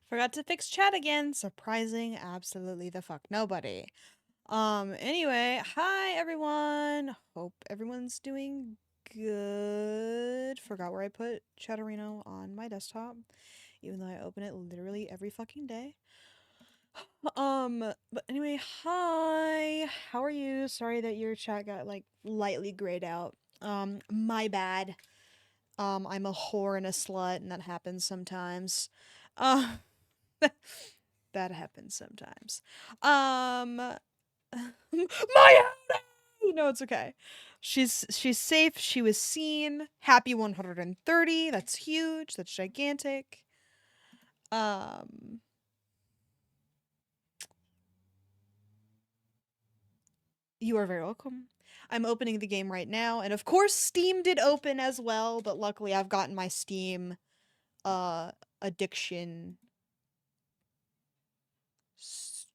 Forgot to fix chat again. Surprising absolutely the fuck nobody. Anyway, hi everyone. Hope everyone's doing good. Forgot where I put Chatterino on my desktop, even though I open it literally every fucking day. But anyway, hi. How are you? Sorry that your chat got like lightly grayed out. My bad. I'm a whore and a slut, and that happens sometimes. Uh that happens sometimes. My no, it's okay. She's safe. She was seen. Happy 130. That's huge. That's gigantic. Um, you are very welcome. I'm opening the game right now, and of course, Steam did open as well. But luckily, I've gotten my Steam uh addiction s-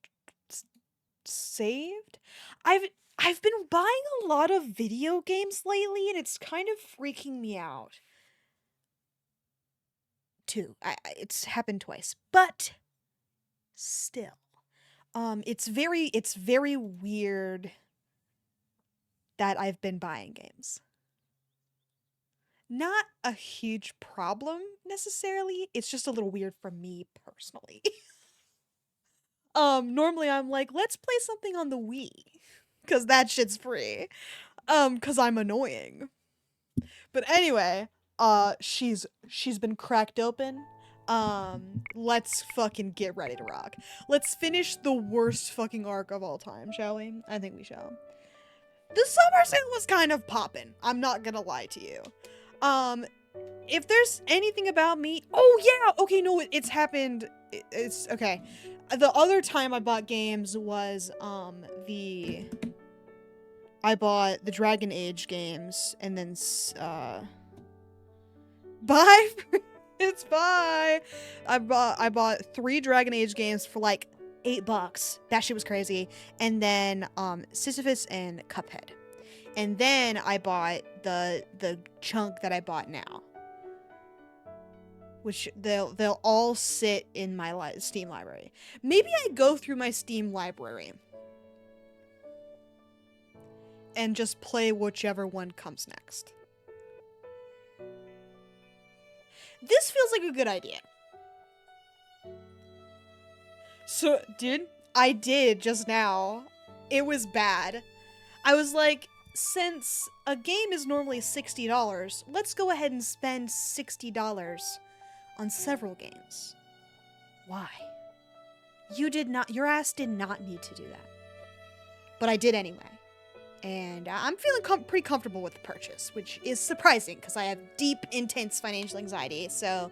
saved. I've I've been buying a lot of video games lately and it's kind of freaking me out. Too. It's happened twice. But still. It's very weird that I've been buying games. Not a huge problem necessarily. It's just a little weird for me personally. Normally I'm like, let's play something on the Wii cuz that shit's free. Cuz I'm annoying. But anyway, she's been cracked open. Let's fucking get ready to rock. Let's finish the worst fucking arc of all time, shall we? I think we shall. The summer sale was kind of poppin'. I'm not gonna lie to you. Um, if there's anything about me, oh yeah, okay, no, it's happened. It's okay. The other time I bought games was I bought the Dragon Age games and then bye. It's bye. I bought 3 Dragon Age games for like $8. That shit was crazy. And then Sisyphus and Cuphead. And then I bought the chunk that I bought now. Which they'll all sit in my Steam library. Maybe I go through my Steam library and just play whichever one comes next. This feels like a good idea. So, dude, I did just now. It was bad. I was like, since a game is normally $60, let's go ahead and spend $60 on several games. Why? Your ass did not need to do that. But I did anyway. And I'm feeling pretty comfortable with the purchase, which is surprising because I have deep, intense financial anxiety, so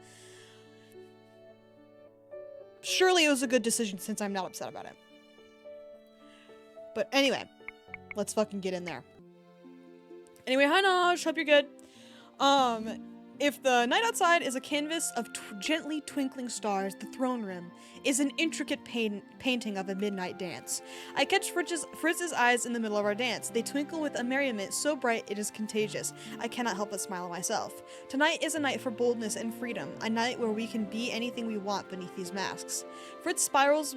surely it was a good decision since I'm not upset about it. But anyway, let's fucking get in there. Anyway, hi Naj, hope you're good. If the night outside is a canvas of gently twinkling stars, the throne room is an intricate painting of a midnight dance. I catch Fritz's eyes in the middle of our dance. They twinkle with a merriment so bright it is contagious. I cannot help but smile myself. Tonight is a night for boldness and freedom, a night where we can be anything we want beneath these masks. Fritz spirals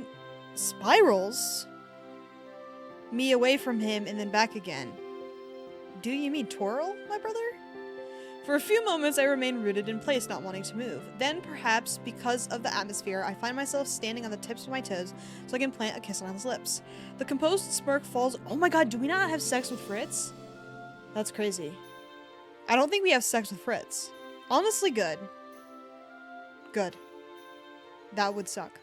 me away from him and then back again. Do you mean twirl, my brother? For a few moments, I remain rooted in place, not wanting to move. Then, perhaps because of the atmosphere, I find myself standing on the tips of my toes so I can plant a kiss on his lips. The composed smirk falls. Oh my god, do we not have sex with Fritz? That's crazy. I don't think we have sex with Fritz. Honestly, good. Good. That would suck.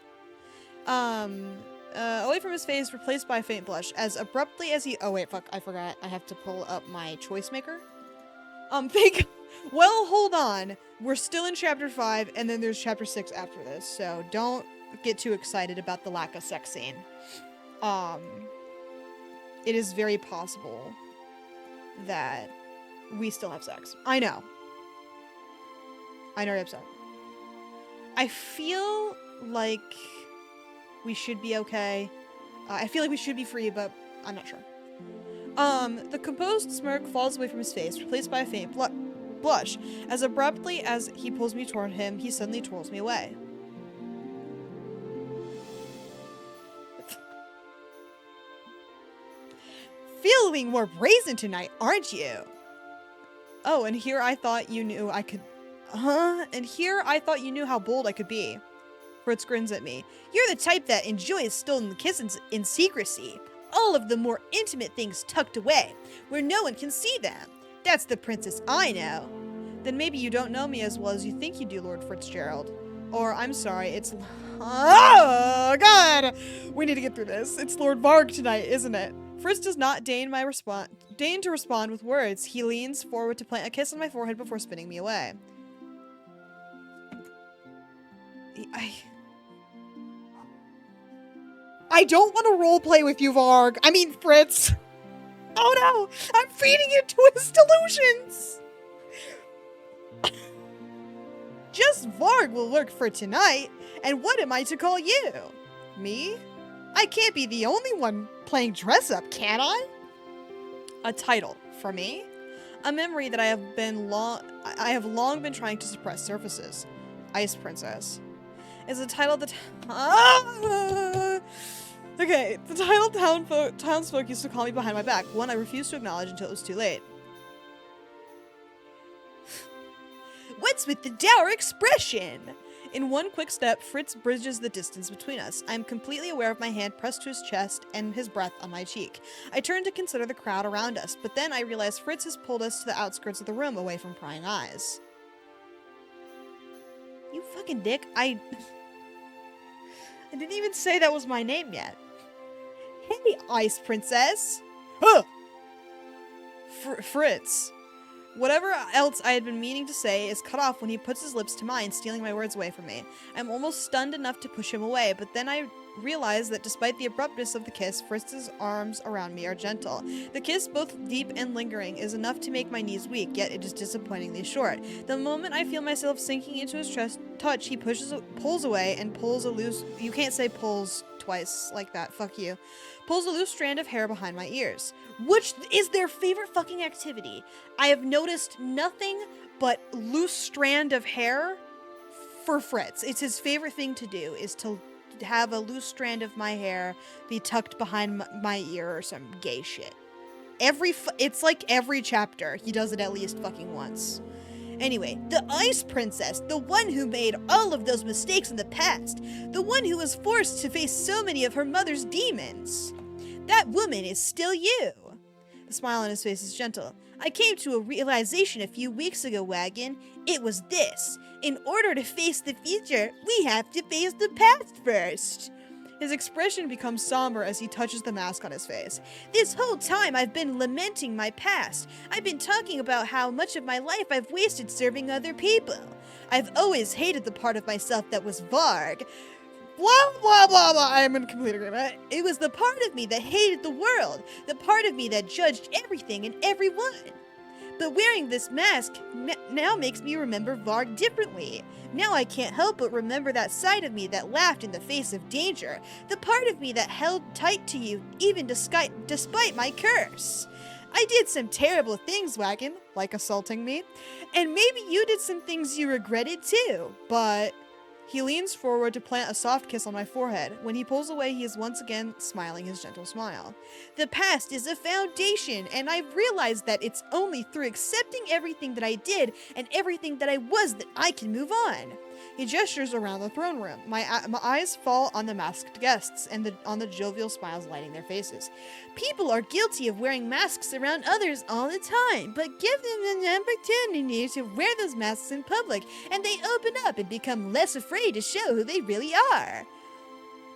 Away from his face, replaced by a faint blush. As abruptly as he. Oh wait, fuck, I forgot. I have to pull up my choice maker. Think. Well, hold on. We're still in chapter 5, and then there's chapter 6 after this, so don't get too excited about the lack of sex scene. It is very possible that we still have sex. I know you're upset. I feel like we should be okay. I feel like we should be free, but I'm not sure. The composed smirk falls away from his face, replaced by a faint blush. As abruptly as he pulls me toward him, he suddenly twirls me away. feeling more brazen tonight, aren't you? Oh, and here I thought you knew I could... And here I thought you knew how bold I could be. Fritz grins at me. You're the type that enjoys stolen kisses in secrecy. All of the more intimate things tucked away, where no one can see them. That's the princess I know. Then maybe you don't know me as well as you think you do, Lord Fitzgerald. Or, I'm sorry, it's... Oh, God! We need to get through this. It's Lord Varg tonight, isn't it? Fritz does not deign to respond with words. He leans forward to plant a kiss on my forehead before spinning me away. I don't want to roleplay with you, Varg. I mean, Fritz. Oh no! I'm feeding into his delusions! Just Varg will work for tonight, and what am I to call you? Me? I can't be the only one playing dress-up, can I? A title for me? A memory that I have long been trying to suppress surfaces. Ice Princess. Is a title that... Okay, the title townsfolk used to call me behind my back, one I refused to acknowledge until it was too late. What's with the dour expression? In one quick step, Fritz bridges the distance between us. I am completely aware of my hand pressed to his chest and his breath on my cheek. I turn to consider the crowd around us, but then I realize Fritz has pulled us to the outskirts of the room, away from prying eyes. You fucking dick, I didn't even say that was my name yet. Hey, Ice Princess! Huh! Fritz. Whatever else I had been meaning to say is cut off when he puts his lips to mine, stealing my words away from me. I'm almost stunned enough to push him away, but then I realize that despite the abruptness of the kiss, Fritz's arms around me are gentle. The kiss, both deep and lingering, is enough to make my knees weak, yet it is disappointingly short. The moment I feel myself sinking into his chest touch, he pulls away and pulls a loose... You can't say pulls twice like that, fuck you. Pulls a loose strand of hair behind my ears. Which is their favorite fucking activity. I have noticed nothing but loose strand of hair for Fritz. It's his favorite thing to do, is to have a loose strand of my hair be tucked behind my ear or some gay shit. It's like every chapter, he does it at least fucking once. Anyway, the Ice Princess, the one who made all of those mistakes in the past, the one who was forced to face so many of her mother's demons. That woman is still you. The smile on his face is gentle. I came to a realization a few weeks ago, Wagon. It was this. In order to face the future, we have to face the past first. His expression becomes somber as he touches the mask on his face. This whole time I've been lamenting my past. I've been talking about how much of my life I've wasted serving other people. I've always hated the part of myself that was Varg. Blah, blah, blah, blah. I am in complete agreement. It was the part of me that hated the world, the part of me that judged everything and everyone. But wearing this mask now makes me remember Varg differently. Now I can't help but remember that side of me that laughed in the face of danger, the part of me that held tight to you even despite my curse. I did some terrible things, Wagon, like assaulting me, and maybe you did some things you regretted too, but... He leans forward to plant a soft kiss on my forehead. When he pulls away, he is once again smiling his gentle smile. The past is a foundation, and I've realized that it's only through accepting everything that I did and everything that I was that I can move on. He gestures around the throne room. My eyes fall on the masked guests and on the jovial smiles lighting their faces. People are guilty of wearing masks around others all the time, but give them an opportunity to wear those masks in public, and they open up and become less afraid to show who they really are.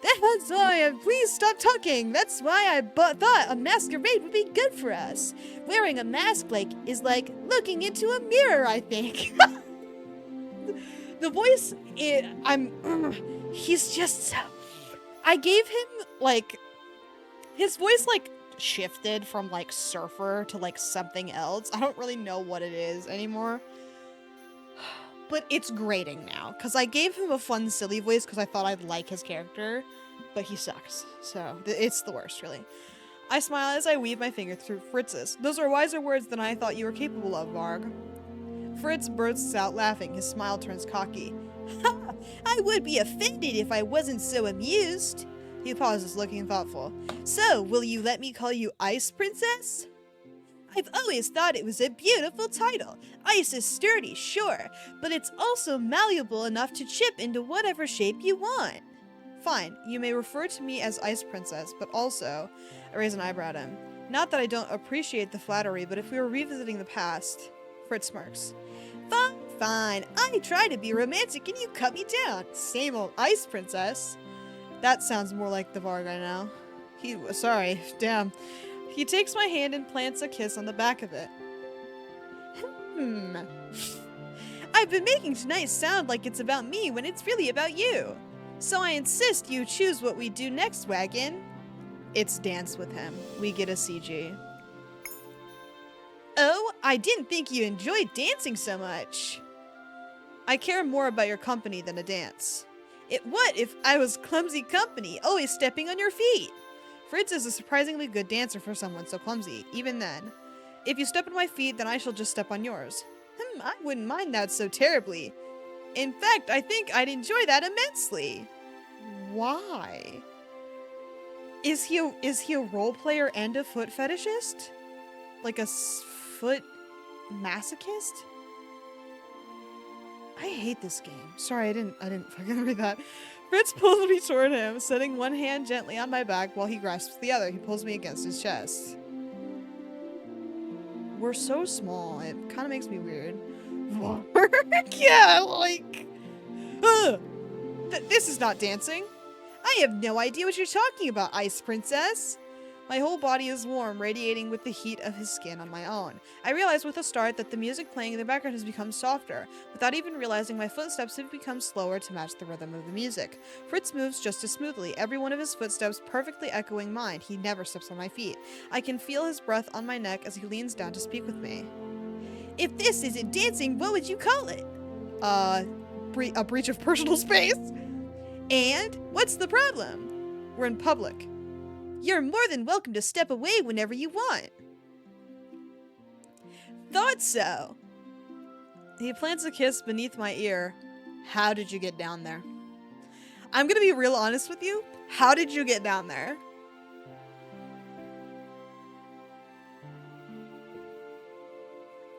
That's why please stop talking. That's why I thought a masquerade would be good for us. Wearing a mask is like looking into a mirror, I think. The voice, he's just, I gave him, his voice, shifted from, surfer to, something else. I don't really know what it is anymore. But it's grating now, because I gave him a fun, silly voice because I thought I'd like his character, but he sucks. So, it's the worst, really. I smile as I weave my finger through Fritz's. Those are wiser words than I thought you were capable of, Varg. Fritz bursts out laughing. His smile turns cocky. Ha! I would be offended if I wasn't so amused. He pauses, looking thoughtful. So, will you let me call you Ice Princess? I've always thought it was a beautiful title. Ice is sturdy, sure, but it's also malleable enough to chip into whatever shape you want. Fine, you may refer to me as Ice Princess, but also, I raise an eyebrow at him. Not that I don't appreciate the flattery, but if we were revisiting the past, Fritz smirks. Fine, fine, I try to be romantic and you cut me down. Same old Ice Princess. That sounds more like the bar guy now. Sorry, damn. He takes my hand and plants a kiss on the back of it. I've been making tonight sound like it's about me when it's really about you. So I insist you choose what we do next, Wagon. It's dance with him. We get a CG. Oh, I didn't think you enjoyed dancing so much. I care more about your company than a dance. What if I was clumsy company, always stepping on your feet? Fritz is a surprisingly good dancer for someone so clumsy, even then. If you step on my feet, then I shall just step on yours. I wouldn't mind that so terribly. In fact, I think I'd enjoy that immensely. Why? Is he a role player and a foot fetishist? Like a foot masochist? I hate this game. Sorry, I didn't fucking read that. Fritz pulls me toward him, setting one hand gently on my back while he grasps the other. He pulls me against his chest. We're so small. It kind of makes me weird. Yeah, like... This is not dancing. I have no idea what you're talking about, Ice Princess. My whole body is warm, radiating with the heat of his skin on my own. I realize with a start that the music playing in the background has become softer. Without even realizing, my footsteps have become slower to match the rhythm of the music. Fritz moves just as smoothly, every one of his footsteps perfectly echoing mine. He never steps on my feet. I can feel his breath on my neck as he leans down to speak with me. If this isn't dancing, what would you call it? A breach of personal space? And what's the problem? We're in public. You're more than welcome to step away whenever you want. Thought so. He plants a kiss beneath my ear. How did you get down there? I'm gonna be real honest with you. How did you get down there?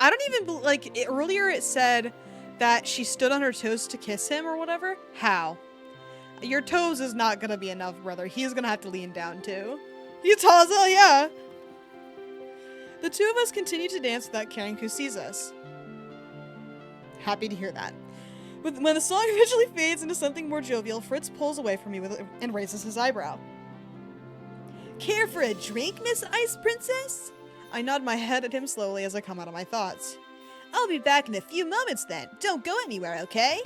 I don't even earlier it said that she stood on her toes to kiss him or whatever. How? Your toes is not gonna be enough, brother. He's gonna have to lean down too. You tall as hell, yeah. The two of us continue to dance without caring who sees us. Happy to hear that. When the song eventually fades into something more jovial, Fritz pulls away from me and raises his eyebrow. Care for a drink, Miss Ice Princess? I nod my head at him slowly as I come out of my thoughts. I'll be back in a few moments then. Don't go anywhere, okay?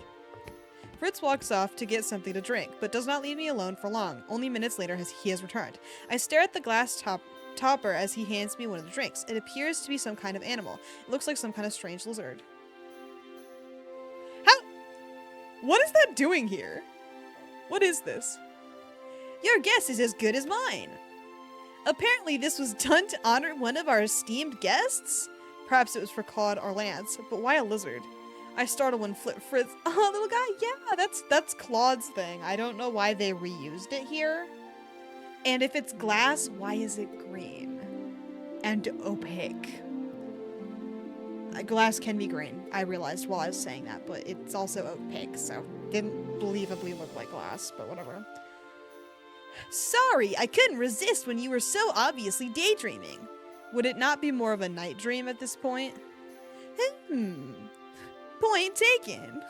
Fritz walks off to get something to drink, but does not leave me alone for long. Only minutes later he has returned. I stare at the glass topper as he hands me one of the drinks. It appears to be some kind of animal. It looks like some kind of strange lizard. What is that doing here? What is this? Your guess is as good as mine. Apparently this was done to honor one of our esteemed guests? Perhaps it was for Claude or Lance, but why a lizard? I startle when Fritz, oh, little guy, yeah, that's Claude's thing. I don't know why they reused it here. And if it's glass, why is it green? And opaque. Glass can be green, I realized while I was saying that, but it's also opaque, so didn't believably look like glass, but whatever. Sorry, I couldn't resist when you were so obviously daydreaming. Would it not be more of a night dream at this point? Point taken.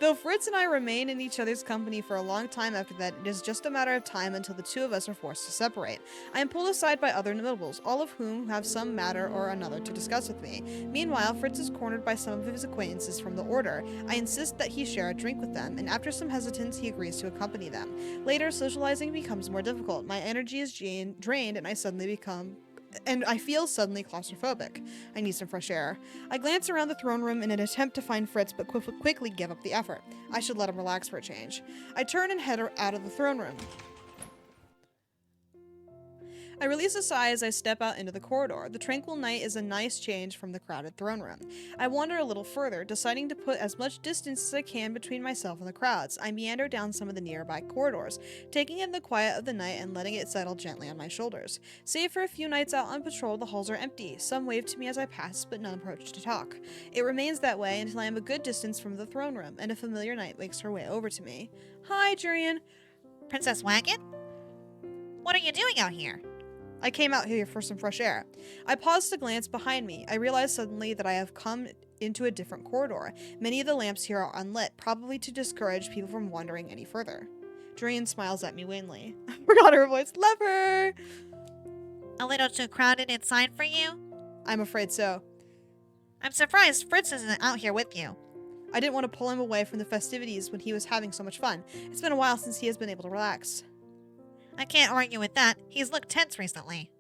Though Fritz and I remain in each other's company for a long time after that, it is just a matter of time until the two of us are forced to separate. I am pulled aside by other notables, all of whom have some matter or another to discuss with me. Meanwhile, Fritz is cornered by some of his acquaintances from the Order. I insist that he share a drink with them, and after some hesitance, he agrees to accompany them. Later, socializing becomes more difficult. My energy is drained, and I feel suddenly claustrophobic. I need some fresh air. I glance around the throne room in an attempt to find Fritz, but quickly give up the effort. I should let him relax for a change. I turn and head out of the throne room. I release a sigh as I step out into the corridor. The tranquil night is a nice change from the crowded throne room. I wander a little further, deciding to put as much distance as I can between myself and the crowds. I meander down some of the nearby corridors, taking in the quiet of the night and letting it settle gently on my shoulders. Save for a few nights out on patrol, the halls are empty. Some wave to me as I pass, but none approach to talk. It remains that way until I am a good distance from the throne room, and a familiar knight makes her way over to me. Hi, Jurian. Princess Wagon? What are you doing out here? I came out here for some fresh air. I paused to glance behind me. I realized suddenly that I have come into a different corridor. Many of the lamps here are unlit, probably to discourage people from wandering any further. Jurian smiles at me wanly. I forgot her voice. Lever! A little too crowded inside for you? I'm afraid so. I'm surprised Fritz isn't out here with you. I didn't want to pull him away from the festivities when he was having so much fun. It's been a while since he has been able to relax. I can't argue with that. He's looked tense recently.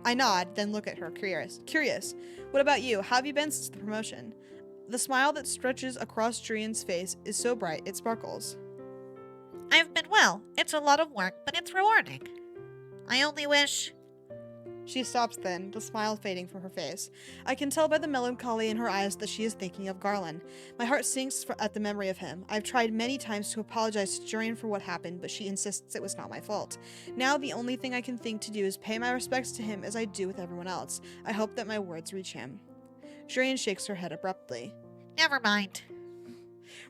I nod, then look at her, curious. What about you? How have you been since the promotion? The smile that stretches across Jurian's face is so bright, it sparkles. I've been well. It's a lot of work, but it's rewarding. I only wish... She stops then, the smile fading from her face. I can tell by the melancholy in her eyes that she is thinking of Garland. My heart sinks at the memory of him. I've tried many times to apologize to Jurian for what happened, but she insists it was not my fault. Now the only thing I can think to do is pay my respects to him as I do with everyone else. I hope that my words reach him. Jurian shakes her head abruptly. Never mind.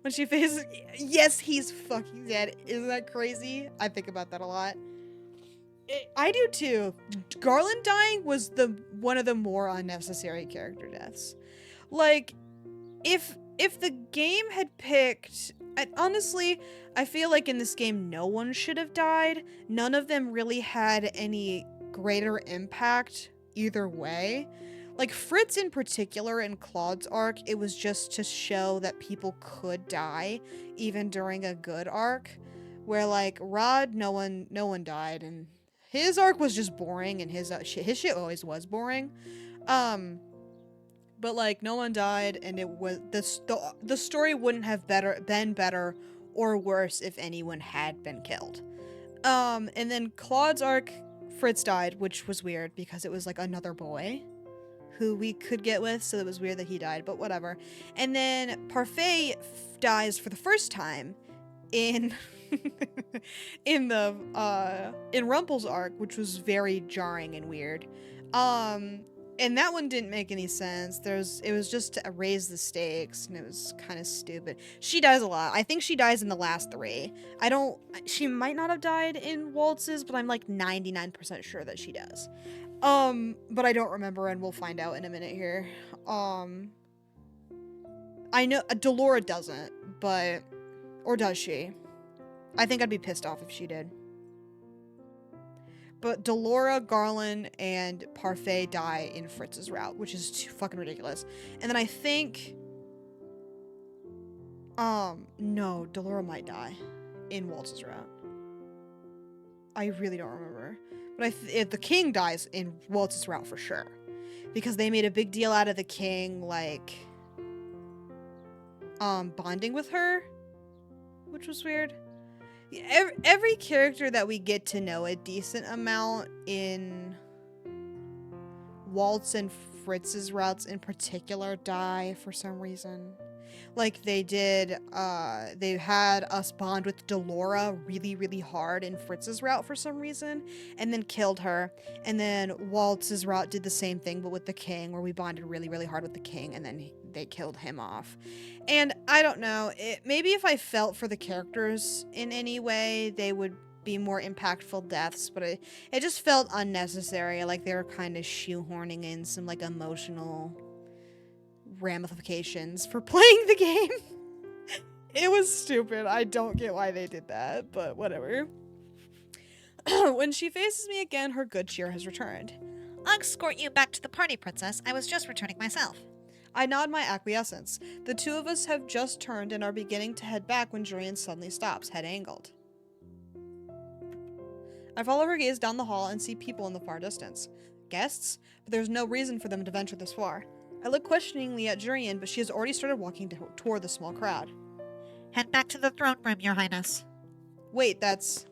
When she faces, yes, he's fucking dead. Isn't that crazy? I think about that a lot. I do too. Garland dying was one of the more unnecessary character deaths. Like, if the game had picked... honestly, I feel like in this game no one should have died. None of them really had any greater impact either way. Like, Fritz in particular in Claude's arc, it was just to show that people could die, even during a good arc. Where, like, Rod, no one died, and his arc was just boring, and his shit always was boring. But, like, no one died, and it was... The story wouldn't have been better or worse if anyone had been killed. And then Claude's arc, Fritz died, which was weird, because it was, like, another boy who we could get with, so it was weird that he died, but whatever. And then Parfait dies for the first time in... in Rumpel's arc, which was very jarring and weird. And that one didn't make any sense. It was just to raise the stakes, and it was kind of stupid. She dies a lot. I think she dies in the last 3. She might not have died in Waltz's, but I'm like 99% sure that she does. But I don't remember, and we'll find out in a minute here. I know Delora doesn't, but, or does she? I think I'd be pissed off if she did. But Delora, Garland, and Parfait die in Fritz's route, which is too fucking ridiculous. And then I think... no, Delora might die in Waltz's route. I really don't remember. But if the king dies in Waltz's route for sure. Because they made a big deal out of the king, like... bonding with her. Which was weird. Every character that we get to know a decent amount in Waltz and Fritz's routes in particular die for some reason. Like they did, they had us bond with Delora really, really hard in Fritz's route for some reason, and then killed her. And then Waltz's route did the same thing, but with the king, where we bonded really, really hard with the king, and then they killed him off. And I don't know, maybe if I felt for the characters in any way, they would be more impactful deaths, but it just felt unnecessary, like they were kind of shoehorning in some like emotional ramifications for playing the game. It was stupid. I don't get why they did that, but whatever. When she faces me again, her good cheer has returned. I'll escort you back to the party, Princess. I was just returning myself. I nod my acquiescence. The two of us have just turned and are beginning to head back when Jurian suddenly stops, head angled. I follow her gaze down the hall and see people in the far distance. Guests? But there's no reason for them to venture this far. I look questioningly at Jurian, but she has already started walking toward the small crowd. Head back to the throne room, Your Highness. Wait, that's...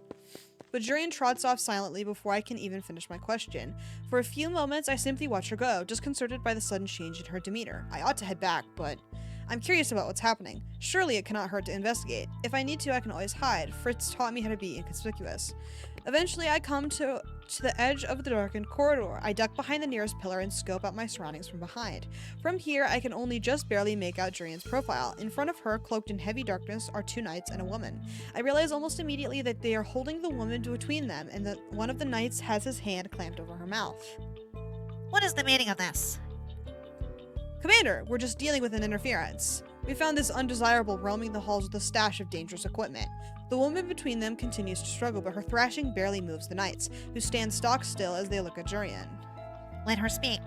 but Jurian trots off silently before I can even finish my question. For a few moments, I simply watch her go, disconcerted by the sudden change in her demeanor. I ought to head back, but I'm curious about what's happening. Surely it cannot hurt to investigate. If I need to, I can always hide. Fritz taught me how to be inconspicuous. Eventually, I come to the edge of the darkened corridor. I duck behind the nearest pillar and scope out my surroundings from behind. From here, I can only just barely make out Jurian's profile. In front of her, cloaked in heavy darkness, are two knights and a woman. I realize almost immediately that they are holding the woman between them, and that one of the knights has his hand clamped over her mouth. What is the meaning of this? Commander, we're just dealing with an interference. We found this undesirable roaming the halls with a stash of dangerous equipment. The woman between them continues to struggle, but her thrashing barely moves the knights, who stand stock still as they look at Jurian. Let her speak.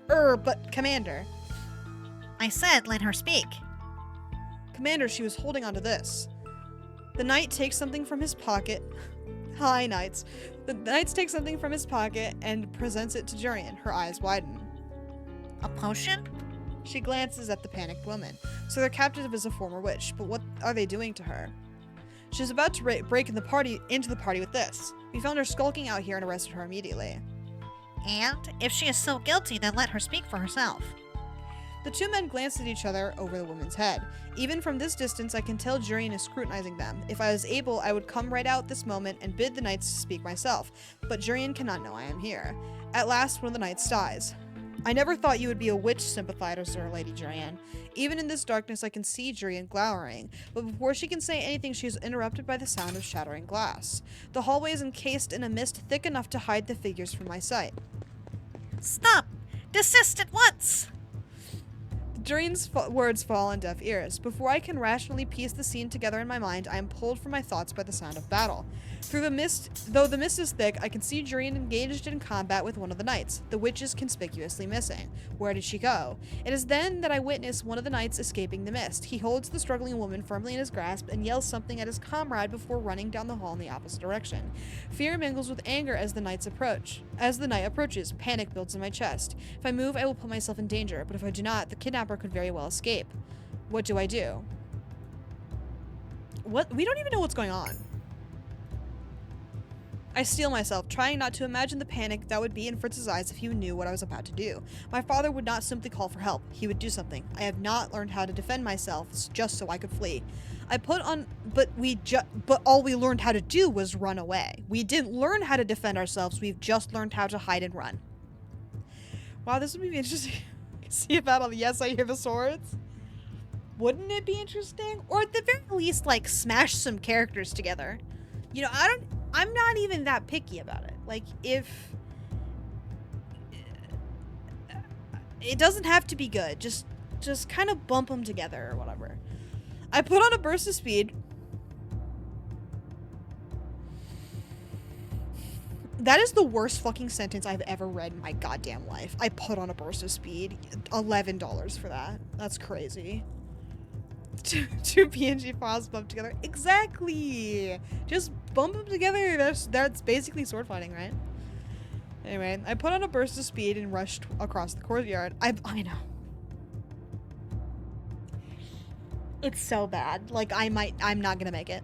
But Commander. I said let her speak. Commander, she was holding onto this. The knight takes something from his pocket. Hi, knights. The knight takes something from his pocket and presents it to Jurian. Her eyes widen. A potion? She glances at the panicked woman. So their captive is a former witch, but what are they doing to her? She's about to break into the party with this. We found her skulking out here and arrested her immediately. And if she is so guilty, then let her speak for herself. The two men glance at each other over the woman's head. Even from this distance, I can tell Jurian is scrutinizing them. If I was able, I would come right out this moment and bid the knights to speak myself, but Jurian cannot know I am here. At last, one of the knights sighs. I never thought you would be a witch sympathizer, Lady Jurian. Even in this darkness, I can see Jurian glowering, but before she can say anything, she is interrupted by the sound of shattering glass. The hallway is encased in a mist thick enough to hide the figures from my sight. Stop! Desist at once! Jurian's words fall on deaf ears. Before I can rationally piece the scene together in my mind, I am pulled from my thoughts by the sound of battle. Through the mist, though the mist is thick, I can see Jurian engaged in combat with one of the knights. The witch is conspicuously missing. Where did she go? It is then that I witness one of the knights escaping the mist. He holds the struggling woman firmly in his grasp and yells something at his comrade before running down the hall in the opposite direction. Fear mingles with anger as the knight approaches. Panic builds in my chest. If I move, I will put myself in danger, but if I do not, the kidnapper could very well escape. What do I do? What? We don't even know what's going on. I steel myself, trying not to imagine the panic that would be in Fritz's eyes if he knew what I was about to do. My father would not simply call for help. He would do something. I have not learned how to defend myself just so I could flee. But all we learned how to do was run away. We didn't learn how to defend ourselves. We've just learned how to hide and run. Wow, this would be interesting. See a battle. Yes, I hear the swords. Wouldn't it be interesting? Or at the very least, like, smash some characters together. You know, I'm not even that picky about it. Like, if it doesn't have to be good, just kind of bump them together or whatever. I put on a burst of speed. That is the worst fucking sentence I've ever read in my goddamn life. I put on a burst of speed. $11 for that. That's crazy. Two PNG files bumped together. Exactly. Just bump them together. That's basically sword fighting, right? Anyway, I put on a burst of speed and rushed across the courtyard. I know. It's so bad. Like, I'm not gonna make it.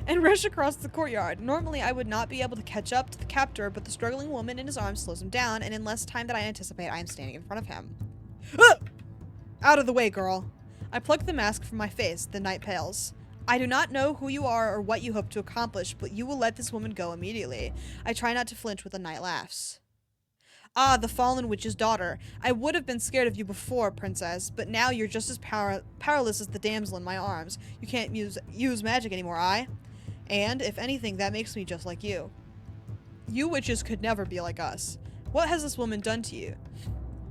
And rush across the courtyard. Normally, I would not be able to catch up to the captor, but the struggling woman in his arms slows him down, and in less time than I anticipate, I am standing in front of him. Ah! Out of the way, girl. I pluck the mask from my face. The knight pales. I do not know who you are or what you hope to accomplish, but you will let this woman go immediately. I try not to flinch, but the knight laughs. Ah, the fallen witch's daughter. I would have been scared of you before, princess, but now you're just as powerless as the damsel in my arms. You can't use magic anymore, And, if anything, that makes me just like you. You witches could never be like us. What has this woman done to you?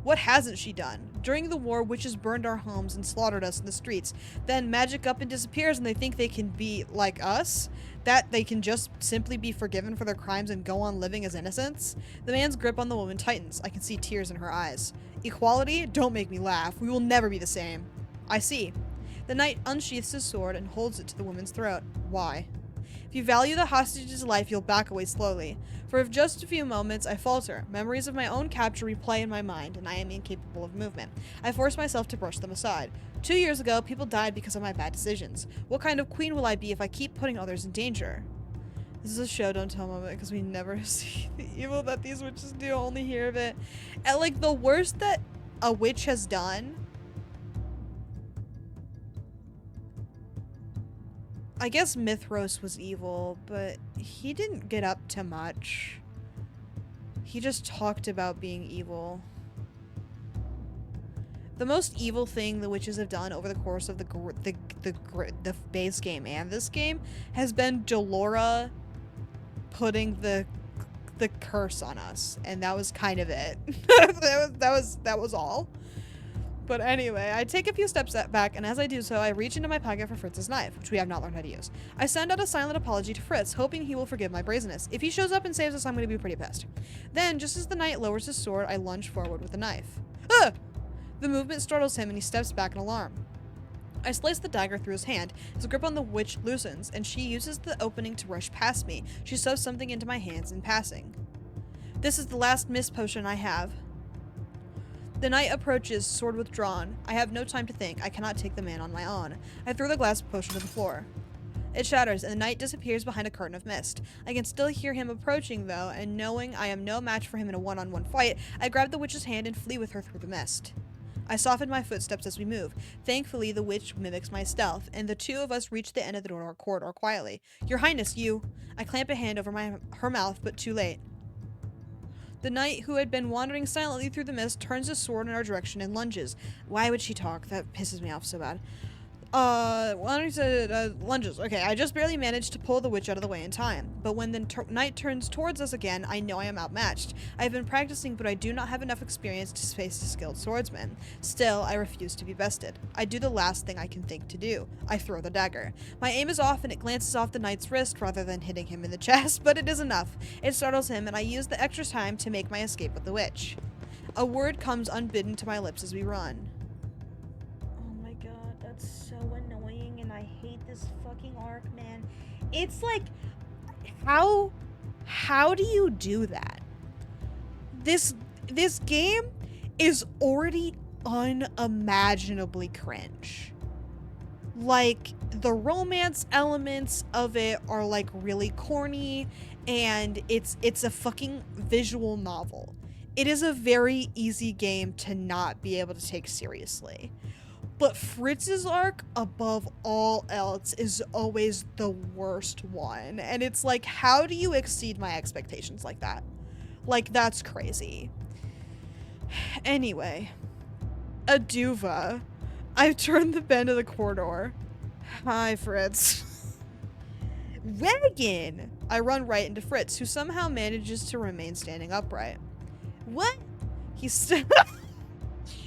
What hasn't she done? During the war, witches burned our homes and slaughtered us in the streets. Then magic up and disappears and they think they can be like us? That they can just simply be forgiven for their crimes and go on living as innocents? The man's grip on the woman tightens. I can see tears in her eyes. Equality? Don't make me laugh. We will never be the same. I see. The knight unsheaths his sword and holds it to the woman's throat. Why? If you value the hostage's life, you'll back away slowly. For just a few moments, I falter. Memories of my own capture replay in my mind, and I am incapable of movement. I force myself to brush them aside. 2 years ago, people died because of my bad decisions. What kind of queen will I be if I keep putting others in danger? This is a show don't tell moment because we never see the evil that these witches do, only hear of it. And like the worst that a witch has done, I guess Mithros was evil, but he didn't get up to much. He just talked about being evil. The most evil thing the witches have done over the course of the base game and this game has been Delora putting the curse on us, and that was kind of it. that was all. But anyway, I take a few steps back, and as I do so, I reach into my pocket for Fritz's knife, which we have not learned how to use. I send out a silent apology to Fritz, hoping he will forgive my brazenness. If he shows up and saves us, I'm going to be pretty pissed. Then, just as the knight lowers his sword, I lunge forward with the knife. Ah! The movement startles him, and he steps back in alarm. I slice the dagger through his hand. His grip on the witch loosens, and she uses the opening to rush past me. She shoves something into my hands in passing. This is the last mist potion I have. The knight approaches, sword withdrawn. I have no time to think. I cannot take the man on my own. I throw the glass potion to the floor. It shatters, and the knight disappears behind a curtain of mist. I can still hear him approaching, though, and knowing I am no match for him in a one-on-one fight, I grab the witch's hand and flee with her through the mist. I soften my footsteps as we move. Thankfully, the witch mimics my stealth, and the two of us reach the end of the corridor quietly. Your Highness, you! I clamp a hand over her mouth, but too late. The knight, who had been wandering silently through the mist, turns his sword in our direction and lunges. Why would she talk? That pisses me off so bad. Lunges. Okay, I just barely managed to pull the witch out of the way in time. But when the knight turns towards us again, I know I am outmatched. I have been practicing, but I do not have enough experience to face a skilled swordsman. Still, I refuse to be bested. I do the last thing I can think to do. I throw the dagger. My aim is off, and it glances off the knight's wrist rather than hitting him in the chest, but it is enough. It startles him, and I use the extra time to make my escape with the witch. A word comes unbidden to my lips as we run. Annoying, and I hate this fucking arc, man. It's like, how do you do that? This game is already unimaginably cringe. Like, the romance elements of it are like really corny, and it's a fucking visual novel. It is a very easy game to not be able to take seriously. But Fritz's arc, above all else, is always the worst one. And it's like, how do you exceed my expectations like that? Like, that's crazy. Anyway. Aduva. I've turned the bend of the corridor. Hi, Fritz. Wagon! I run right into Fritz, who somehow manages to remain standing upright. What?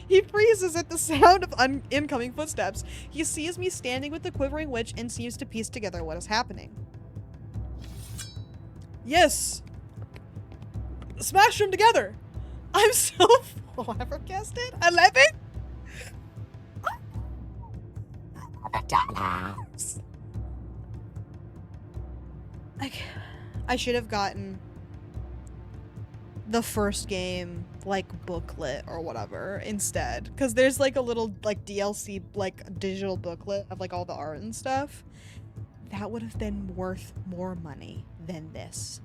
He freezes at the sound of incoming footsteps. He sees me standing with the quivering witch and seems to piece together what is happening. Yes! Smash them together! I'm so flabbergasted. 11? $11. I should have gotten the first game like booklet or whatever instead, because there's like a little like DLC like digital booklet of like all the art and stuff. That would have been worth more money than this.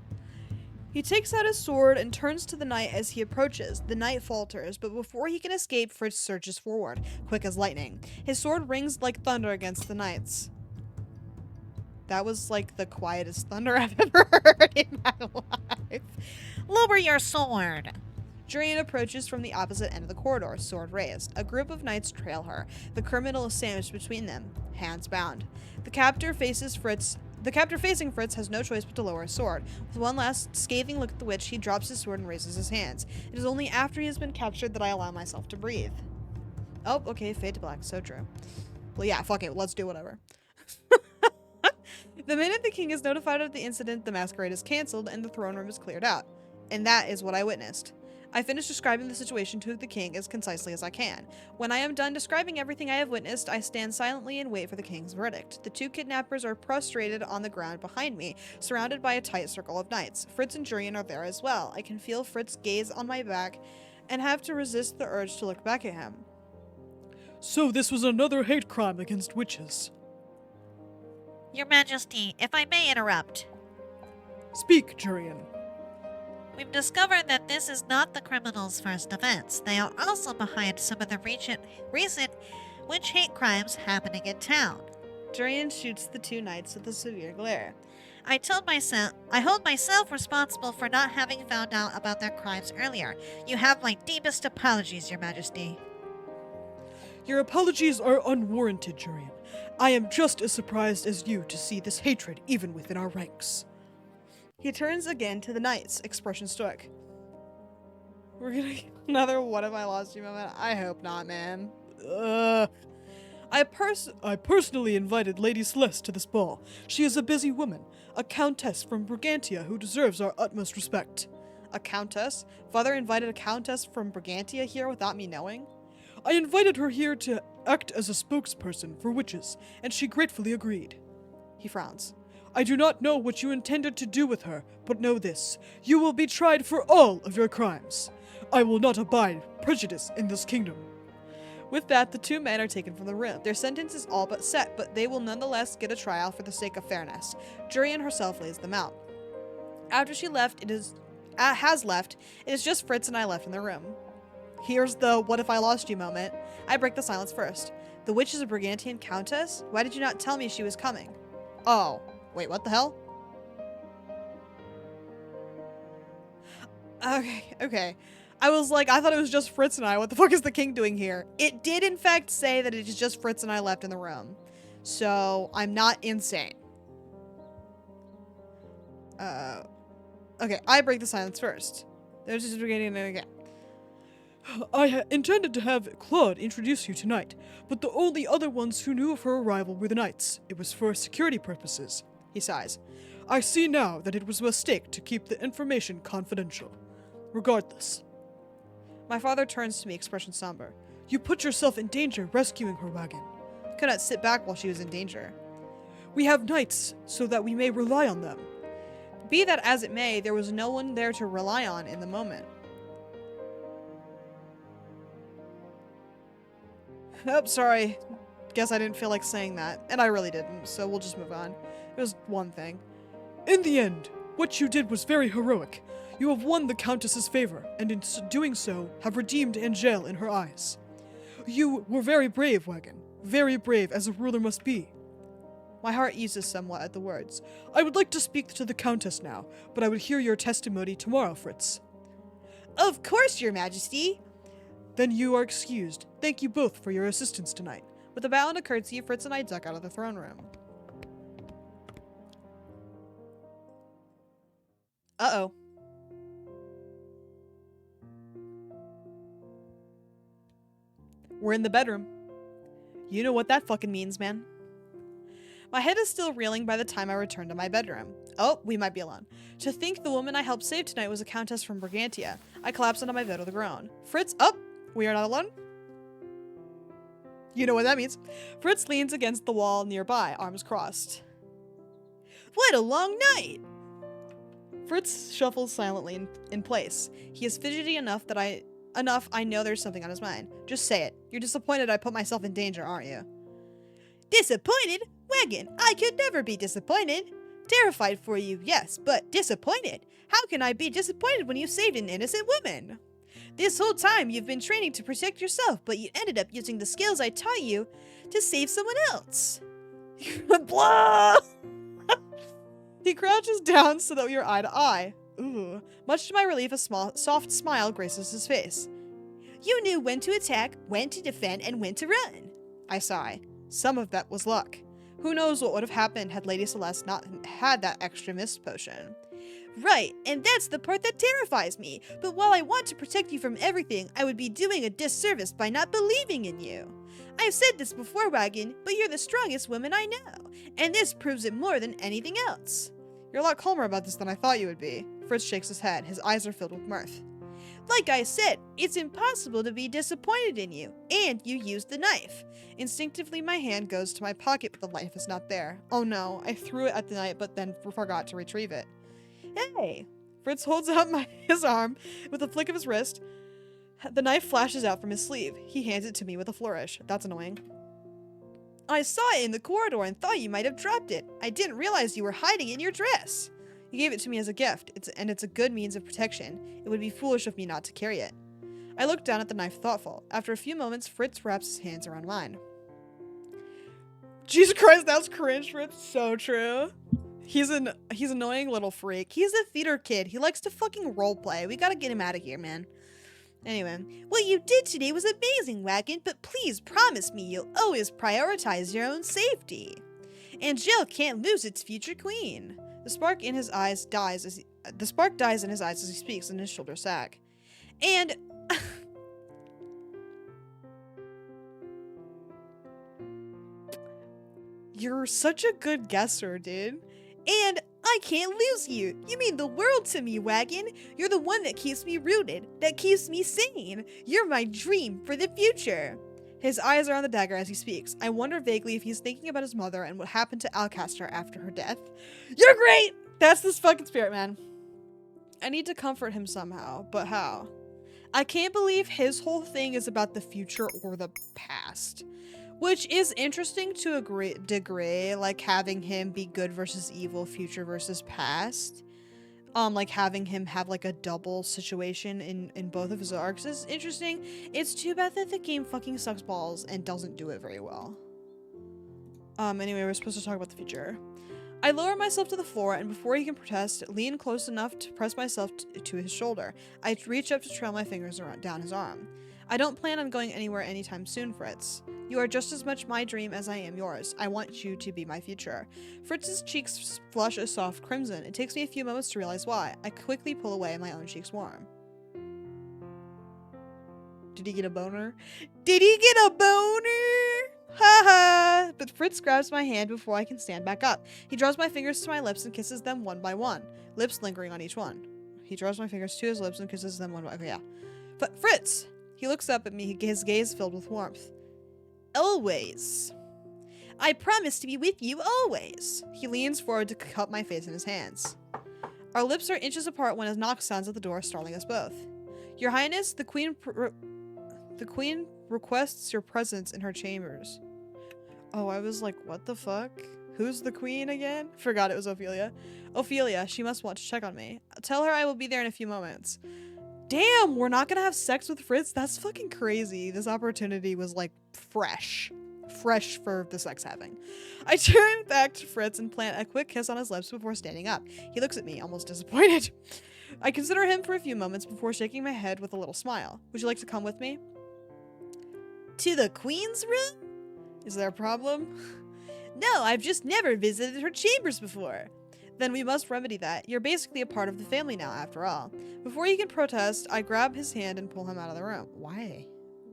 He takes out his sword and turns to the knight as he approaches. The knight falters, but before he can escape, Fritz surges forward, quick as lightning. His sword rings like thunder against the knight's. That was like the quietest thunder I've ever heard in my life. Lower your sword. Jurian approaches from the opposite end of the corridor, sword raised. A group of knights trail her. The criminal is sandwiched between them, hands bound. The captor facing Fritz has no choice but to lower his sword. With one last scathing look at the witch, he drops his sword and raises his hands. It is only after he has been captured that I allow myself to breathe. Oh, okay, fade to black, so true. Well, yeah, fuck it, let's do whatever. The minute the king is notified of the incident, the masquerade is cancelled and the throne room is cleared out. And that is what I witnessed. I finish describing the situation to the king as concisely as I can. When I am done describing everything I have witnessed, I stand silently and wait for the king's verdict. The two kidnappers are prostrated on the ground behind me, surrounded by a tight circle of knights. Fritz and Jurian are there as well. I can feel Fritz gaze on my back and have to resist the urge to look back at him. So this was another hate crime against witches. Your Majesty, if I may interrupt. Speak, Jurian. We've discovered that this is not the criminals' first offense. They are also behind some of the recent witch hate crimes happening in town. Durian shoots the two knights with a severe glare. I hold myself responsible for not having found out about their crimes earlier. You have my deepest apologies, Your Majesty. Your apologies are unwarranted, Jurian. I am just as surprised as you to see this hatred even within our ranks. He turns again to the knights, expression stoic. We're gonna get another what have I lost you moment? I hope not, man. I personally invited Lady Celeste to this ball. She is a busy woman, a countess from Brigantia who deserves our utmost respect. A countess? Father invited a countess from Brigantia here without me knowing? I invited her here to act as a spokesperson for witches, and she gratefully agreed. He frowns. I do not know what you intended to do with her, but know this. You will be tried for all of your crimes. I will not abide prejudice in this kingdom. With that, the two men are taken from the room. Their sentence is all but set, but they will nonetheless get a trial for the sake of fairness. Jurian herself lays them out. After she left, it is just Fritz and I left in the room. Here's the what if I lost you moment. I break the silence first. The witch is a Brigantian countess? Why did you not tell me she was coming? Oh, wait, what the hell? Okay. I was like, I thought it was just Fritz and I. What the fuck is the king doing here? It did in fact say that it is just Fritz and I left in the room. So, I'm not insane. Okay, I break the silence first. There's just beginning again. I intended to have Claude introduce you tonight, but the only other ones who knew of her arrival were the knights. It was for security purposes. He sighs. I see now that it was a mistake to keep the information confidential. Regardless. My father turns to me, expression somber. You put yourself in danger rescuing her wagon. Could not sit back while she was in danger. We have knights, so that we may rely on them. Be that as it may, there was no one there to rely on in the moment. Oh, sorry. Guess I didn't feel like saying that. And I really didn't, so we'll just move on. It was one thing. In the end, what you did was very heroic. You have won the Countess's favor, and in doing so, have redeemed Angel in her eyes. You were very brave, Wagon. Very brave, as a ruler must be. My heart eases somewhat at the words. I would like to speak to the Countess now, but I would hear your testimony tomorrow, Fritz. Of course, Your Majesty! Then you are excused. Thank you both for your assistance tonight. With a bow and a curtsy, Fritz and I duck out of the throne room. Uh-oh. We're in the bedroom. You know what that fucking means, man. My head is still reeling by the time I return to my bedroom. Oh, we might be alone. To think the woman I helped save tonight was a countess from Brigantia. I collapse onto my bed with a groan. Fritz, up! We are not alone? You know what that means. Fritz leans against the wall nearby, arms crossed. What a long night! Fritz shuffles silently in place. He is fidgety enough that I know there's something on his mind. Just say it. You're disappointed I put myself in danger, aren't you? Disappointed? Wagon, I could never be disappointed. Terrified for you, yes, but disappointed? How can I be disappointed when you saved an innocent woman? This whole time you've been training to protect yourself, but you ended up using the skills I taught you to save someone else. Blah! He crouches down so that we are eye to eye. Ooh. Much to my relief, a soft smile graces his face. You knew when to attack, when to defend, and when to run. I sigh. Some of that was luck. Who knows what would have happened had Lady Celeste not had that extra mist potion. Right, and that's the part that terrifies me. But while I want to protect you from everything, I would be doing a disservice by not believing in you. I've said this before, Wagon, but you're the strongest woman I know, and this proves it more than anything else. You're a lot calmer about this than I thought you would be. Fritz shakes his head. His eyes are filled with mirth. Like I said, it's impossible to be disappointed in you, and you used the knife. Instinctively, my hand goes to my pocket, but the knife is not there. Oh no, I threw it at the knife, but then forgot to retrieve it. Hey! Fritz holds out his arm with a flick of his wrist. The knife flashes out from his sleeve. He hands it to me with a flourish. That's annoying. I saw it in the corridor and thought you might have dropped it. I didn't realize you were hiding it in your dress. You gave it to me as a gift, it's a good means of protection. It would be foolish of me not to carry it. I looked down at the knife thoughtful. After a few moments, Fritz wraps his hands around mine. Jesus Christ, that's cringe, Fritz. So true. He's annoying little freak. He's a theater kid. He likes to fucking roleplay. We gotta get him out of here, man. Anyway, what you did today was amazing, Wagon, but please promise me you'll always prioritize your own safety. Angel can't lose its future queen. The spark dies in his eyes as he speaks, and his shoulders sag. And you're such a good guesser, dude. And I can't lose you. You mean the world to me, Wagon. You're the one that keeps me rooted, that keeps me sane. You're my dream for the future. His eyes are on the dagger as he speaks. I wonder vaguely if he's thinking about his mother and what happened to Alcastar after her death. You're great! That's this fucking spirit, man. I need to comfort him somehow, but how? I can't believe his whole thing is about the future or the past. Which is interesting to a degree, like having him be good versus evil, future versus past. Like having him have like a double situation in both of his arcs is interesting. It's too bad that the game fucking sucks balls and doesn't do it very well. Anyway, we're supposed to talk about the future. I lower myself to the floor, and before he can protest, lean close enough to press myself to his shoulder. I reach up to trail my fingers down his arm. I don't plan on going anywhere anytime soon, Fritz. You are just as much my dream as I am yours. I want you to be my future. Fritz's cheeks flush a soft crimson. It takes me a few moments to realize why. I quickly pull away, my own cheeks warm. Did he get a boner? Did he get a boner? Haha! But Fritz grabs my hand before I can stand back up. He draws my fingers to my lips and kisses them one by one, lips lingering on each one. He draws my fingers to his lips and kisses them one by one. Okay, yeah. But Fritz! He looks up at me, his gaze filled with warmth. Always. I promise to be with you always. He leans forward to cup my face in his hands. Our lips are inches apart when a knock sounds at the door, startling us both. Your Highness, the Queen requests your presence in her chambers. Oh, I was like, what the fuck? Who's the Queen again? Forgot it was Ophelia. Ophelia, she must want to check on me. Tell her I will be there in a few moments. Damn, we're not gonna have sex with Fritz? That's fucking crazy. This opportunity was like fresh. Fresh for the sex having. I turn back to Fritz and plant a quick kiss on his lips before standing up. He looks at me, almost disappointed. I consider him for a few moments before shaking my head with a little smile. Would you like to come with me? To the Queen's room? Is there a problem? No, I've just never visited her chambers before. Then we must remedy that. You're basically a part of the family now, after all. Before he can protest, I grab his hand and pull him out of the room. Why?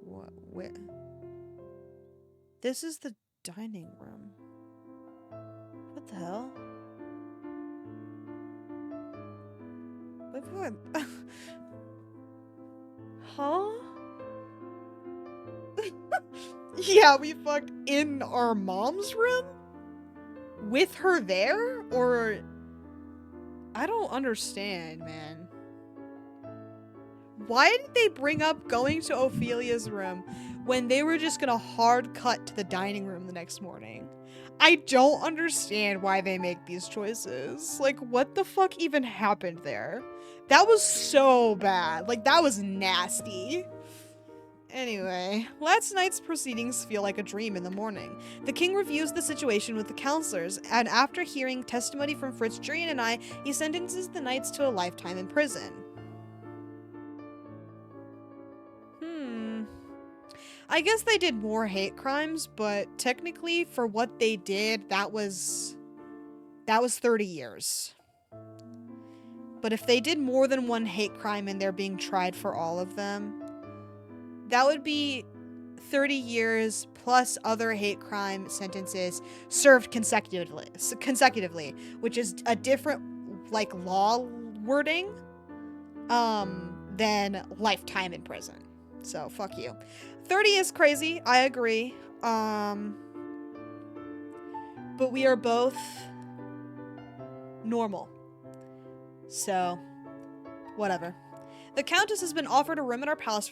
What? Where? This is the dining room. What the hell? Wait, what? Huh? Yeah, we fucked in our mom's room? With her there? Or... I don't understand, man. Why did they bring up going to Ophelia's room when they were just gonna hard cut to the dining room the next morning? I don't understand why they make these choices. Like, what the fuck even happened there? That was so bad. Like, that was nasty. Anyway, last night's proceedings feel like a dream in the morning. The king reviews the situation with the counselors, and after hearing testimony from Fritz, Julian, and I, he sentences the knights to a lifetime in prison. I guess they did more hate crimes, but technically for what they did, that was 30 years. But if they did more than one hate crime and they're being tried for all of them, that would be 30 years plus other hate crime sentences served consecutively, which is a different, like, law wording, than lifetime in prison. So, fuck you. 30 is crazy, I agree. But we are both normal. So, whatever. The Countess has been offered a room in our palace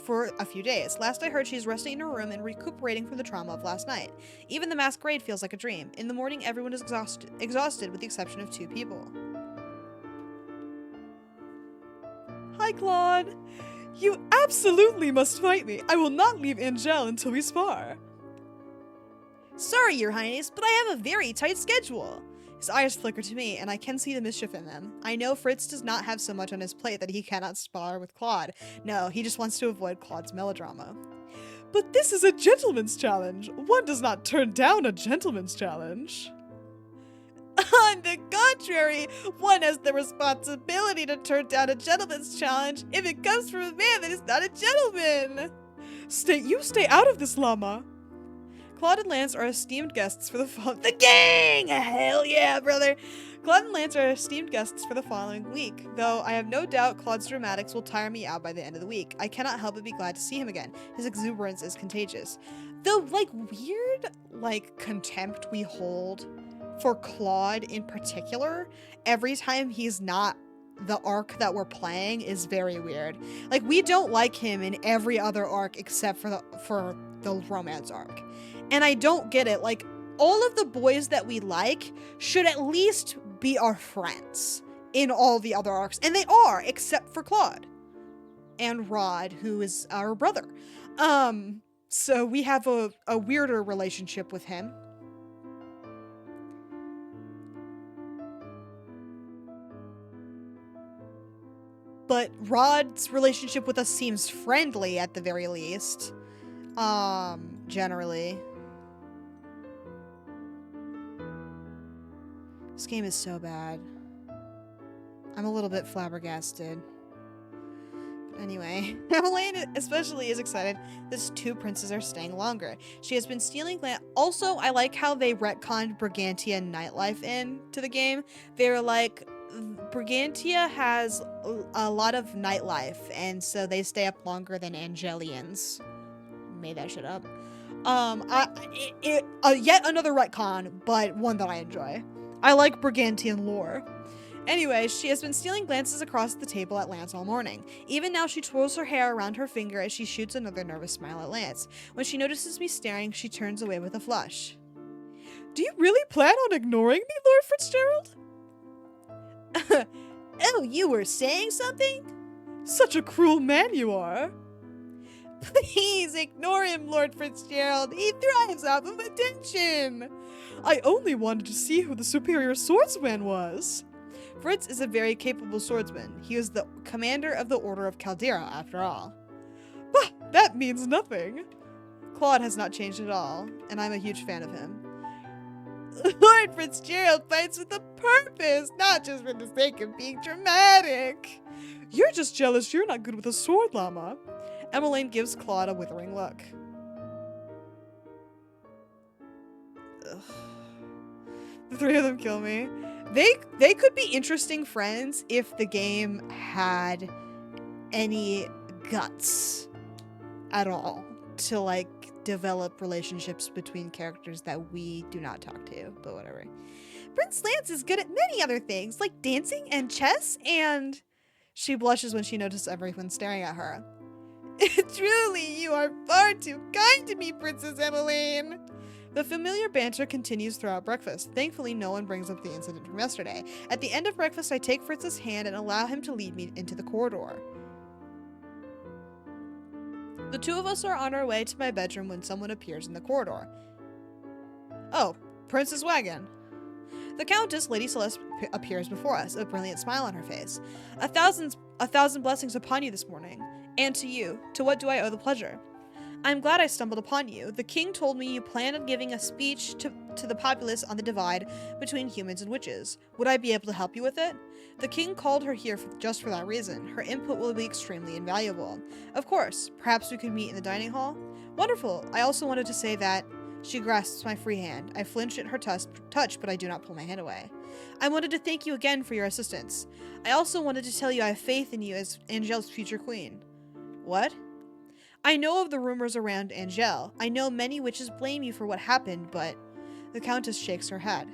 for a few days. Last I heard, she's resting in her room and recuperating from the trauma of last night. Even the masquerade feels like a dream. In the morning, everyone is exhausted with the exception of 2 people. Hi, Claude. You absolutely must fight me. I will not leave Angel until we spar. Sorry, Your Highness, but I have a very tight schedule. His eyes flicker to me, and I can see the mischief in them. I know Fritz does not have so much on his plate that he cannot spar with Claude. No, he just wants to avoid Claude's melodrama. But this is a gentleman's challenge. One does not turn down a gentleman's challenge. On the contrary, one has the responsibility to turn down a gentleman's challenge if it comes from a man that is not a gentleman. You stay out of this, llama. Claude and Lance are esteemed guests for the gang! Hell yeah, brother! Claude and Lance are esteemed guests for the following week, though I have no doubt Claude's dramatics will tire me out by the end of the week. I cannot help but be glad to see him again. His exuberance is contagious. The, weird, contempt we hold for Claude in particular, every time he's not the arc that we're playing, is very weird. Like, we don't like him in every other arc except for the romance arc. And I don't get it. Like, all of the boys that we like should at least be our friends in all the other arcs. And they are, except for Claude. And Rod, who is our brother. So we have a weirder relationship with him. But Rod's relationship with us seems friendly at the very least. Generally. This game is so bad. I'm a little bit flabbergasted. But anyway, Elaine especially is excited that two princes are staying longer. She has been stealing Also, I like how they retconned Brigantia nightlife into the game. They're like, Brigantia has a lot of nightlife, and so they stay up longer than Angelians. Made that shit up. Yet another retcon, but one that I enjoy. I like Brigantian lore. Anyway, she has been stealing glances across the table at Lance all morning. Even now, she twirls her hair around her finger as she shoots another nervous smile at Lance. When she notices me staring, she turns away with a flush. Do you really plan on ignoring me, Lord Fitzgerald? Oh, you were saying something? Such a cruel man you are. Please ignore him, Lord Fitzgerald. He thrives off of attention. I only wanted to see who the superior swordsman was. Fritz is a very capable swordsman. He is the commander of the Order of Caldera, after all. Bah, that means nothing. Claude has not changed at all, and I'm a huge fan of him. Lord Fitzgerald fights with a purpose, not just for the sake of being dramatic. You're just jealous you're not good with a sword, llama. Emmeline gives Claude a withering look. Ugh. The three of them kill me. They could be interesting friends if the game had any guts at all to, like, develop relationships between characters that we do not talk to, but whatever. Prince Lance is good at many other things, like dancing and chess, and she blushes when she notices everyone staring at her. Truly, you are far too kind to me, Princess Emmeline. The familiar banter continues throughout breakfast. Thankfully, no one brings up the incident from yesterday. At the end of breakfast, I take Fritz's hand and allow him to lead me into the corridor. The two of us are on our way to my bedroom when someone appears in the corridor. Oh, Princess Wagon. The Countess, Lady Celeste, appears before us, a brilliant smile on her face. A thousand blessings upon you this morning. And to you. To what do I owe the pleasure? I'm glad I stumbled upon you. The king told me you planned on giving a speech to the populace on the divide between humans and witches. Would I be able to help you with it? The king called her here just for that reason. Her input will be extremely invaluable. Of course. Perhaps we could meet in the dining hall? Wonderful. I also wanted to say that... She grasps my free hand. I flinch at her touch, but I do not pull my hand away. I wanted to thank you again for your assistance. I also wanted to tell you I have faith in you as Angel's future queen. What? I know of the rumors around Angel. I know many witches blame you for what happened, but... The Countess shakes her head.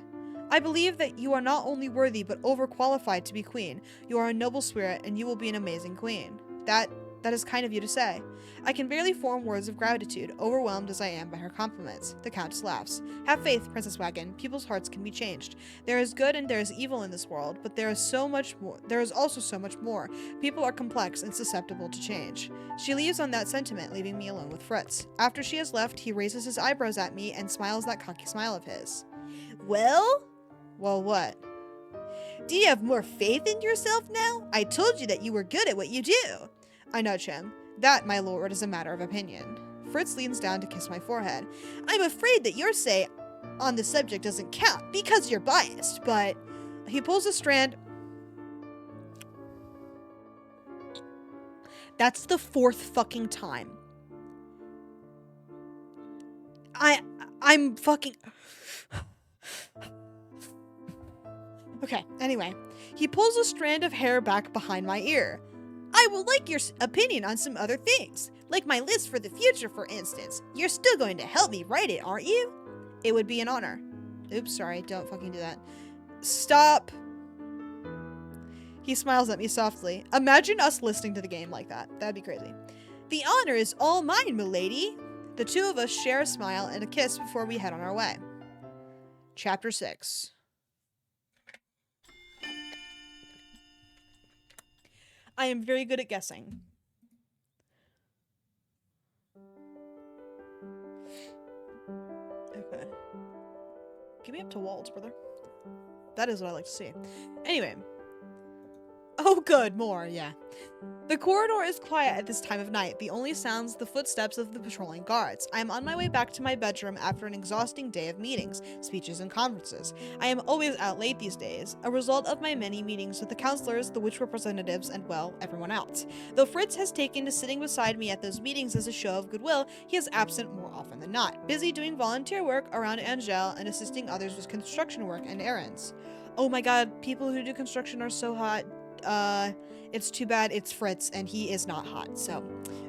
I believe that you are not only worthy, but overqualified to be queen. You are a noble spirit, and you will be an amazing queen. That That is kind of you to say. I can barely form words of gratitude, overwhelmed as I am by her compliments. The Countess laughs. Have faith, Princess Wagon. People's hearts can be changed. There is good and there is evil in this world, but there is so much more. There is also so much more. People are complex and susceptible to change. She leaves on that sentiment, leaving me alone with Fritz. After she has left, he raises his eyebrows at me and smiles that cocky smile of his. Well? Well, what? Do you have more faith in yourself now? I told you that you were good at what you do. I nudge him. That, my lord, is a matter of opinion. Fritz leans down to kiss my forehead. I'm afraid that your say on the subject doesn't count because you're biased, but he pulls a strand. That's the 4th fucking time. I'm fucking... Okay, anyway. He pulls a strand of hair back behind my ear. I would like your opinion on some other things, like my list for the future, for instance. You're still going to help me write it, aren't you? It would be an honor. Oops, sorry, don't fucking do that. Stop. He smiles at me softly. Imagine us listening to the game like that. That'd be crazy. The honor is all mine, milady. The two of us share a smile and a kiss before we head on our way. Chapter 6. I am very good at guessing. Okay. Get me up to Waltz, brother. That is what I like to see. Anyway. Oh, good. More, yeah. The corridor is quiet at this time of night. The only sounds the footsteps of the patrolling guards. I am on my way back to my bedroom after an exhausting day of meetings, speeches, and conferences. I am always out late these days, a result of my many meetings with the counselors, the witch representatives, and, well, everyone else. Though Fritz has taken to sitting beside me at those meetings as a show of goodwill, he is absent more often than not, busy doing volunteer work around Angel and assisting others with construction work and errands. Oh my god, people who do construction are so hot. It's too bad it's Fritz and he is not hot, so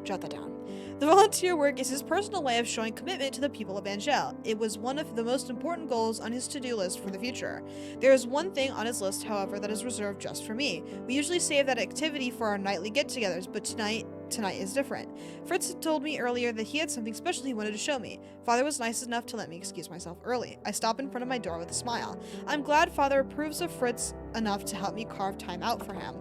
jot that down. The volunteer work is his personal way of showing commitment to the people of Angel. It was one of the most important goals on his to-do list for the future. There is one thing on his list, however, that is reserved just for me. We usually save that activity for our nightly get-togethers, but tonight is different. Fritz had told me earlier that he had something special he wanted to show me. Father was nice enough to let me excuse myself early. I stop in front of my door with a smile. I'm glad Father approves of Fritz enough to help me carve time out for him.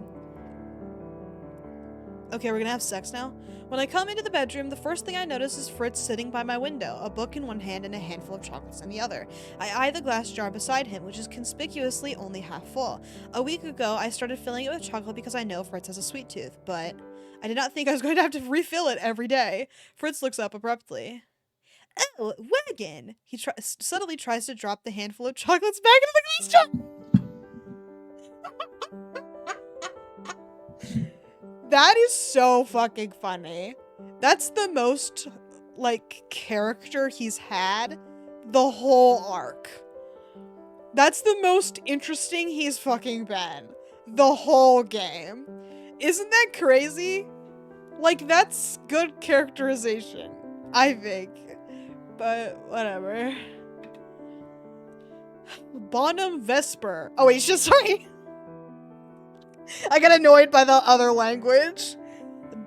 Okay, we're gonna have sex now? When I come into the bedroom, the first thing I notice is Fritz sitting by my window, a book in one hand and a handful of chocolates in the other. I eye the glass jar beside him, which is conspicuously only half full. A week ago, I started filling it with chocolate because I know Fritz has a sweet tooth, but I did not think I was going to have to refill it every day. Fritz looks up abruptly. Oh, Wagon! He subtly tries to drop the handful of chocolates back into the glass jar. That is so fucking funny. That's the most, like, character he's had the whole arc. That's the most interesting he's fucking been the whole game. Isn't that crazy? Like, that's good characterization, I think. But, whatever. Bonum Vesper. Oh, wait, sorry. I got annoyed by the other language.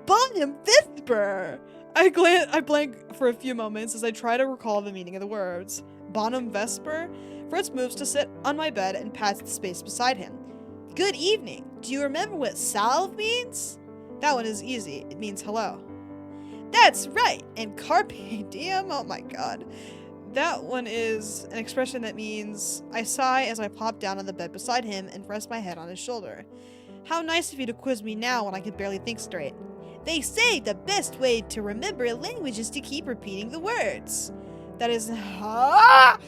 Bonum Vesper. I blank for a few moments as I try to recall the meaning of the words. Bonum Vesper? Fritz moves to sit on my bed and pats the space beside him. Good evening. Do you remember what salve means? That one is easy. It means hello. That's right. And carpe diem? Oh my god. That one is an expression that means I sigh as I plop down on the bed beside him and rest my head on his shoulder. How nice of you to quiz me now when I can barely think straight. They say the best way to remember a language is to keep repeating the words. That is not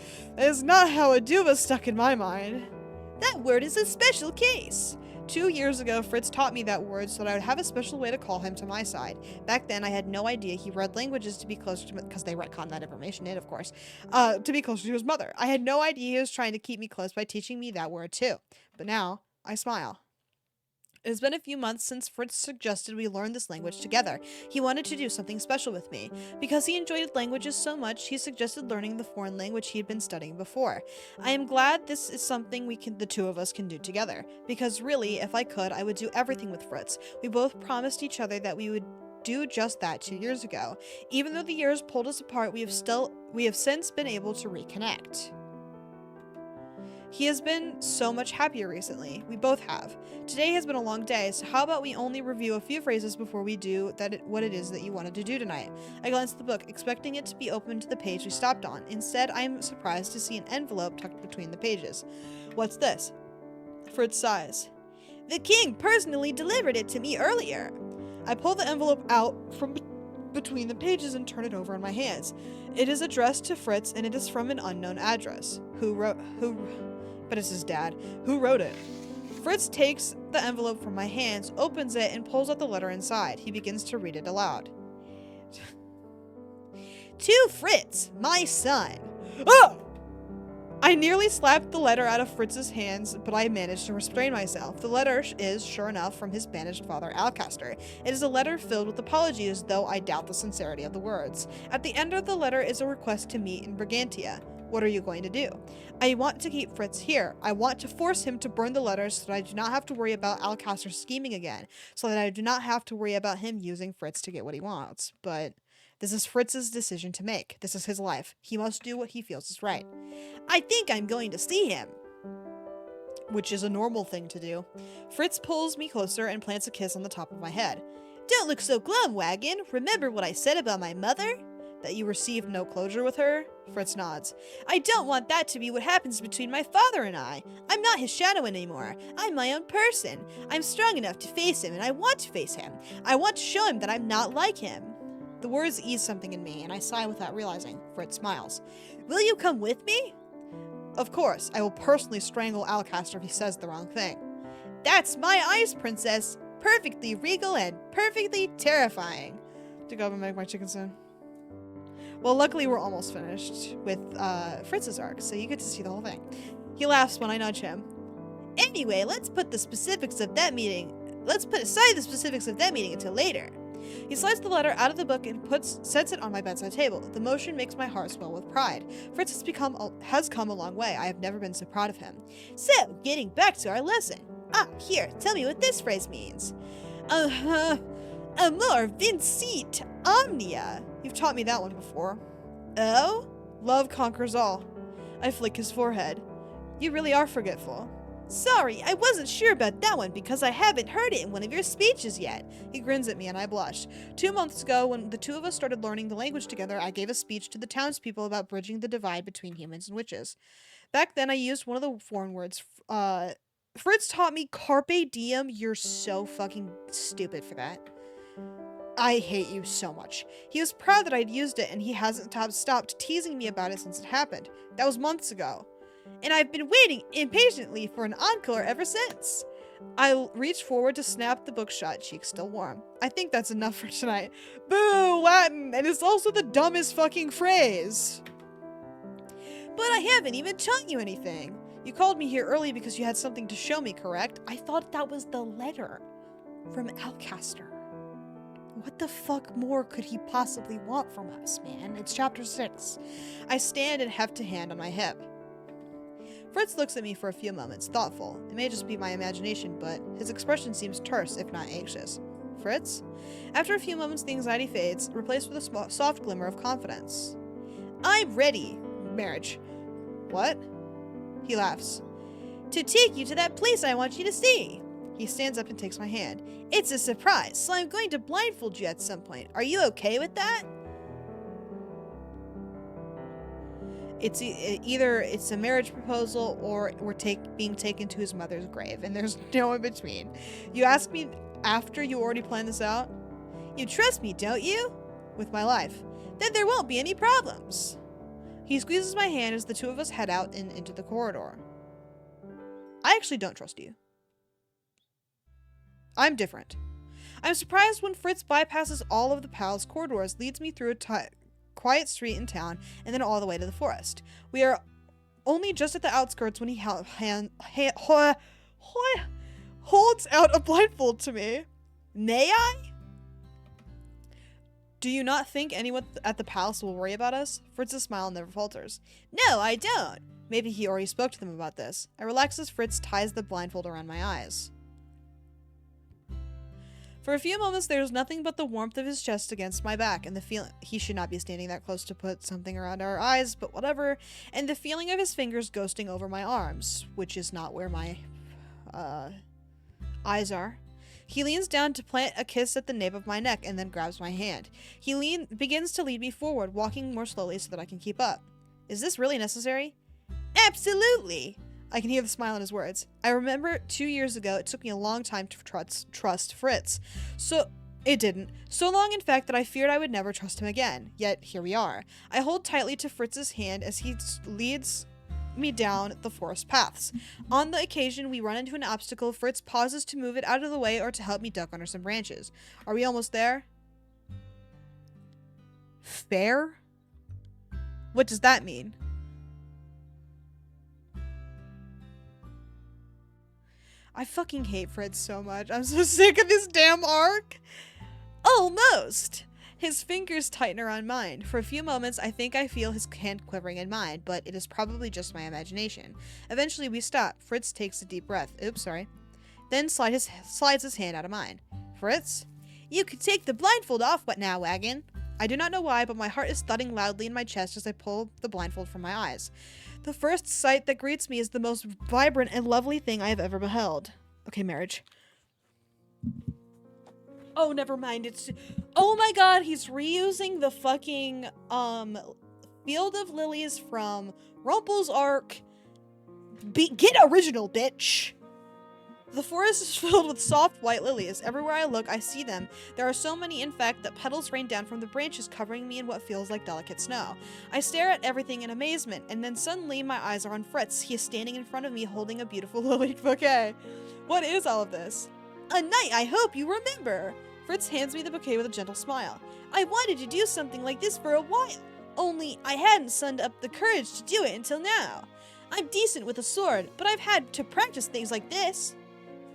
how Aduba stuck in my mind. That word is a special case. 2 years ago, Fritz taught me that word so that I would have a special way to call him to my side. Back then, I had no idea he read languages to be closer to, because they retconned that information in, of course, to be closer to his mother. I had no idea he was trying to keep me close by teaching me that word too. But now, I smile. It has been a few months since Fritz suggested we learn this language together. He wanted to do something special with me. Because he enjoyed languages so much, he suggested learning the foreign language he had been studying before. I am glad this is something the two of us can do together. Because really, if I could, I would do everything with Fritz. We both promised each other that we would do just that 2 years ago. Even though the years pulled us apart, we have since been able to reconnect. He has been so much happier recently. We both have. Today has been a long day, so how about we only review a few phrases before we do what it is that you wanted to do tonight? I glanced at the book, expecting it to be open to the page we stopped on. Instead, I am surprised to see an envelope tucked between the pages. What's this? Fritz sighs. The king personally delivered it to me earlier. I pull the envelope out from between the pages and turn it over in my hands. It is addressed to Fritz, and it is from an unknown address. But it's his dad. Who wrote it? Fritz takes the envelope from my hands, opens it, and pulls out the letter inside. He begins to read it aloud. To Fritz, my son. Oh! I nearly slapped the letter out of Fritz's hands, but I managed to restrain myself. The letter is, sure enough, from his banished father, Alcaster. It is a letter filled with apologies, though I doubt the sincerity of the words. At the end of the letter is a request to meet in Brigantia. What are you going to do? I want to keep Fritz here. I want to force him to burn the letters so that I do not have to worry about Alcaster scheming again, so that I do not have to worry about him using Fritz to get what he wants. But this is Fritz's decision to make. This is his life. He must do what he feels is right. I think I'm going to see him. Which is a normal thing to do. Fritz pulls me closer and plants a kiss on the top of my head. Don't look so glum, Wagon. Remember what I said about my mother? That you received no closure with her? Fritz nods. I don't want that to be what happens between my father and I. I'm not his shadow anymore. I'm my own person. I'm strong enough to face him, and I want to face him. I want to show him that I'm not like him. The words ease something in me, and I sigh without realizing. Fritz smiles. Will you come with me? Of course. I will personally strangle Alcaster if he says the wrong thing. That's my eyes, princess. Perfectly regal and perfectly terrifying. To go up and make my chicken soon. Well, luckily we're almost finished with Fritz's arc, so you get to see the whole thing. He laughs when I nudge him. Anyway, let's put aside the specifics of that meeting until later. He slides the letter out of the book and sets it on my bedside table. The motion makes my heart swell with pride. Fritz has come a long way. I have never been so proud of him. So, getting back to our lesson. Here, tell me what this phrase means. Amor vincit omnia. You've taught me that one before. Oh? Love conquers all. I flick his forehead. You really are forgetful. Sorry, I wasn't sure about that one because I haven't heard it in one of your speeches yet. He grins at me and I blush. 2 months ago, when the two of us started learning the language together, I gave a speech to the townspeople about bridging the divide between humans and witches. Back then, I used one of the foreign words. Fritz taught me carpe diem. You're so fucking stupid for that. I hate you so much. He was proud that I'd used it, and he hasn't stopped teasing me about it since it happened. That was months ago. And I've been waiting impatiently for an encore ever since. I reached forward to snap the book shut, cheeks still warm. I think that's enough for tonight. Boo, Latin, and it's also the dumbest fucking phrase. But I haven't even taught you anything. You called me here early because you had something to show me, correct? I thought that was the letter from Alcaster. What the fuck more could he possibly want from us, man? It's chapter 6. I stand and heft a hand on my hip. Fritz looks at me for a few moments, thoughtful. It may just be my imagination, but his expression seems terse, if not anxious. Fritz? After a few moments, the anxiety fades, replaced with a soft glimmer of confidence. I'm ready. Marriage. What? He laughs. To take you to that place I want you to see. He stands up and takes my hand. It's a surprise, so I'm going to blindfold you at some point. Are you okay with that? It's either it's a marriage proposal or we're being taken to his mother's grave, and there's no in between. You ask me after you already planned this out? You trust me, don't you? With my life. Then there won't be any problems. He squeezes my hand as the two of us head out and into the corridor. I actually don't trust you. I'm different. I'm surprised when Fritz bypasses all of the palace corridors, leads me through a quiet street in town, and then all the way to the forest. We are only just at the outskirts when he holds out a blindfold to me. May I? Do you not think anyone at the palace will worry about us? Fritz's smile never falters. No, I don't. Maybe he already spoke to them about this. I relax as Fritz ties the blindfold around my eyes. For a few moments, there was nothing but the warmth of his chest against my back, and the feeling he should not be standing that close to put something around our eyes, but whatever. And the feeling of his fingers ghosting over my arms, which is not where my eyes are. He leans down to plant a kiss at the nape of my neck and then grabs my hand. He begins to lead me forward, walking more slowly so that I can keep up. Is this really necessary? Absolutely! I can hear the smile in his words. I remember 2 years ago, it took me a long time to trust Fritz. It didn't. So long, in fact, that I feared I would never trust him again. Yet, here we are. I hold tightly to Fritz's hand as he leads me down the forest paths. On the occasion we run into an obstacle, Fritz pauses to move it out of the way or to help me duck under some branches. Are we almost there? Fair? What does that mean? I fucking hate Fritz so much. I'm so sick of his damn arc. Almost! His fingers tighten around mine. For a few moments, I think I feel his hand quivering in mine, but it is probably just my imagination. Eventually, we stop. Fritz takes a deep breath. Oops, sorry. Then slides his hand out of mine. Fritz? You could take the blindfold off, what now, wagon? I do not know why, but my heart is thudding loudly in my chest as I pull the blindfold from my eyes. The first sight that greets me is the most vibrant and lovely thing I have ever beheld. Okay, marriage. Oh, never mind. Oh my god, he's reusing the fucking, Field of Lilies from Rumpel's arc. Get original, bitch! The forest is filled with soft white lilies. Everywhere I look, I see them. There are so many, in fact, that petals rain down from the branches, covering me in what feels like delicate snow. I stare at everything in amazement, and then suddenly my eyes are on Fritz. He is standing in front of me holding a beautiful lily bouquet. What is all of this? A night I hope you remember! Fritz hands me the bouquet with a gentle smile. I wanted to do something like this for a while, only I hadn't sunned up the courage to do it until now. I'm decent with a sword, but I've had to practice things like this.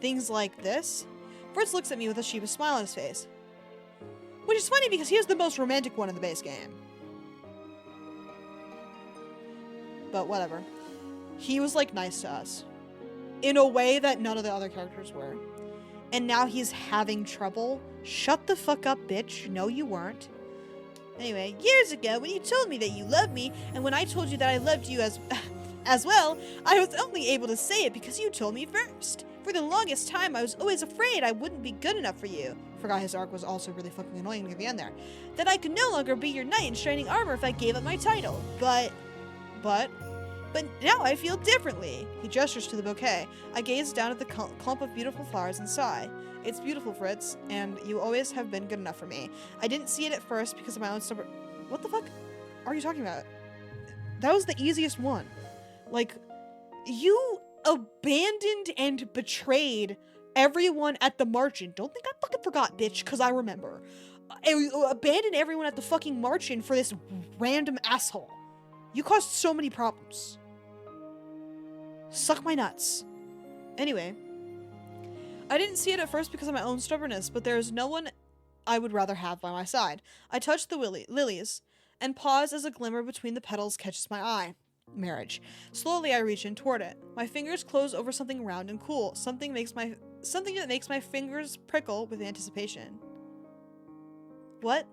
Things like this? Fritz looks at me with a sheepish smile on his face. Which is funny because he was the most romantic one in the base game. But whatever. He was like nice to us. In a way that none of the other characters were. And now he's having trouble. Shut the fuck up, bitch. No, you weren't. Anyway, years ago when you told me that you loved me, and when I told you that I loved you as well, I was only able to say it because you told me first. For the longest time, I was always afraid I wouldn't be good enough for you. Forgot his arc was also really fucking annoying near the end there. That I could no longer be your knight in shining armor if I gave up my title. But now I feel differently. He gestures to the bouquet. I gaze down at the clump of beautiful flowers and sigh. It's beautiful, Fritz, and you always have been good enough for me. I didn't see it at first because of my own stubborn... What the fuck are you talking about? That was the easiest one. Like, you abandoned and betrayed everyone at the march-in. Don't think I fucking forgot, bitch, because I remember. Abandoned everyone at the fucking march-in for this random asshole. You caused so many problems. Suck my nuts. Anyway, I didn't see it at first because of my own stubbornness, but there is no one I would rather have by my side. I touch the lilies and pause as a glimmer between the petals catches my eye. Marriage. Slowly I reach in toward it. My fingers close over something round and cool. Something that makes my fingers prickle with anticipation. What?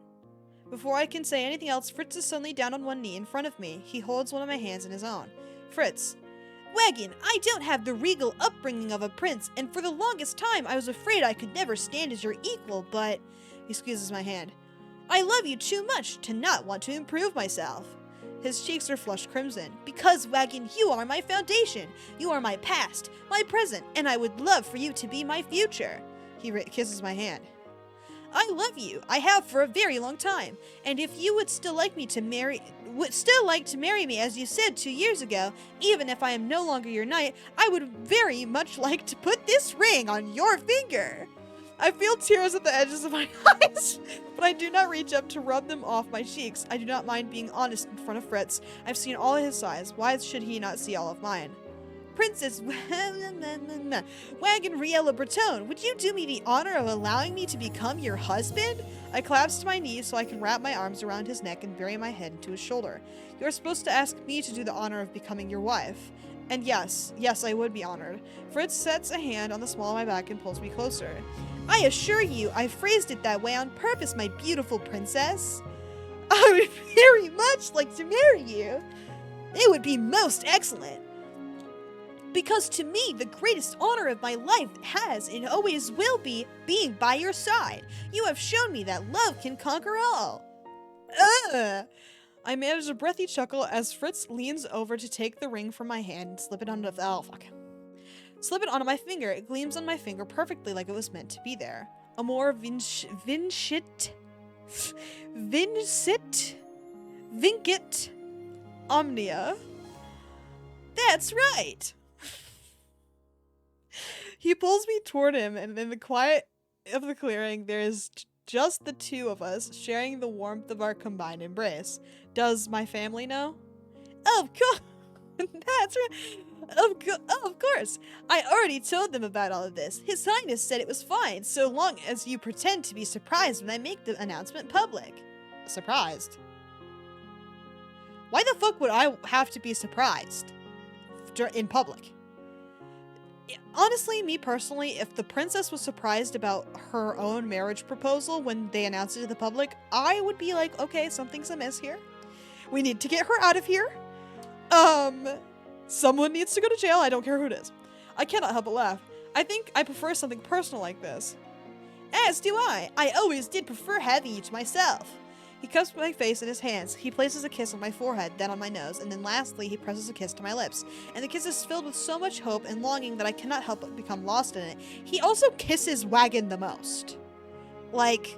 Before I can say anything else, Fritz is suddenly down on one knee in front of me. He holds one of my hands in his own. Fritz. Wagon, I don't have the regal upbringing of a prince, and for the longest time I was afraid I could never stand as your equal, but... He squeezes my hand. I love you too much to not want to improve myself. His cheeks are flushed crimson. Because, Wagon, you are my foundation. You are my past, my present, and I would love for you to be my future. He kisses my hand. I love you. I have for a very long time. And if you would still like to marry me as you said 2 years ago, even if I am no longer your knight, I would very much like to put this ring on your finger. I feel tears at the edges of my eyes, but I do not reach up to rub them off my cheeks. I do not mind being honest in front of Fritz. I've seen all of his sides. Why should he not see all of mine? Princess Wagon Riella Breton, would you do me the honor of allowing me to become your husband? I collapse to my knees so I can wrap my arms around his neck and bury my head into his shoulder. You are supposed to ask me to do the honor of becoming your wife. And yes, I would be honored. Fritz sets a hand on the small of my back and pulls me closer. I assure you, I phrased it that way on purpose, my beautiful princess. I would very much like to marry you. It would be most excellent. Because to me, the greatest honor of my life has and always will be being by your side. You have shown me that love can conquer all. Ugh. I manage a breathy chuckle as Fritz leans over to take the ring from my hand and slip it onto Slip it onto my finger. It gleams on my finger perfectly like it was meant to be there. Amor vincit omnia. That's right. He pulls me toward him, and in the quiet of the clearing, there is just the two of us sharing the warmth of our combined embrace. Does my family know? Of course. That's right. Of course. I already told them about all of this. His Highness said it was fine, so long as you pretend to be surprised when I make the announcement public. Surprised? Why the fuck would I have to be surprised in public? Honestly, me personally, if the princess was surprised about her own marriage proposal when they announced it to the public, I would be like, okay, something's amiss here. We need to get her out of here. Someone needs to go to jail. I don't care who it is. I cannot help but laugh. I think I prefer something personal like this. As do I. I always did prefer having you to myself. He cups my face in his hands. He places a kiss on my forehead, then on my nose, and then lastly he presses a kiss to my lips. And the kiss is filled with so much hope and longing that I cannot help but become lost in it. He also kisses Wagon the most. Like,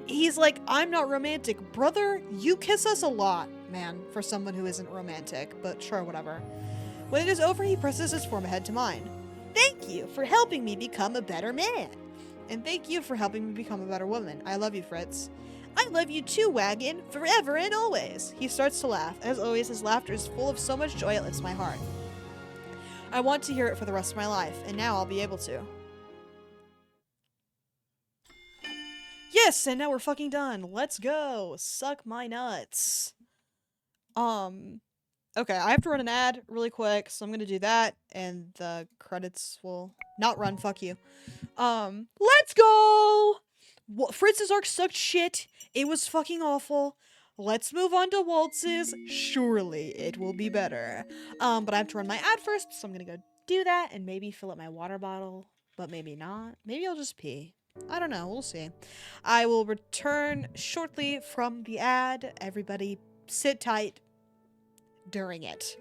he's like, I'm not romantic. Brother, you kiss us a lot, man, for someone who isn't romantic, but sure, whatever. When it is over, he presses his forehead to mine. Thank you for helping me become a better man. And thank you for helping me become a better woman. I love you, Fritz. I love you too, Wagon, forever and always. He starts to laugh. As always, his laughter is full of so much joy it lifts my heart. I want to hear it for the rest of my life, and now I'll be able to. Yes, and now we're fucking done. Let's go. Suck my nuts. Okay, I have to run an ad really quick, so I'm gonna do that, and the credits will not run, fuck you. Let's go! Fritz's arc sucked shit. It was fucking awful. Let's move on to Waltz's. Surely it will be better. But I have to run my ad first, so I'm gonna go do that and maybe fill up my water bottle, but maybe not. Maybe I'll just pee. I don't know, we'll see. I will return shortly from the ad. Everybody sit tight during it.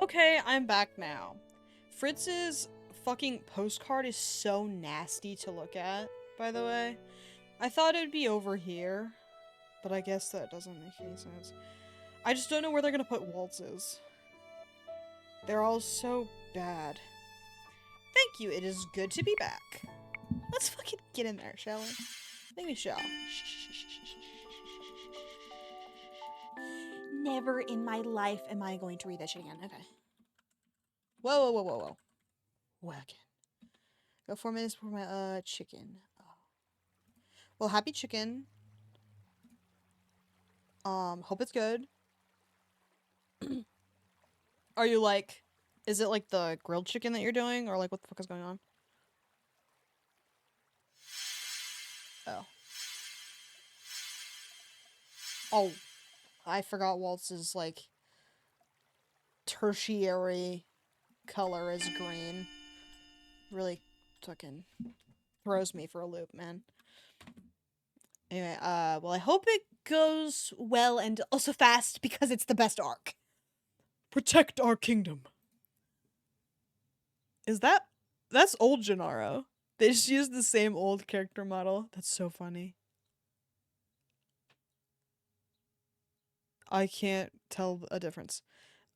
Okay, I'm back now. Fritz's fucking postcard is so nasty to look at, by the way. I thought it'd be over here, but I guess that doesn't make any sense. I just don't know where they're gonna put Waltz's. They're all so bad. Thank you, it is good to be back. Let's fucking get in there, shall we? I think we shall. Never in my life am I going to read that shit again. Okay. Whoa, whoa, whoa, whoa, whoa. Whack. Got 4 minutes for my, chicken. Oh. Well, happy chicken. Hope it's good. Are you like, is it like the grilled chicken that you're doing, or like what the fuck is going on? Oh. Oh. I forgot Waltz's, like, tertiary color is green. Really fucking throws me for a loop, man. Anyway, well, I hope it goes well and also fast because it's the best arc. Protect our kingdom. That's old Gennaro. They just used the same old character model. That's so funny. I can't tell a difference.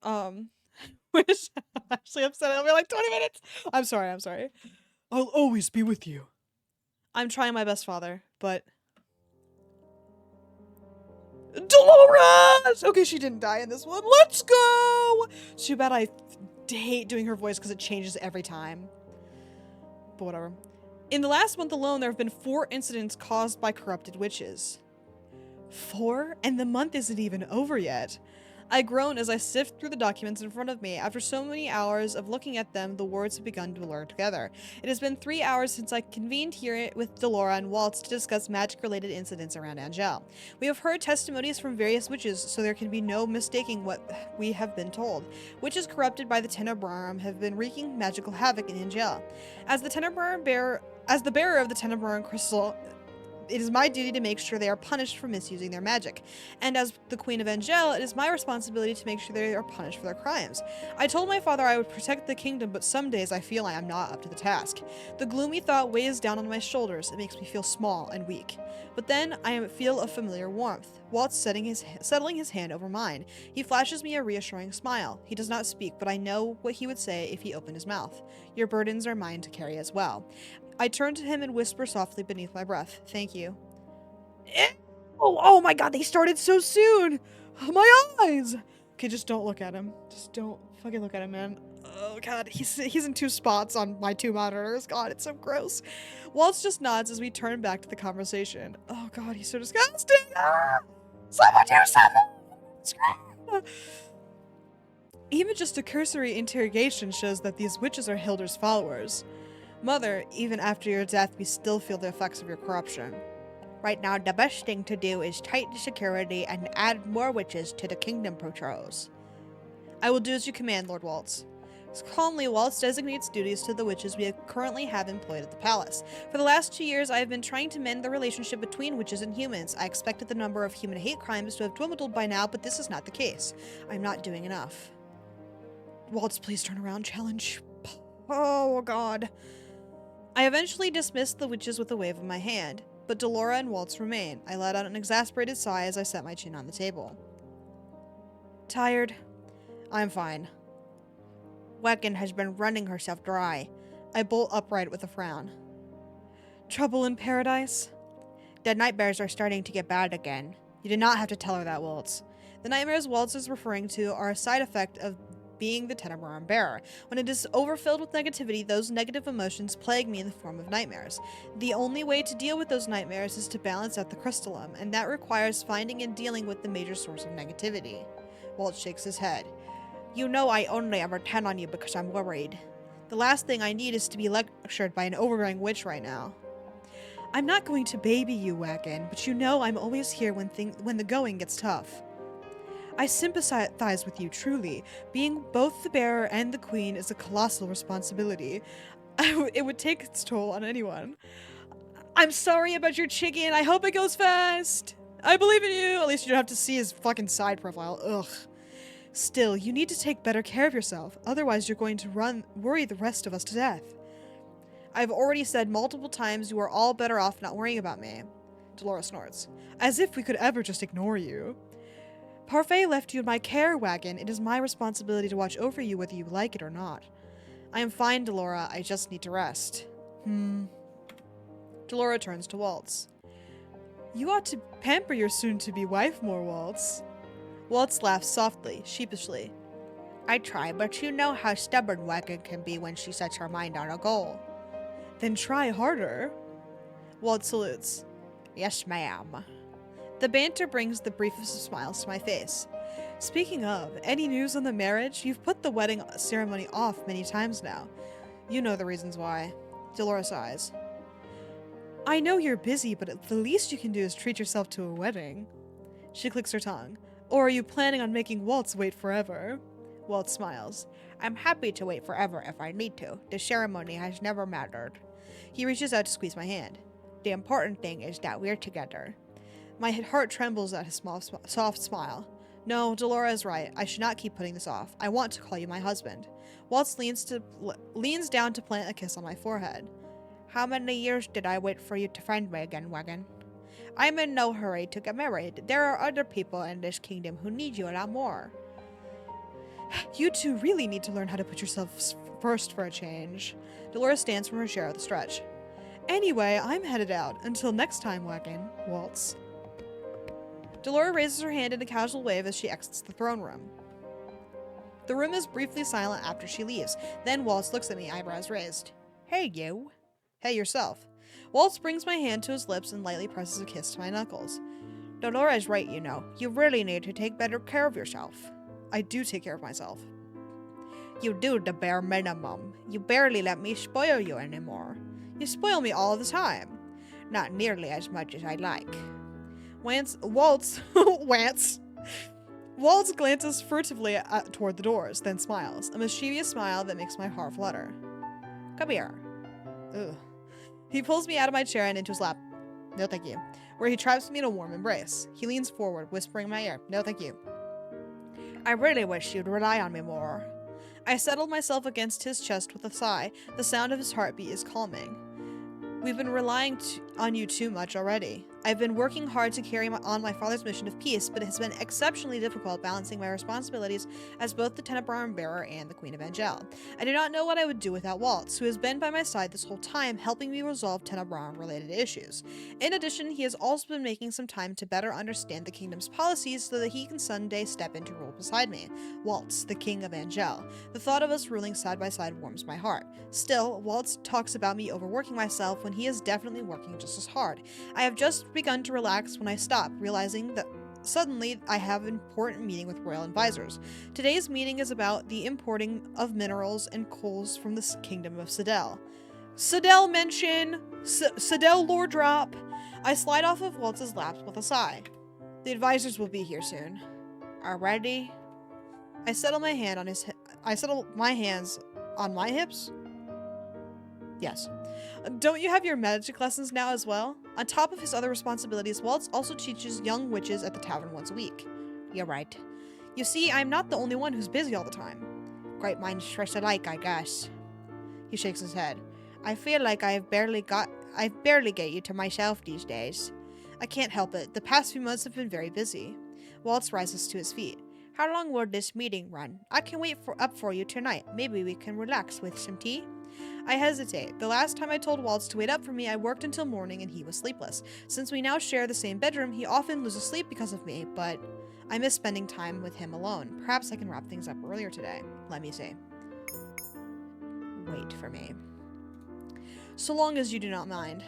Which I'm actually upset. I'll be like 20 minutes. I'm sorry. I'll always be with you. I'm trying my best, father, but Dolores! Okay, she didn't die in this one. Let's go! Too bad I hate doing her voice because it changes every time. But whatever. In the last month alone, there have been 4 incidents caused by corrupted witches. 4? And the month isn't even over yet. I groan as I sift through the documents in front of me. After so many hours of looking at them, the words have begun to blur together. It has been 3 hours since I convened here with Delora and Waltz to discuss magic-related incidents around Angel. We have heard testimonies from various witches, so there can be no mistaking what we have been told. Witches corrupted by the Tenebrarum have been wreaking magical havoc in Angel. As the bearer of the Tenebrarum crystal, it is my duty to make sure they are punished for misusing their magic. And as the Queen of Angel, it is my responsibility to make sure they are punished for their crimes. I told my father I would protect the kingdom, but some days I feel I am not up to the task. The gloomy thought weighs down on my shoulders. It makes me feel small and weak. But then I feel a familiar warmth. Waltz settling his hand over mine. He flashes me a reassuring smile. He does not speak, but I know what he would say if he opened his mouth. Your burdens are mine to carry as well. I turn to him and whisper softly beneath my breath. Thank you. Oh my god, they started so soon! My eyes! Okay, just don't look at him. Just don't fucking look at him, man. Oh god, he's in 2 spots on my 2 monitors. God, it's so gross. Waltz just nods as we turn back to the conversation. Oh god, he's so disgusting! Ah! Someone do something! Even just a cursory interrogation shows that these witches are Hilder's followers. Mother, even after your death, we still feel the effects of your corruption. Right now, the best thing to do is tighten security and add more witches to the kingdom patrols. I will do as you command, Lord Waltz. Calmly, Waltz designates duties to the witches we currently have employed at the palace. For the last 2 years, I have been trying to mend the relationship between witches and humans. I expected the number of human hate crimes to have dwindled by now, but this is not the case. I'm not doing enough. Waltz, please turn around, challenge. Oh, God. I eventually dismissed the witches with a wave of my hand, but Delora and Waltz remain. I let out an exasperated sigh as I set my chin on the table. Tired? I'm fine. Wacken has been running herself dry. I bolt upright with a frown. Trouble in paradise? The nightmares are starting to get bad again. You did not have to tell her that, Waltz. The nightmares Waltz is referring to are a side effect of being the Tenebrarum bearer. When it is overfilled with negativity, those negative emotions plague me in the form of nightmares. The only way to deal with those nightmares is to balance out the crystallum, and that requires finding and dealing with the major source of negativity. Walt shakes his head. You know I only ever turn on you because I'm worried. The last thing I need is to be lectured by an overbearing witch right now. I'm not going to baby you, Wacken, but you know I'm always here when the going gets tough. I sympathize with you, truly. Being both the bearer and the queen is a colossal responsibility. It would take its toll on anyone. I'm sorry about your chicken. I hope it goes fast. I believe in you. At least you don't have to see his fucking side profile. Ugh. Still, you need to take better care of yourself, otherwise you're going to worry the rest of us to death. I've already said multiple times you are all better off not worrying about me. Dolores snorts. As if we could ever just ignore you. Parfait left you in my care wagon. It is my responsibility to watch over you whether you like it or not. I am fine, Delora. I just need to rest. Delora turns to Waltz. You ought to pamper your soon-to-be wife more, Waltz. Waltz laughs softly, sheepishly. I try, but you know how stubborn Wagon can be when she sets her mind on a goal. Then try harder. Waltz salutes. Yes, ma'am. The banter brings the briefest of smiles to my face. Speaking of, any news on the marriage? You've put the wedding ceremony off many times now. You know the reasons why. Dolores sighs. I know you're busy, but the least you can do is treat yourself to a wedding. She clicks her tongue. Or are you planning on making Waltz wait forever? Waltz smiles. I'm happy to wait forever if I need to. The ceremony has never mattered. He reaches out to squeeze my hand. The important thing is that we're together. My heart trembles at his small, soft smile. No, Delora is right. I should not keep putting this off. I want to call you my husband. Waltz leans down to plant a kiss on my forehead. How many years did I wait for you to find me again, Wagon? I'm in no hurry to get married. There are other people in this kingdom who need you a lot more. You two really need to learn how to put yourselves first for a change. Dolores stands from her chair at the stretch. Anyway, I'm headed out. Until next time, Wagon. Waltz. Delora raises her hand in a casual wave as she exits the throne room. The room is briefly silent after she leaves. Then Waltz looks at me, eyebrows raised. Hey, you. Hey, yourself. Waltz brings my hand to his lips and lightly presses a kiss to my knuckles. Dolora's right, you know. You really need to take better care of yourself. I do take care of myself. You do the bare minimum. You barely let me spoil you anymore. You spoil me all the time. Not nearly as much as I like. Waltz glances furtively toward the doors, then smiles. A mischievous smile that makes my heart flutter. Come here. Ugh. He pulls me out of my chair and into his lap. No thank you. Where he traps me in a warm embrace. He leans forward, whispering in my ear. No thank you. I really wish you'd rely on me more. I settled myself against his chest with a sigh. The sound of his heartbeat is calming. We've been relying on you too much already. I've been working hard to carry on my father's mission of peace, but it has been exceptionally difficult balancing my responsibilities as both the Tenebron bearer and the Queen of Angel. I do not know what I would do without Waltz, who has been by my side this whole time, helping me resolve Tenebron-related issues. In addition, he has also been making some time to better understand the kingdom's policies so that he can someday step in to rule beside me. Waltz, the King of Angel. The thought of us ruling side by side warms my heart. Still, Waltz talks about me overworking myself when he is definitely working just as hard. I have just begun to relax when I stop, realizing that suddenly I have an important meeting with royal advisors. Today's meeting is about the importing of minerals and coals from the kingdom of Sidel. Sidel mention! Sidel lore drop! I slide off of Waltz's lap with a sigh. The advisors will be here soon. Already? I settle my hands on my hips? Yes. Don't you have your magic lessons now as well? On top of his other responsibilities, Waltz also teaches young witches at the tavern once a week. You're right. You see, I'm not the only one who's busy all the time. Great minds stress alike, I guess. He shakes his head. I feel like I've barely get you to myself these days. I can't help it. The past few months have been very busy. Waltz rises to his feet. How long will this meeting run? I can wait up for you tonight. Maybe we can relax with some tea? I hesitate. The last time I told Waltz to wait up for me, I worked until morning and he was sleepless. Since we now share the same bedroom, he often loses sleep because of me, but I miss spending time with him alone. Perhaps I can wrap things up earlier today. Let me see. Wait for me. So long as you do not mind.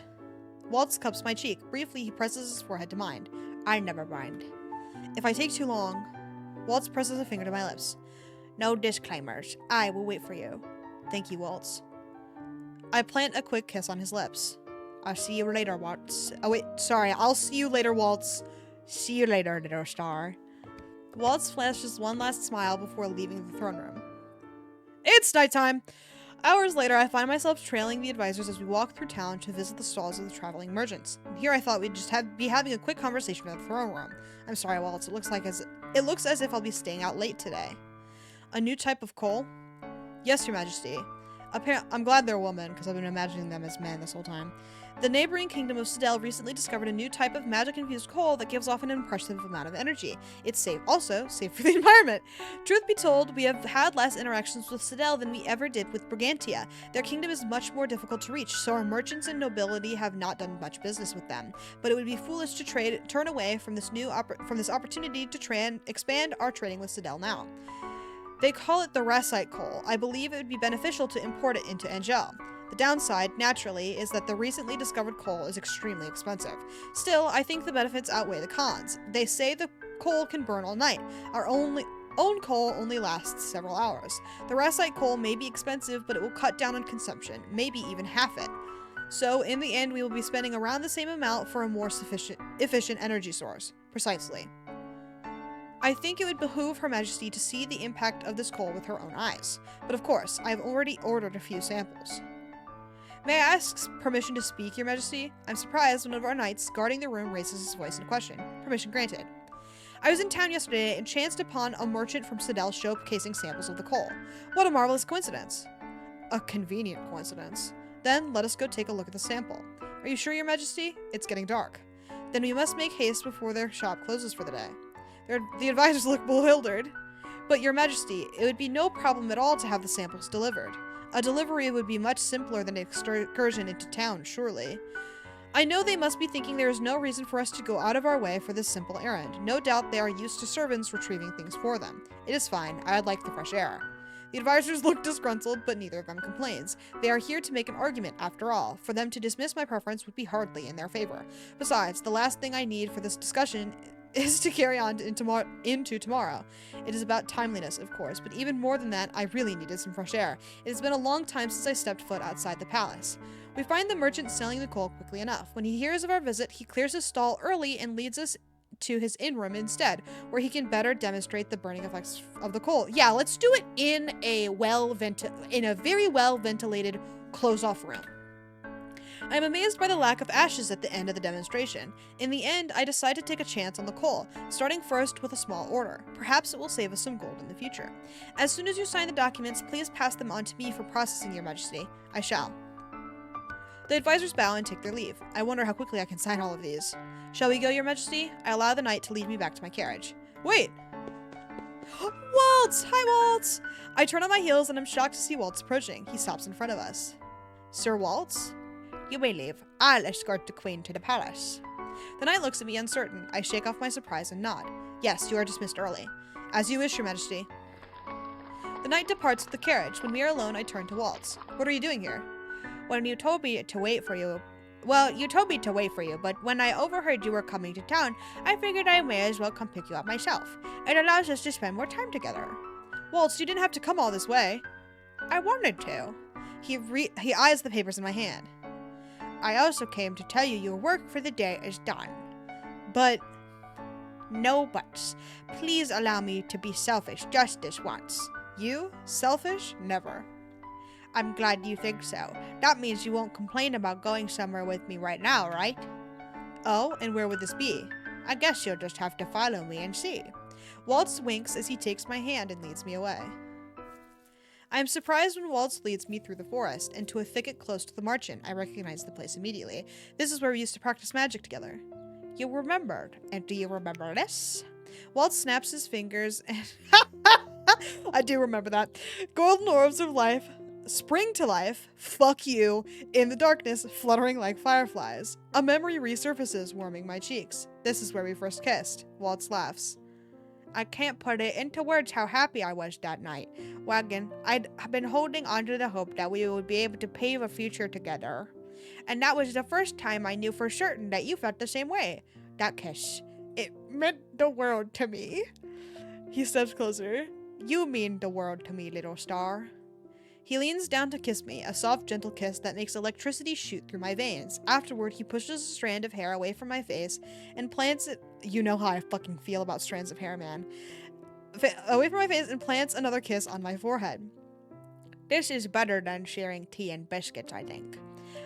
Waltz cups my cheek. Briefly, he presses his forehead to mine. I never mind. If I take too long, Waltz presses a finger to my lips. No disclaimers. I will wait for you. Thank you, Waltz. I plant a quick kiss on his lips. I'll see you later, Waltz. Oh, wait, sorry. I'll see you later, Waltz. See you later, little star. Waltz flashes one last smile before leaving the throne room. It's nighttime! Hours later, I find myself trailing the advisors as we walk through town to visit the stalls of the traveling merchants. Here I thought we'd just be having a quick conversation in the throne room. I'm sorry, Waltz. It looks like It looks as if I'll be staying out late today. A new type of coal? Yes, Your Majesty. I'm glad they're a woman, because I've been imagining them as men this whole time. The neighboring kingdom of Sidel recently discovered a new type of magic-infused coal that gives off an impressive amount of energy. It's safe for the environment. Truth be told, we have had less interactions with Sidel than we ever did with Brigantia. Their kingdom is much more difficult to reach, so our merchants and nobility have not done much business with them. But it would be foolish to turn away from this opportunity to expand our trading with Sidel now. They call it the Rasite coal. I believe it would be beneficial to import it into Angel. The downside, naturally, is that the recently discovered coal is extremely expensive. Still, I think the benefits outweigh the cons. They say the coal can burn all night. Our own coal only lasts several hours. The Rasite coal may be expensive, but it will cut down on consumption, maybe even half it. So, in the end, we will be spending around the same amount for a more efficient energy source. Precisely. I think it would behoove Her Majesty to see the impact of this coal with her own eyes. But of course, I have already ordered a few samples. May I ask permission to speak, Your Majesty? I'm surprised when one of our knights guarding the room raises his voice in question. Permission granted. I was in town yesterday and chanced upon a merchant from Sidel showcasing samples of the coal. What a marvelous coincidence. A convenient coincidence. Then let us go take a look at the sample. Are you sure, Your Majesty? It's getting dark. Then we must make haste before their shop closes for the day. The advisors look bewildered. But, Your Majesty, it would be no problem at all to have the samples delivered. A delivery would be much simpler than an excursion into town, surely. I know they must be thinking there is no reason for us to go out of our way for this simple errand. No doubt they are used to servants retrieving things for them. It is fine. I'd like the fresh air. The advisors look disgruntled, but neither of them complains. They are here to make an argument, after all. For them to dismiss my preference would be hardly in their favor. Besides, the last thing I need for this discussion is to carry on into tomorrow. It is about timeliness, of course, but even more than that, I really needed some fresh air. It has been a long time since I stepped foot outside the palace. We find the merchant selling the coal quickly enough. When he hears of our visit, he clears his stall early and leads us to his inn room instead, where he can better demonstrate the burning effects of the coal. Yeah, let's do it in a very well ventilated close-off room. I am amazed by the lack of ashes at the end of the demonstration. In the end, I decide to take a chance on the coal, starting first with a small order. Perhaps it will save us some gold in the future. As soon as you sign the documents, please pass them on to me for processing, Your Majesty. I shall. The advisors bow and take their leave. I wonder how quickly I can sign all of these. Shall we go, Your Majesty? I allow the knight to lead me back to my carriage. Wait! Waltz! Hi, Waltz! I turn on my heels and I'm shocked to see Waltz approaching. He stops in front of us. Sir Waltz? You may leave. I'll escort the queen to the palace. The knight looks at me uncertain. I shake off my surprise and nod. Yes, you are dismissed early. As you wish, Your Majesty. The knight departs with the carriage. When we are alone, I turn to Waltz. What are you doing here? When you told me to wait for you... Well, you told me to wait for you, but when I overheard you were coming to town, I figured I may as well come pick you up myself. It allows us to spend more time together. Waltz, you didn't have to come all this way. I wanted to. He eyes the papers in my hand. I also came to tell you your work for the day is done. But... No buts. Please allow me to be selfish just this once. You? Selfish? Never. I'm glad you think so. That means you won't complain about going somewhere with me right now, right? Oh, and where would this be? I guess you'll just have to follow me and see. Waltz winks as he takes my hand and leads me away. I am surprised when Waltz leads me through the forest and to a thicket close to the marchant. I recognize the place immediately. This is where we used to practice magic together. You remembered. And do you remember this? Waltz snaps his fingers and... I do remember that. Golden orbs of life spring to life, fuck you, in the darkness, fluttering like fireflies. A memory resurfaces, warming my cheeks. This is where we first kissed. Waltz laughs. I can't put it into words how happy I was that night. Wagon, I'd been holding on to the hope that we would be able to pave a future together. And that was the first time I knew for certain that you felt the same way. That kiss, it meant the world to me. He steps closer. You mean the world to me, little star. He leans down to kiss me, a soft, gentle kiss that makes electricity shoot through my veins. Afterward, he pushes a strand of hair away from my face and plants it... You know how I fucking feel about strands of hair, man. Away from my face and plants another kiss on my forehead. This is better than sharing tea and biscuits, I think.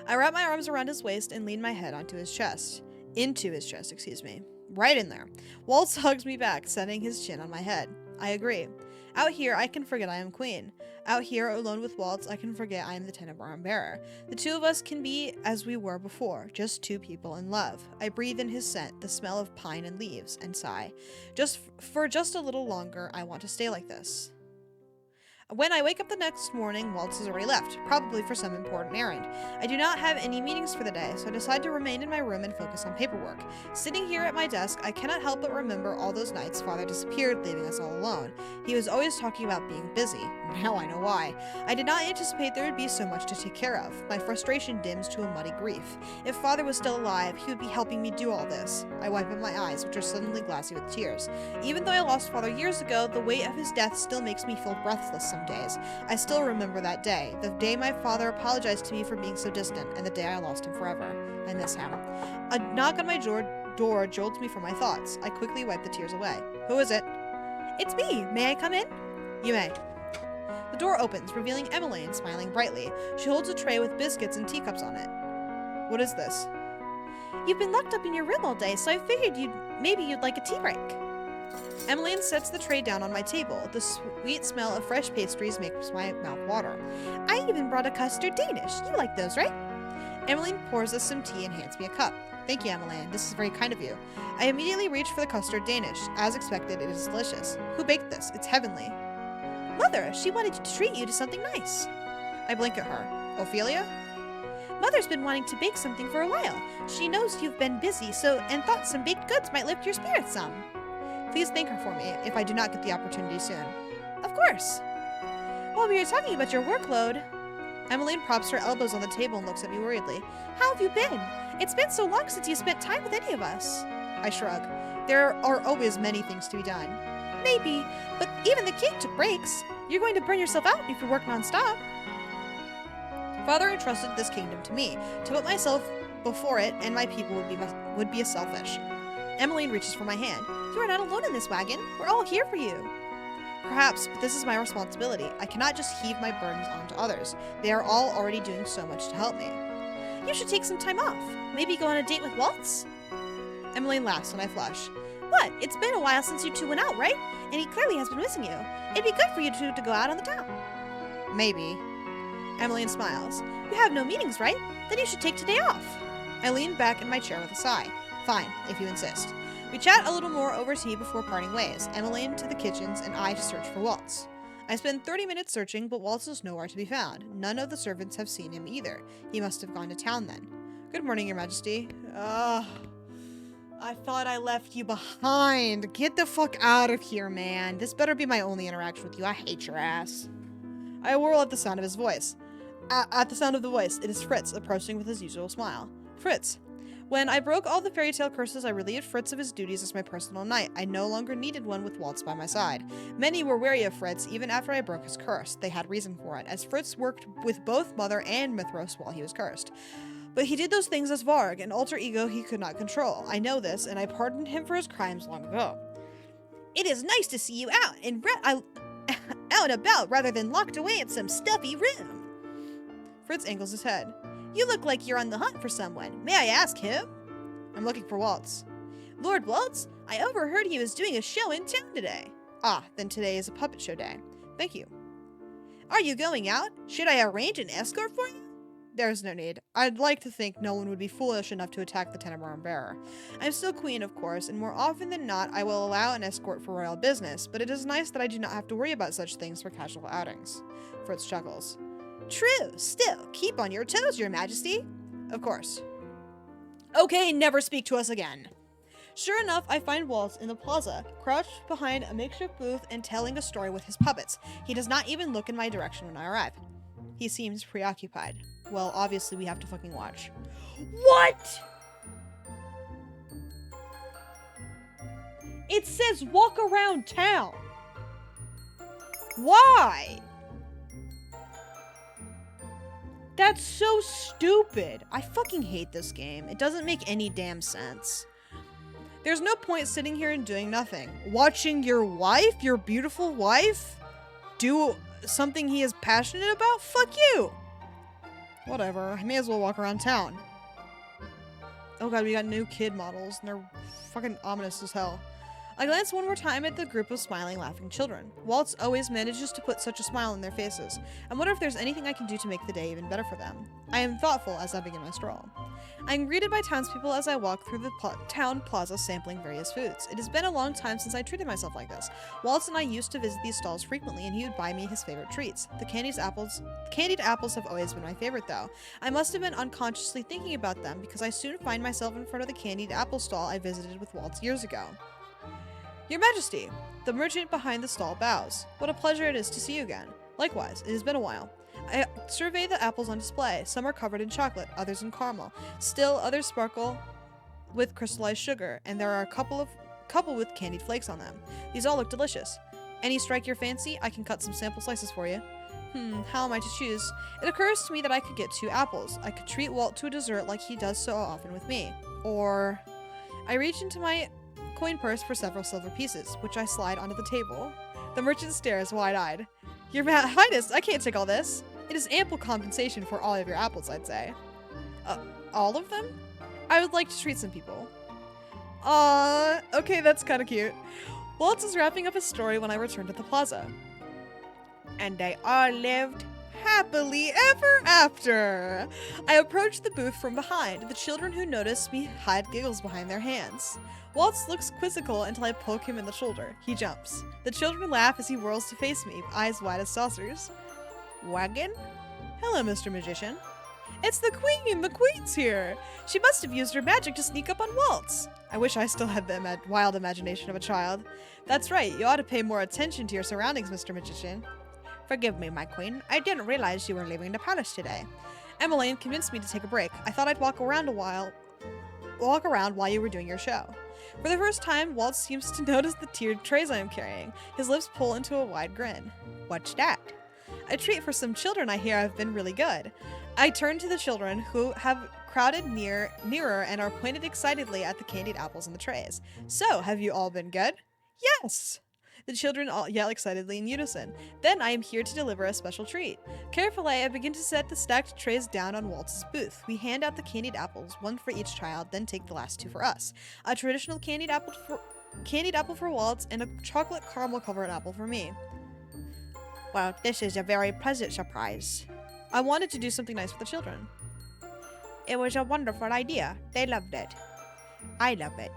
I wrap my arms around his waist and lean my head onto his chest. Into his chest, excuse me. Right in there. Waltz hugs me back, setting his chin on my head. I agree. Out here, I can forget I am queen. Out here, alone with Waltz, I can forget I am the Tenenbaum bearer. The two of us can be as we were before, just two people in love. I breathe in his scent, the smell of pine and leaves, and sigh. For just a little longer, I want to stay like this. When I wake up the next morning, Waltz has already left, probably for some important errand. I do not have any meetings for the day, so I decide to remain in my room and focus on paperwork. Sitting here at my desk, I cannot help but remember all those nights Father disappeared, leaving us all alone. He was always talking about being busy. Now I know why. I did not anticipate there would be so much to take care of. My frustration dims to a muddy grief. If Father was still alive, he would be helping me do all this. I wipe up my eyes, which are suddenly glassy with tears. Even though I lost Father years ago, the weight of his death still makes me feel breathless some days. I still remember that day, the day my father apologized to me for being so distant, and the day I lost him forever. I miss him. A knock on my door jolts me from my thoughts. I quickly wipe the tears away. Who is it? It's me. May I come in? You may. The door opens, revealing Emmeline, smiling brightly. She holds a tray with biscuits and teacups on it. What is this? You've been locked up in your room all day, so I figured maybe you'd like a tea break. Emmeline sets the tray down on my table. The sweet smell of fresh pastries makes my mouth water. I even brought a custard Danish. You like those, right? Emmeline pours us some tea and hands me a cup. Thank you, Emmeline. This is very kind of you. I immediately reach for the custard Danish. As expected, it is delicious. Who baked this? It's heavenly. Mother, she wanted to treat you to something nice. I blink at her. Ophelia? Mother's been wanting to bake something for a while. She knows you've been busy, and thought some baked goods might lift your spirits some. Please thank her for me if I do not get the opportunity soon. Of course. While we were talking about your workload, Emmeline props her elbows on the table and looks at me worriedly. How have you been? It's been so long since you spent time with any of us. I shrug. There are always many things to be done. Maybe, but even the king took breaks. You're going to burn yourself out if you work nonstop. Father entrusted this kingdom to me. To put myself before it and my people would be selfish. Emmeline reaches for my hand. You are not alone in this wagon. We're all here for you. Perhaps, but this is my responsibility. I cannot just heave my burdens onto others. They are all already doing so much to help me. You should take some time off. Maybe go on a date with Waltz? Emmeline laughs and I flush. What? It's been a while since you two went out, right? And he clearly has been missing you. It'd be good for you two to go out on the town. Maybe. Emmeline smiles. You have no meetings, right? Then you should take today off. I lean back in my chair with a sigh. Fine, if you insist. We chat a little more over tea before parting ways, Emmeline to the kitchens and I to search for Waltz. I spend 30 minutes searching, but Waltz is nowhere to be found. None of the servants have seen him either. He must have gone to town then. Good morning, Your Majesty. I thought I left you behind. Get the fuck out of here, man. This better be my only interaction with you. I hate your ass. I whirl at the sound of his voice. At the sound of the voice, it is Fritz, approaching with his usual smile. Fritz. When I broke all the fairy tale curses, I relieved Fritz of his duties as my personal knight. I no longer needed one with Waltz by my side. Many were wary of Fritz, even after I broke his curse. They had reason for it, as Fritz worked with both Mother and Mithros while he was cursed. But he did those things as Varg, an alter ego he could not control. I know this, and I pardoned him for his crimes long ago. It is nice to see you out and about rather than locked away in some stuffy room. Fritz angles his head. You look like you're on the hunt for someone. May I ask him? I'm looking for Waltz. Lord Waltz? I overheard he was doing a show in town today. Ah, then today is a puppet show day. Thank you. Are you going out? Should I arrange an escort for you? There's no need. I'd like to think no one would be foolish enough to attack the Tenenbaum bearer. I'm still queen, of course, and more often than not, I will allow an escort for royal business, but it is nice that I do not have to worry about such things for casual outings. Fritz chuckles. True. Still, keep on your toes, Your Majesty. Of course. Okay, never speak to us again. Sure enough, I find Waltz in the plaza, crouched behind a makeshift booth and telling a story with his puppets. He does not even look in my direction when I arrive. He seems preoccupied. Well, obviously we have to fucking watch. What?! It says walk around town. Why? That's so stupid. I fucking hate this game. It doesn't make any damn sense. There's no point sitting here and doing nothing. Watching your wife, your beautiful wife, do something he is passionate about? Fuck you. Whatever. I may as well walk around town. Oh god, we got new kid models, and they're fucking ominous as hell. I glance one more time at the group of smiling, laughing children. Waltz always manages to put such a smile on their faces. I wonder if there's anything I can do to make the day even better for them. I am thoughtful as I begin my stroll. I am greeted by townspeople as I walk through the town plaza sampling various foods. It has been a long time since I treated myself like this. Waltz and I used to visit these stalls frequently, and he would buy me his favorite treats. The candied apples have always been my favorite, though. I must have been unconsciously thinking about them because I soon find myself in front of the candied apple stall I visited with Waltz years ago. Your Majesty! The merchant behind the stall bows. What a pleasure it is to see you again. Likewise, it has been a while. I survey the apples on display. Some are covered in chocolate, others in caramel. Still, others sparkle with crystallized sugar, and there are a couple with candied flakes on them. These all look delicious. Any strike your fancy? I can cut some sample slices for you. How am I to choose? It occurs to me that I could get 2 apples. I could treat Walt to a dessert like he does so often with me. Or I reach into my coin purse for several silver pieces, which I slide onto the table. The merchant stares wide-eyed. Your Highness, I can't take all this. It is ample compensation for all of your apples, I'd say. All of them? I would like to treat some people. Okay, that's kind of cute. Waltz is wrapping up his story when I return to the plaza. And they all lived happily ever after. I approach the booth from behind. The children who notice me hide giggles behind their hands. Waltz looks quizzical until I poke him in the shoulder. He jumps. The children laugh as he whirls to face me, eyes wide as saucers. Wagon? Hello, Mr. Magician. It's the Queen! The Queen's here! She must have used her magic to sneak up on Waltz. I wish I still had the wild imagination of a child. That's right, you ought to pay more attention to your surroundings, Mr. Magician. Forgive me, my queen. I didn't realize you were leaving the palace today. Emmeline convinced me to take a break. I thought I'd walk around while you were doing your show. For the first time, Waltz seems to notice the tiered trays I am carrying. His lips pull into a wide grin. What's that? A treat for some children I hear have been really good. I turn to the children, who have crowded nearer and are pointed excitedly at the candied apples in the trays. So, have you all been good? Yes! The children all yell excitedly in unison. Then I am here to deliver a special treat. Carefully, I begin to set the stacked trays down on Waltz's booth. We hand out the candied apples, 1 for each child, then take the last 2 for us. A traditional candied apple for Waltz, and a chocolate caramel covered apple for me. Well, this is a very pleasant surprise. I wanted to do something nice for the children. It was a wonderful idea. They loved it. I love it.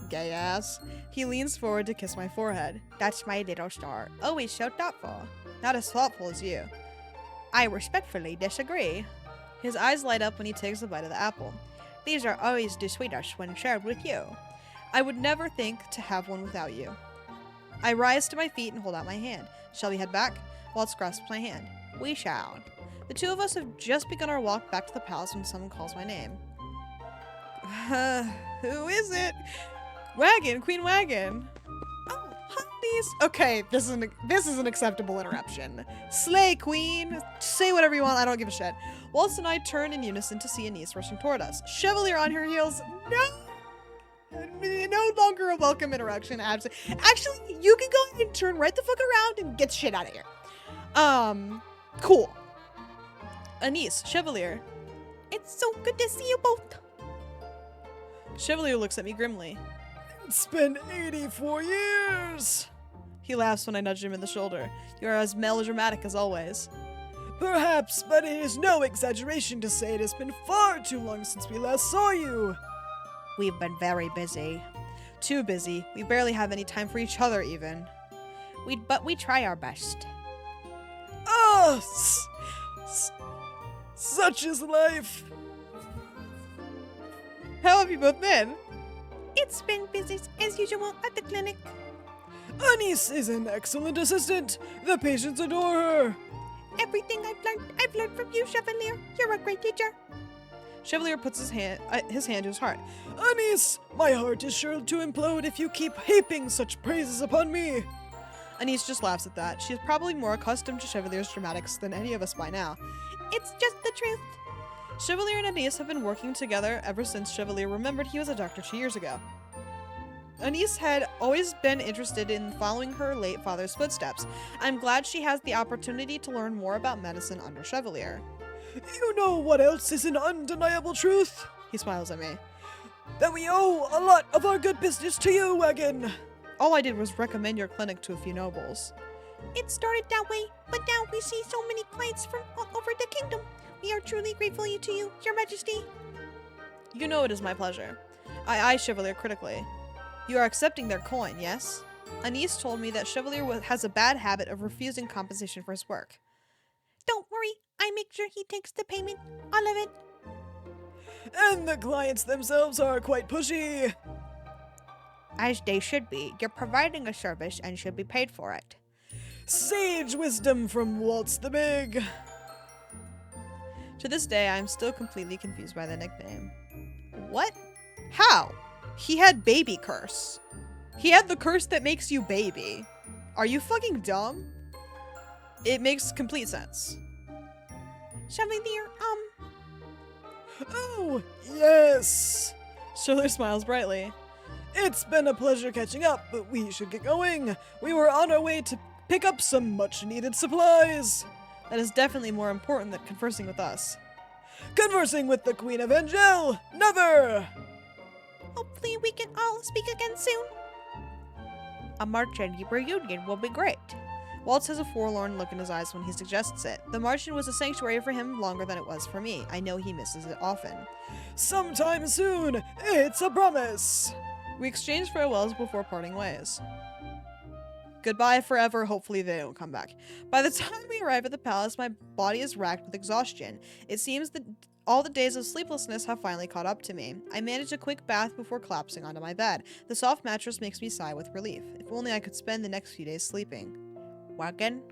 Gay ass. He leans forward to kiss my forehead. That's my little star. Always so thoughtful. Not as thoughtful as you. I respectfully disagree. His eyes light up when he takes a bite of the apple. These are always the sweetest when shared with you. I would never think to have one without you. I rise to my feet and hold out my hand. Shall we head back? Waltz grasps my hand. We shall. The 2 of us have just begun our walk back to the palace when someone calls my name. Who is it? Wagon, Queen Wagon. Oh, honeys. Okay, this is an acceptable interruption. Slay, Queen. Say whatever you want. I don't give a shit. Waltz and I turn in unison to see Anise rushing toward us. Chevalier on her heels. No longer a welcome interruption. Actually, you can go ahead and turn right the fuck around and get shit out of here. Cool. Anise, Chevalier. It's so good to see you both. Chevalier looks at me grimly. It's been 84 years! He laughs when I nudge him in the shoulder. You are as melodramatic as always. Perhaps, but it is no exaggeration to say it has been far too long since we last saw you. We've been very busy. Too busy. We barely have any time for each other, even. But we try our best. Oh! Such is life! How have you both been? It's been busy as usual at the clinic. Anise is an excellent assistant. The patients adore her. Everything I've learned from you, Chevalier. You're a great teacher. Chevalier puts his hand to his heart. Anise, my heart is sure to implode if you keep heaping such praises upon me. Anise just laughs at that. She is probably more accustomed to Chevalier's dramatics than any of us by now. It's just the truth. Chevalier and Anise have been working together ever since Chevalier remembered he was a doctor 2 years ago. Anise had always been interested in following her late father's footsteps. I'm glad she has the opportunity to learn more about medicine under Chevalier. You know what else is an undeniable truth? He smiles at me. That we owe a lot of our good business to you, Wagon. All I did was recommend your clinic to a few nobles. It started that way, but now we see so many clients from all over the kingdom. We are truly grateful to you, Your Majesty. You know it is my pleasure. I eye Chevalier critically. You are accepting their coin, yes? Anise told me that Chevalier has a bad habit of refusing compensation for his work. Don't worry, I make sure he takes the payment, all of it. And the clients themselves are quite pushy. As they should be. You're providing a service and should be paid for it. Sage wisdom from Waltz the Big. To this day, I am still completely confused by the nickname. What? How? He had baby curse. He had the curse that makes you baby. Are you fucking dumb? It makes complete sense. Chevalier, Oh, yes. Chevalier smiles brightly. It's been a pleasure catching up, but we should get going. We were on our way to pick up some much-needed supplies. That is definitely more important than conversing with us. Conversing with the Queen of Angel, never! hopefully we can all speak again soon. A march-in reunion will be great. Waltz has a forlorn look in his eyes when he suggests it. The march-in was a sanctuary for him longer than it was for me. I know he misses it often. Sometime soon, it's a promise. We exchange farewells before parting ways. Goodbye forever, hopefully they don't come back. By the time we arrive at the palace, my body is racked with exhaustion. It seems that all the days of sleeplessness have finally caught up to me. I manage a quick bath before collapsing onto my bed. The soft mattress makes me sigh with relief. If only I could spend the next few days sleeping. Wagon?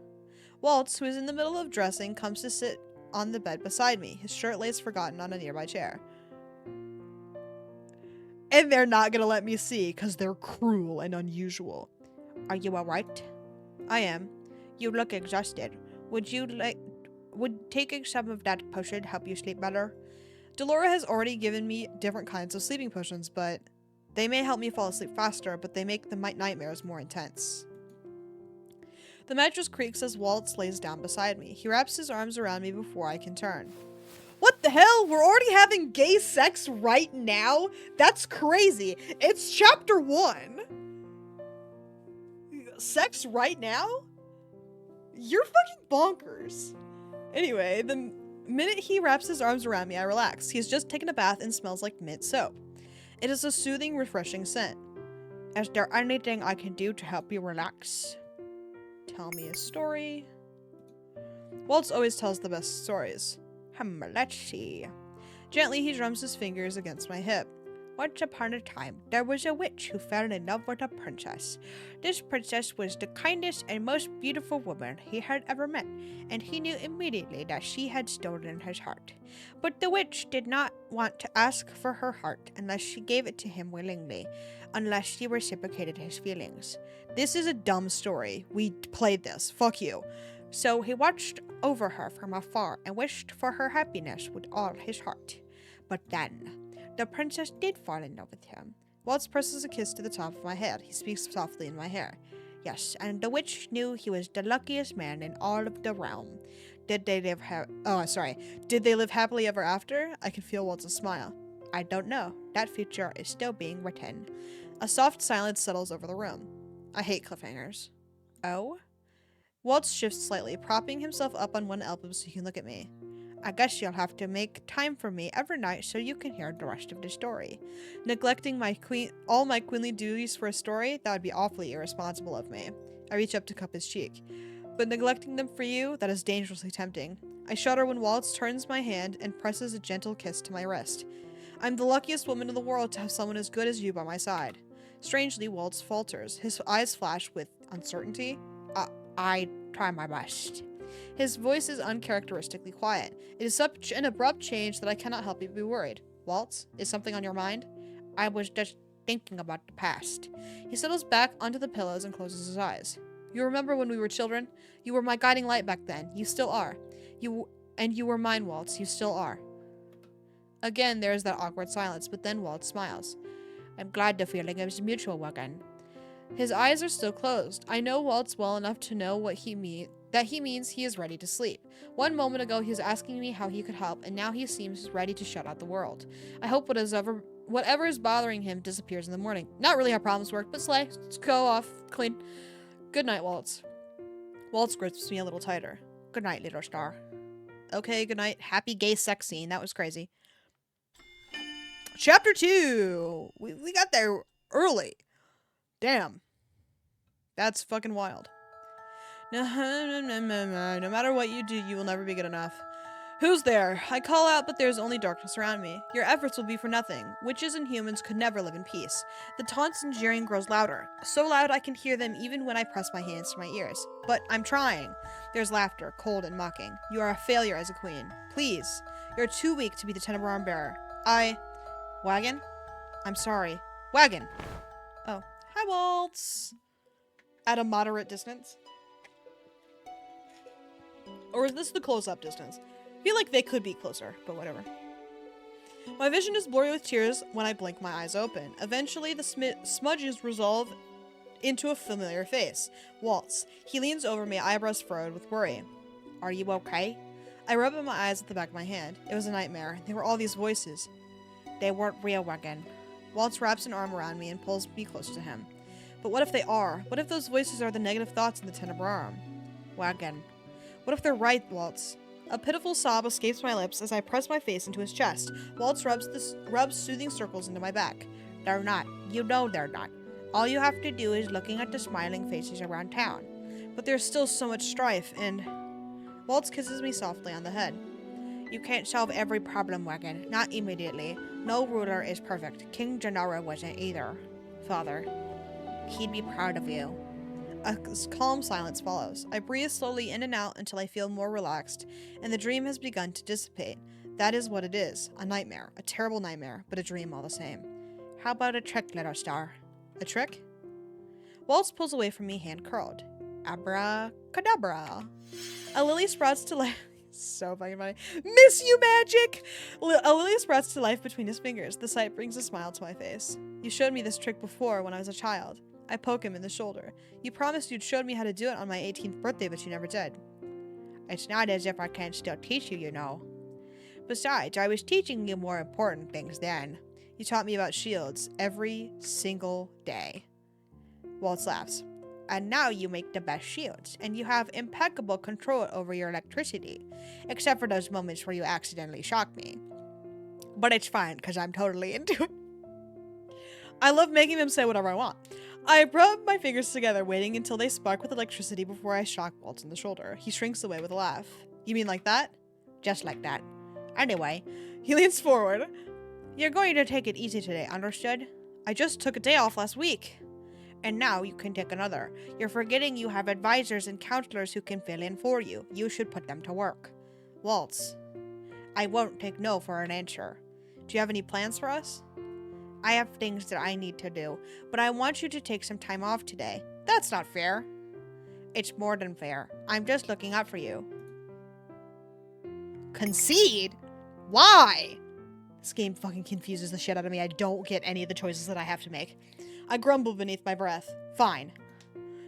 Waltz, who is in the middle of dressing, comes to sit on the bed beside me. His shirt lays forgotten on a nearby chair. And they're not gonna let me see, because they're cruel and unusual. Are you alright? I am. You look exhausted. Would taking some of that potion help you sleep better? Delora has already given me different kinds of sleeping potions, but they may help me fall asleep faster, but they make the nightmares more intense. The mattress creaks as Waltz lays down beside me. He wraps his arms around me before I can turn. What the hell? We're already having gay sex right now? That's crazy. It's chapter 1. Sex right now? You're fucking bonkers. Anyway, the minute he wraps his arms around me, I relax. He's just taken a bath and smells like mint soap. It is a soothing, refreshing scent. Is there anything I can do to help you relax? Tell me a story. Waltz always tells the best stories. Let's see. Gently, he drums his fingers against my hip. Once upon a time, there was a witch who fell in love with a princess. This princess was the kindest and most beautiful woman he had ever met, and he knew immediately that she had stolen his heart. But the witch did not want to ask for her heart unless she gave it to him willingly, unless she reciprocated his feelings. This is a dumb story. We played this. Fuck you. So he watched over her from afar and wished for her happiness with all his heart. But then, the princess did fall in love with him. Waltz presses a kiss to the top of my head. He speaks softly in my hair. Yes, and the witch knew he was the luckiest man in all of the realm. Did they live Did they live happily ever after? I can feel Waltz's smile. I don't know. That future is still being written. A soft silence settles over the room. I hate cliffhangers. Oh? Waltz shifts slightly, propping himself up on one elbow so he can look at me. I guess you'll have to make time for me every night so you can hear the rest of the story. Neglecting all my queenly duties for a story? That would be awfully irresponsible of me. I reach up to cup his cheek. But neglecting them for you? That is dangerously tempting. I shudder when Waltz turns my hand and presses a gentle kiss to my wrist. I'm the luckiest woman in the world to have someone as good as you by my side. Strangely, Waltz falters. His eyes flash with uncertainty. I try my best. His voice is uncharacteristically quiet. It is such an abrupt change that I cannot help but be worried. Waltz, is something on your mind? I was just thinking about the past. He settles back onto the pillows and closes his eyes. You remember when we were children? You were my guiding light back then. You still are. You were mine, Waltz. You still are. Again, there is that awkward silence, but then Waltz smiles. I'm glad the feeling is mutual again. His eyes are still closed. I know Waltz well enough to know what he means. That he means he is ready to sleep. 1 moment ago he was asking me how he could help, and now he seems ready to shut out the world. I hope whatever is bothering him disappears in the morning. Not really how problems work, but slay. Let's go off clean. Good night, Waltz. Waltz grips me a little tighter. Good night, little star. Okay, good night. Happy gay sex scene. That was crazy. Chapter 2. We got there early. Damn. That's fucking wild. No matter what you do, you will never be good enough. Who's there? I call out, but there's only darkness around me. Your efforts will be for nothing. Witches and humans could never live in peace. The taunts and jeering grows louder. So loud I can hear them even when I press my hands to my ears. But I'm trying. There's laughter, cold and mocking. You are a failure as a queen. Please. You're too weak to be the tenor arm bearer. Wagon? I'm sorry. Wagon! Oh. Hi, Waltz! At a moderate distance. Or is this the close-up distance? I feel like they could be closer, but whatever. My vision is blurry with tears when I blink my eyes open. Eventually, the smudges resolve into a familiar face. Waltz. He leans over me, eyebrows furrowed with worry. Are you okay? I rub at my eyes with the back of my hand. It was a nightmare. There were all these voices. They weren't real, Wagon. Waltz wraps an arm around me and pulls me closer to him. But what if they are? What if those voices are the negative thoughts in the tenor arm? Wagon. What if they're right, Waltz? A pitiful sob escapes my lips as I press my face into his chest. Waltz rubs soothing circles into my back. They're not. You know they're not. All you have to do is looking at the smiling faces around town. But there's still so much strife, and... Waltz kisses me softly on the head. You can't solve every problem, Wagon. Not immediately. No ruler is perfect. King Gennaro wasn't either. Father. He'd be proud of you. A calm silence follows. I breathe slowly in and out until I feel more relaxed, and the dream has begun to dissipate. That is what it is. A nightmare. A terrible nightmare, but a dream all the same. How about a trick, little star? A trick? Waltz pulls away from me, hand curled. Abracadabra. A lily sprouts to life. So fucking funny. Miss you, magic! A lily sprouts to life between his fingers. The sight brings a smile to my face. You showed me this trick before when I was a child. I poke him in the shoulder. You promised you'd showed me how to do it on my 18th birthday, but you never did. It's not as if I can't still teach you, you know. Besides, I was teaching you more important things then. You taught me about shields every single day. Waltz laughs. And now you make the best shields, and you have impeccable control over your electricity, except for those moments where you accidentally shock me. But it's fine, because I'm totally into it. I love making them say whatever I want. I rub my fingers together, waiting until they spark with electricity before I shock Waltz in the shoulder. He shrinks away with a laugh. You mean like that? Just like that. Anyway, he leans forward. You're going to take it easy today, understood? I just took a day off last week. And now you can take another. You're forgetting you have advisors and counselors who can fill in for you. You should put them to work. Waltz. I won't take no for an answer. Do you have any plans for us? I have things that I need to do, but I want you to take some time off today. That's not fair. It's more than fair. I'm just looking out for you. Concede? Why? This game fucking confuses the shit out of me. I don't get any of the choices that I have to make. I grumble beneath my breath. Fine.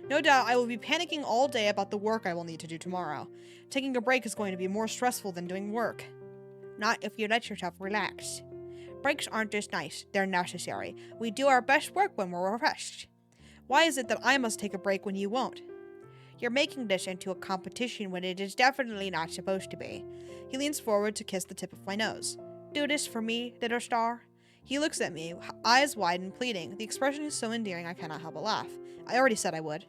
No doubt I will be panicking all day about the work I will need to do tomorrow. Taking a break is going to be more stressful than doing work. Not if you let yourself relax. Breaks aren't just nice, they're necessary. We do our best work when we're refreshed. Why is it that I must take a break when you won't? You're making this into a competition when it is definitely not supposed to be. He leans forward to kiss the tip of my nose. Do this for me, little star. He looks at me, eyes wide and pleading. The expression is so endearing I cannot help but laugh. I already said I would.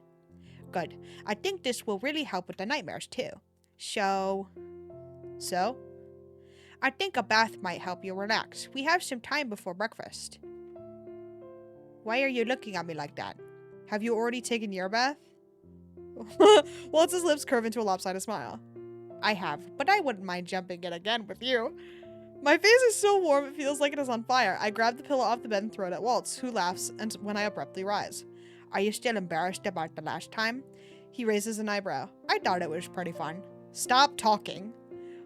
Good. I think this will really help with the nightmares too. So? I think a bath might help you relax. We have some time before breakfast. Why are you looking at me like that? Have you already taken your bath? Waltz's lips curve into a lopsided smile. I have, but I wouldn't mind jumping in again with you. My face is so warm it feels like it is on fire. I grab the pillow off the bed and throw it at Waltz, who laughs and when I abruptly rise. Are you still embarrassed about the last time? He raises an eyebrow. I thought it was pretty fun. Stop talking.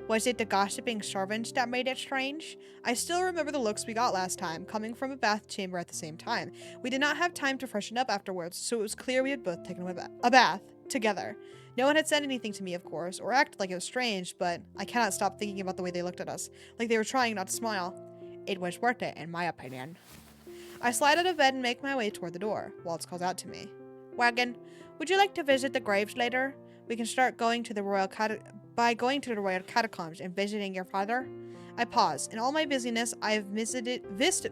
Was it the gossiping servants that made it strange? I still remember the looks we got last time, coming from a bath chamber at the same time. We did not have time to freshen up afterwards, so it was clear we had both taken a bath. together. No one had said anything to me, of course, or acted like it was strange, but I cannot stop thinking about the way they looked at us, like they were trying not to smile. It was worth it, in my opinion. I slide out of bed and make my way toward the door. Waltz calls out to me. Wagon, would you like to visit the graves later? We can start going to the royal catacombs and visiting your father. I pause. In all my busyness, I have missed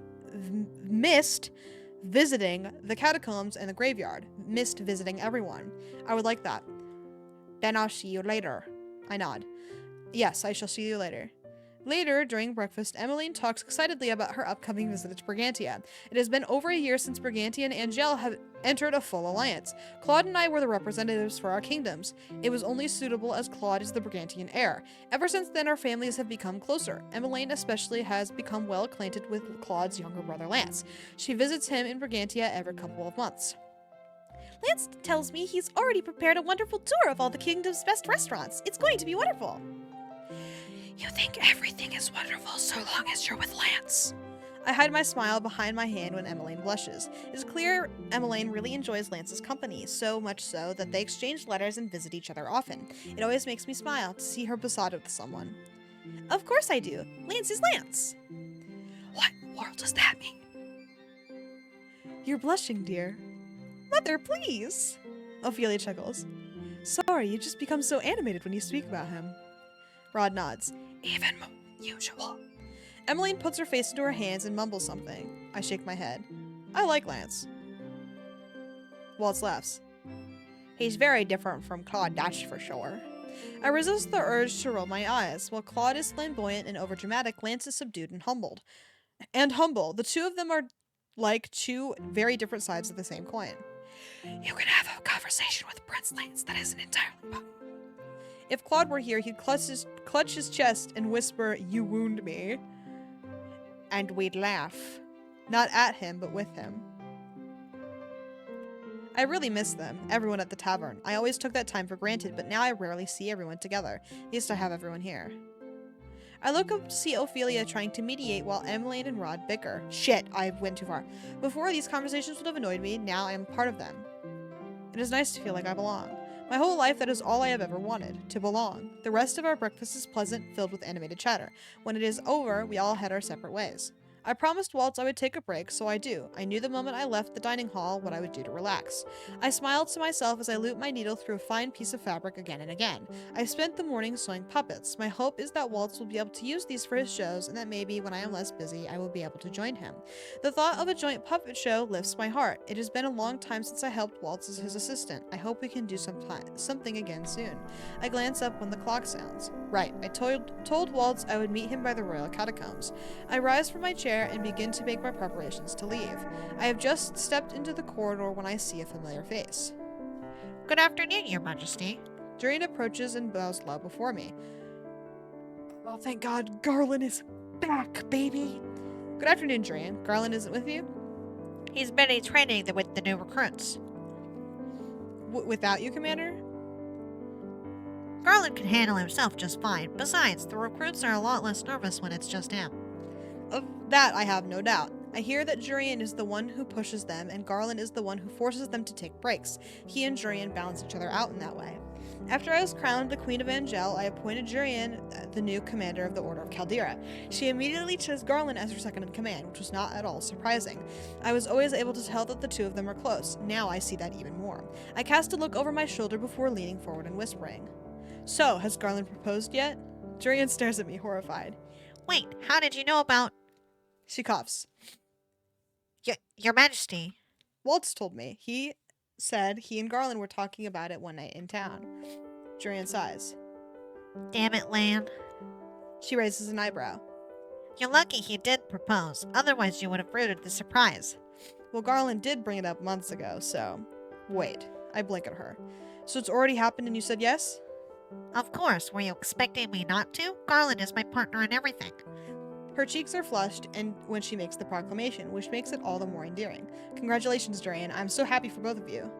visiting the catacombs and the graveyard. Missed visiting everyone. I would like that. Then I'll see you later. I nod. Yes, I shall see you later. Later, during breakfast, Emmeline talks excitedly about her upcoming visit to Brigantia. It has been over a year since Brigantia and Angel have entered a full alliance. Claude and I were the representatives for our kingdoms. It was only suitable as Claude is the Brigantian heir. Ever since then, our families have become closer. Emmeline especially has become well acquainted with Claude's younger brother Lance. She visits him in Brigantia every couple of months. Lance tells me he's already prepared a wonderful tour of all the kingdom's best restaurants. It's going to be wonderful. You think everything is wonderful so long as you're with Lance. I hide my smile behind my hand when Emmeline blushes. It is clear Emmeline really enjoys Lance's company, so much so that they exchange letters and visit each other often. It always makes me smile to see her besotted with someone. Of course I do. Lance is Lance. What world does that mean? You're blushing, dear. Mother, please. Ophelia chuckles. Sorry, you just become so animated when you speak about him. Rod nods. Even usual. Emmeline puts her face into her hands and mumbles something. I shake my head. I like Lance. Waltz laughs. He's very different from Claude, that's for sure. I resist the urge to roll my eyes. While Claude is flamboyant and overdramatic, Lance is subdued and humbled. And humble. The two of them are like two very different sides of the same coin. You can have a conversation with Prince Lance that isn't entirely about. If Claude were here, he'd clutch his chest and whisper, "You wound me." And we'd laugh. Not at him, but with him. I really miss them, everyone at the tavern. I always took that time for granted, but now I rarely see everyone together. At least I have everyone here. I look up to see Ophelia trying to mediate while Emmeline and Rod bicker. Shit, I went too far. Before, these conversations would have annoyed me. Now I am part of them. It is nice to feel like I belong. My whole life, that is all I have ever wanted, to belong. The rest of our breakfast is pleasant, filled with animated chatter. When it is over, we all head our separate ways. I promised Waltz I would take a break, so I do. I knew the moment I left the dining hall what I would do to relax. I smiled to myself as I looped my needle through a fine piece of fabric again and again. I spent the morning sewing puppets. My hope is that Waltz will be able to use these for his shows, and that maybe when I am less busy, I will be able to join him. The thought of a joint puppet show lifts my heart. It has been a long time since I helped Waltz as his assistant. I hope we can do something again soon. I glance up when the clock sounds. Right, I told Waltz I would meet him by the royal catacombs. I rise from my chair and begin to make my preparations to leave. I have just stepped into the corridor when I see a familiar face. Good afternoon, Your Majesty. Durian approaches and bows low before me. Oh, thank God, Garland is back, baby. Good afternoon, Durian. Garland isn't with you? He's busy training with the new recruits. Without you, Commander? Garland can handle himself just fine. Besides, the recruits are a lot less nervous when it's just him. Of that, I have no doubt. I hear that Durian is the one who pushes them, and Garland is the one who forces them to take breaks. He and Durian balance each other out in that way. After I was crowned the Queen of Angel, I appointed Durian the new commander of the Order of Caldera. She immediately chose Garland as her second in command, which was not at all surprising. I was always able to tell that the two of them were close. Now I see that even more. I cast a look over my shoulder before leaning forward and whispering. So, has Garland proposed yet? Durian stares at me, horrified. Wait, how did you know about... She coughs. Your Majesty? Waltz told me. He said he and Garland were talking about it one night in town. Durian sighs. Damn it, Lan. She raises an eyebrow. You're lucky he did propose. Otherwise, you would have rooted the surprise. Well, Garland did bring it up months ago, so... Wait. I blink at her. So it's already happened and you said yes? Of course. Were you expecting me not to? Garland is my partner in everything. Her cheeks are flushed and when she makes the proclamation, which makes it all the more endearing. Congratulations, Durian. I'm so happy for both of you.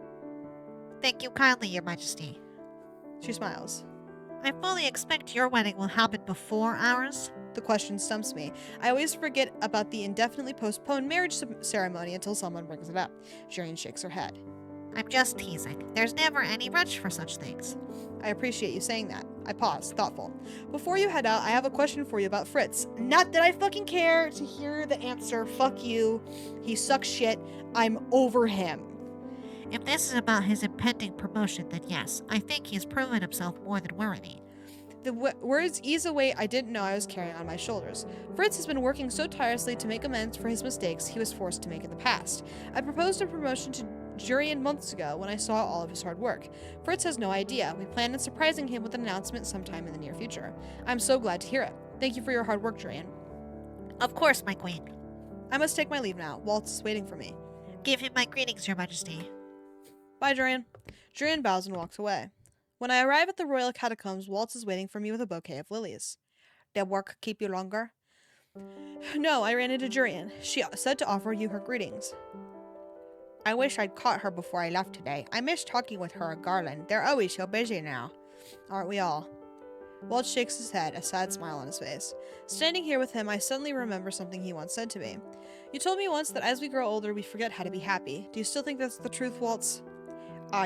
Thank you kindly, Your Majesty. She smiles. I fully expect your wedding will happen before ours. The question stumps me. I always forget about the indefinitely postponed marriage ceremony until someone brings it up. Durian shakes her head. I'm just teasing. There's never any rush for such things. I appreciate you saying that. I paused, thoughtful. Before you head out, I have a question for you about Fritz. Not that I fucking care to hear the answer. Fuck you. He sucks shit. I'm over him. If this is about his impending promotion, then yes, I think he's proven himself more than worthy. The words ease a weight I didn't know I was carrying on my shoulders. Fritz has been working so tirelessly to make amends for his mistakes he was forced to make in the past. I proposed a promotion to Jurian months ago when I saw all of his hard work. Fritz has no idea. We plan on surprising him with an announcement sometime in the near future. I'm so glad to hear it. Thank you for your hard work, Jurian. Of course, my queen. I must take my leave now. Waltz is waiting for me. Give him my greetings, your majesty. Bye, Jurian. Jurian bows and walks away. When I arrive at the royal catacombs, Waltz is waiting for me with a bouquet of lilies. Did work keep you longer? No, I ran into Jurian. She said to offer you her greetings. I wish I'd caught her before I left today. I miss talking with her at Garland. They're always so busy now. Aren't we all? Waltz shakes his head, a sad smile on his face. Standing here with him, I suddenly remember something he once said to me. You told me once that as we grow older, we forget how to be happy. Do you still think that's the truth, Waltz?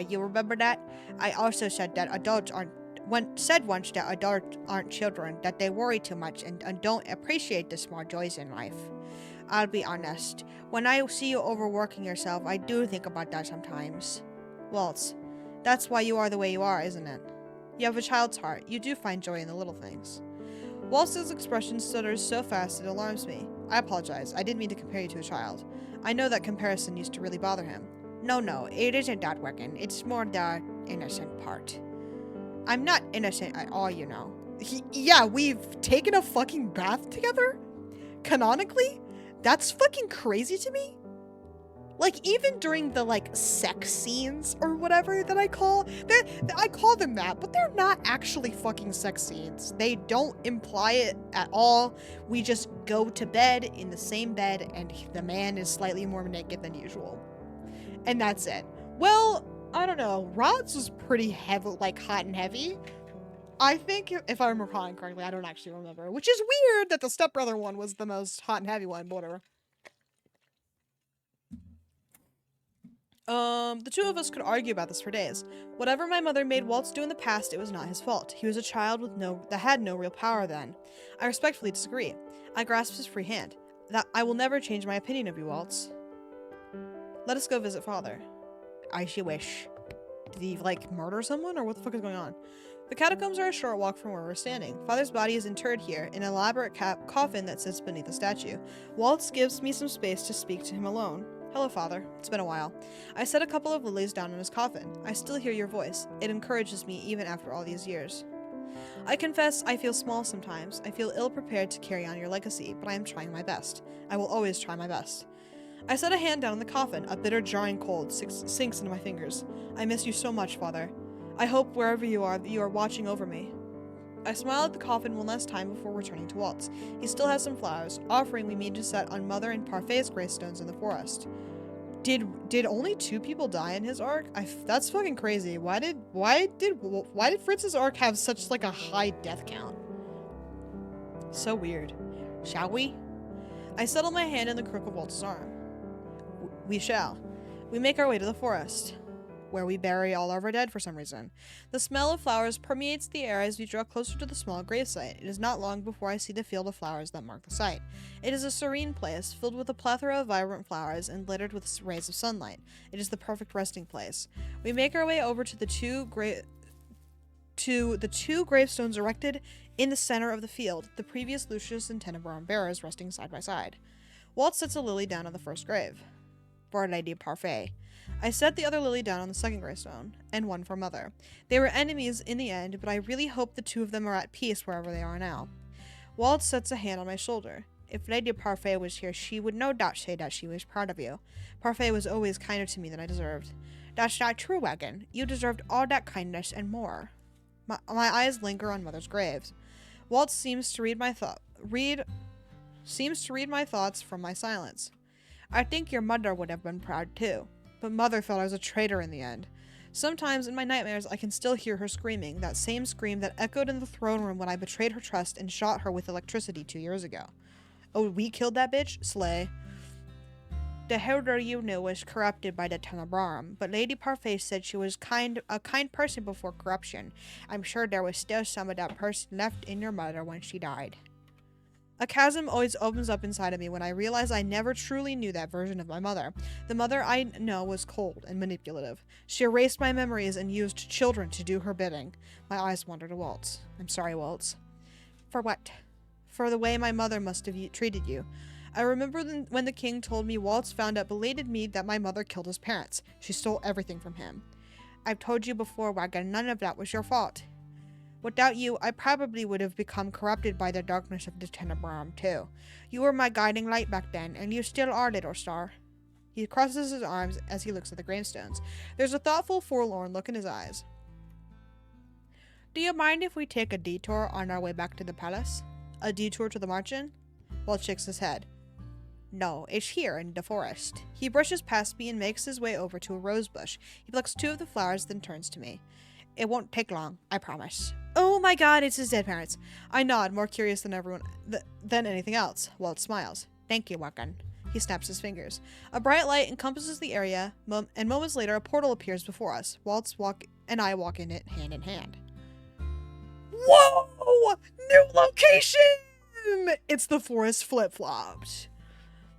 You remember that? I also said that adults once that adults aren't children, that they worry too much and don't appreciate the small joys in life. I'll be honest. When I see you overworking yourself, I do think about that sometimes. Waltz, that's why you are the way you are, isn't it? You have a child's heart. You do find joy in the little things. Waltz's expression stutters so fast it alarms me. I apologize. I didn't mean to compare you to a child. I know that comparison used to really bother him. No, it isn't that, Wigan. It's more the innocent part. I'm not innocent at all, you know. Yeah, we've taken a fucking bath together? Canonically? That's fucking crazy to me. Like, even during the, like, sex scenes or whatever that I call them that, but they're not actually fucking sex scenes. They don't imply it at all. We just go to bed in the same bed, and the man is slightly more naked than usual. And that's it. Well, I don't know. Rod's was pretty heavy, like, hot and heavy. I think, if I'm recalling correctly, I don't actually remember. Which is weird that the stepbrother one was the most hot and heavy one, but whatever. The two of us could argue about this for days. Whatever my mother made Waltz do in the past, it was not his fault. He was a child that had no real power then. I respectfully disagree. I grasped his free hand. That I will never change my opinion of you, Waltz. Let us go visit father. I she wish. Did he, like, murder someone, or what the fuck is going on? The catacombs are a short walk from where we're standing. Father's body is interred here, in an elaborate coffin that sits beneath the statue. Waltz gives me some space to speak to him alone. Hello, Father. It's been a while. I set a couple of lilies down in his coffin. I still hear your voice. It encourages me even after all these years. I confess I feel small sometimes. I feel ill-prepared to carry on your legacy, but I am trying my best. I will always try my best. I set a hand down in the coffin. A bitter, jarring cold sinks into my fingers. I miss you so much, Father. I hope wherever you are watching over me. I smile at the coffin one last time before returning to Waltz. He still has some flowers, offering we mean to set on Mother and Parfait's gravestones in the forest. Did only 2 people die in his arc? That's fucking crazy. Why did Fritz's arc have such, like, a high death count? So weird. Shall we? I settle my hand in the crook of Waltz's arm. We shall. We make our way to the forest, where we bury all of our dead for some reason. The smell of flowers permeates the air as we draw closer to the small gravesite. It is not long before I see the field of flowers that mark the site. It is a serene place, filled with a plethora of vibrant flowers and littered with rays of sunlight. It is the perfect resting place. We make our way over to the two gravestones erected in the center of the field, the previous Lucius and Tenenbaum bearers resting side by side. Waltz sets a lily down on the first grave. For Lady Parfait. I set the other lily down on the second gravestone, and one for Mother. They were enemies in the end, but I really hope the 2 of them are at peace wherever they are now. Waltz sets a hand on my shoulder. If Lady Parfait was here, she would no doubt say that she was proud of you. Parfait was always kinder to me than I deserved. That's not true, Wagon. You deserved all that kindness and more. My eyes linger on Mother's graves. Waltz seems to read my thoughts from my silence. I think your mother would have been proud too, but Mother felt I was a traitor in the end. Sometimes in my nightmares I can still hear her screaming, that same scream that echoed in the throne room when I betrayed her trust and shot her with electricity 2 years ago. Oh, we killed that bitch? Slay. The Hilda you knew was corrupted by the Tenebrarum, but Lady Parfait said she was a kind person before corruption. I'm sure there was still some of that person left in your mother when she died. A chasm always opens up inside of me when I realize I never truly knew that version of my mother. The mother I know was cold and manipulative. She erased my memories and used children to do her bidding. My eyes wandered to Waltz. I'm sorry, Waltz. For what? For the way my mother must have treated you. I remember when the king told me Waltz found out belated me that my mother killed his parents. She stole everything from him. I've told you before, Wagon, none of that was your fault. Without you, I probably would have become corrupted by the darkness of the Tenebrarum, too. You were my guiding light back then, and you still are, little star. He crosses his arms as he looks at the gravestones. There's a thoughtful, forlorn look in his eyes. Do you mind if we take a detour on our way back to the palace? A detour to the march-in? Walt shakes his head. No, it's here in the forest. He brushes past me and makes his way over to a rose bush. He plucks 2 of the flowers, then turns to me. It won't take long, I promise. Oh my god, it's his dead parents. I nod, more curious than than anything else. Walt smiles. Thank you, Wakan. He snaps his fingers. A bright light encompasses the area, and moments later a portal appears before us. Waltz and I walk in it hand in hand. Whoa! New location! It's the forest flip-flopped.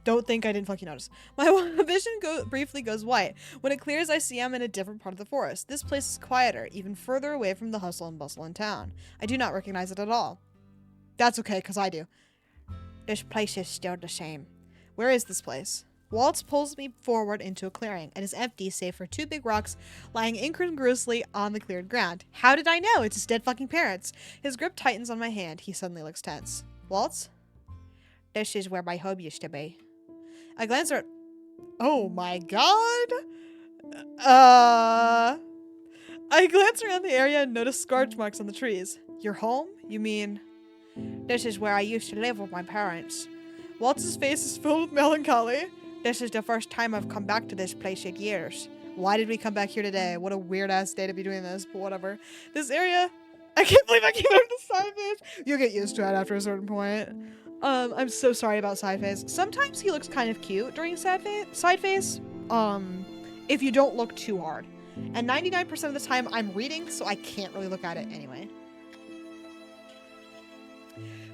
Don't think I didn't fucking notice. My vision briefly goes white. When it clears, I see I'm in a different part of the forest. This place is quieter, even further away from the hustle and bustle in town. I do not recognize it at all. That's okay, because I do. This place is still the same. Where is this place? Waltz pulls me forward into a clearing. It is empty, save for 2 big rocks lying incongruously on the cleared ground. How did I know? It's his dead fucking parents. His grip tightens on my hand. He suddenly looks tense. Waltz? This is where my home used to be. I glance at... Oh my god! I glance around the area and notice scorch marks on the trees. Your home? You mean... This is where I used to live with my parents. Waltz's face is filled with melancholy. This is the first time I've come back to this place in years. Why did we come back here today? What a weird-ass day to be doing this, but whatever. This area... I can't believe I came out of the side face. You'll get used to it after a certain point. I'm so sorry about side face. Sometimes he looks kind of cute during side face. If you don't look too hard. And 99% of the time I'm reading, so I can't really look at it anyway.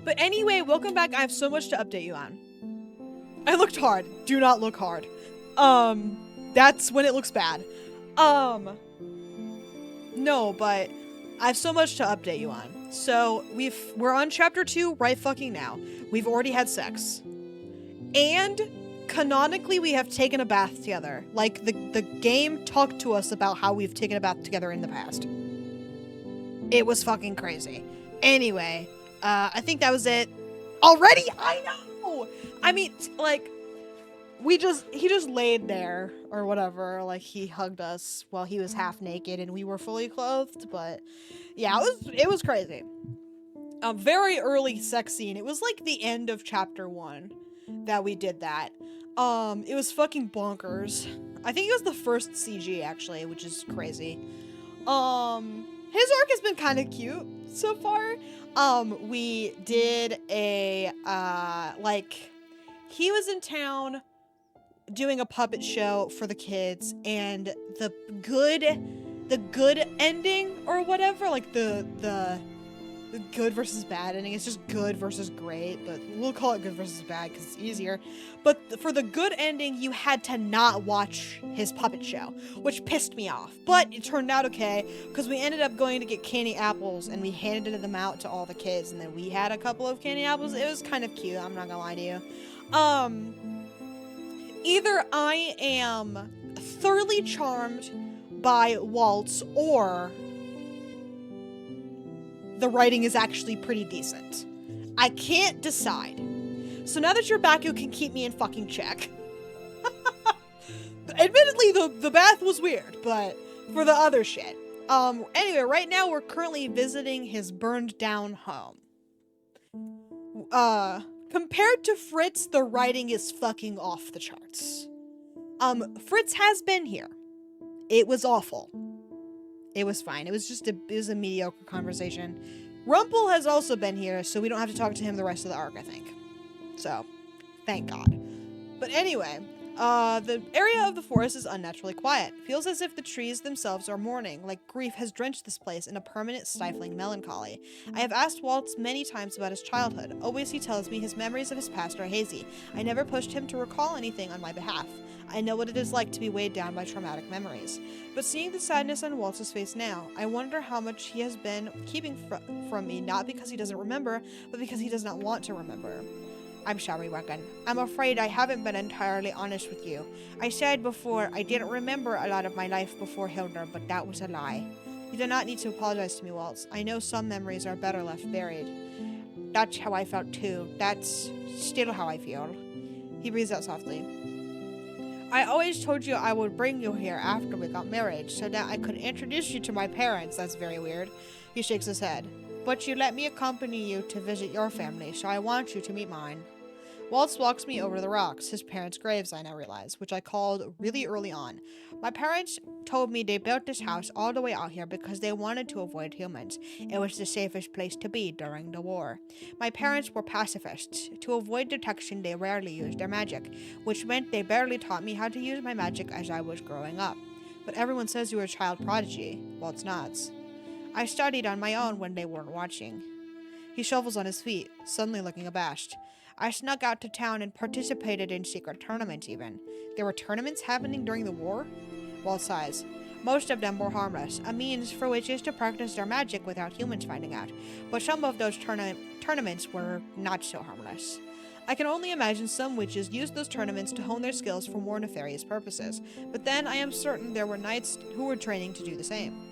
But anyway, welcome back. I have so much to update you on. I looked hard. Do not look hard. That's when it looks bad. No, but I have so much to update you on. So we're on chapter 2 right fucking now. We've already had sex. And canonically we have taken a bath together. Like the game talked to us about how we've taken a bath together in the past. It was fucking crazy. Anyway, I think that was it. Already? I know! I mean, like, he just laid there or whatever. Like, he hugged us while he was half naked and we were fully clothed, but yeah, it was crazy. A very early sex scene. It was like the end of chapter 1 that we did that. It was fucking bonkers. I think it was the first CG actually, which is crazy. His arc has been kind of cute so far. We did a he was in town doing a puppet show for the kids, and the good ending or whatever, like the good versus bad ending. It's just good versus great, but we'll call it good versus bad because it's easier. But for the good ending, you had to not watch his puppet show, which pissed me off. But it turned out okay because we ended up going to get candy apples and we handed them out to all the kids, and then we had a couple of candy apples. It was kind of cute, I'm not gonna lie to you. Either I am thoroughly charmed by Waltz or the writing is actually pretty decent. I can't decide. So now that you're back, you can keep me in fucking check. Admittedly, the bath was weird, but for the other shit. Anyway, right now we're currently visiting his burned down home. Compared to Fritz, the writing is fucking off the charts. Fritz has been here. It was awful. It was fine. It was a mediocre conversation. Rumpel has also been here, so we don't have to talk to him the rest of the arc, I think. So, thank God. But anyway, The area of the forest is unnaturally quiet. Feels as if the trees themselves are mourning, like grief has drenched this place in a permanent, stifling melancholy. I have asked Waltz many times about his childhood. Always he tells me his memories of his past are hazy. I never pushed him to recall anything on my behalf. I know what it is like to be weighed down by traumatic memories. But seeing the sadness on Waltz's face now, I wonder how much he has been keeping from me, not because he doesn't remember, but because he does not want to remember. I'm sorry, Wagon. I'm afraid I haven't been entirely honest with you. I said before I didn't remember a lot of my life before Hilda, but that was a lie. You do not need to apologize to me, Waltz. I know some memories are better left buried. That's how I felt too. That's still how I feel. He breathes out softly. I always told you I would bring you here after we got married, so that I could introduce you to my parents. That's very weird. He shakes his head. But you let me accompany you to visit your family, so I want you to meet mine. Waltz walks me over the rocks, his parents' graves, I now realize, which I called really early on. My parents told me they built this house all the way out here because they wanted to avoid humans. It was the safest place to be during the war. My parents were pacifists. To avoid detection, they rarely used their magic, which meant they barely taught me how to use my magic as I was growing up. But everyone says you were a child prodigy. Waltz nods. I studied on my own when they weren't watching. He shuffles on his feet, suddenly looking abashed. I snuck out to town and participated in secret tournaments even. There were tournaments happening during the war? Waltz sighs. Most of them were harmless, a means for witches to practice their magic without humans finding out. But some of those tournaments were not so harmless. I can only imagine some witches used those tournaments to hone their skills for more nefarious purposes, but then I am certain there were knights who were training to do the same.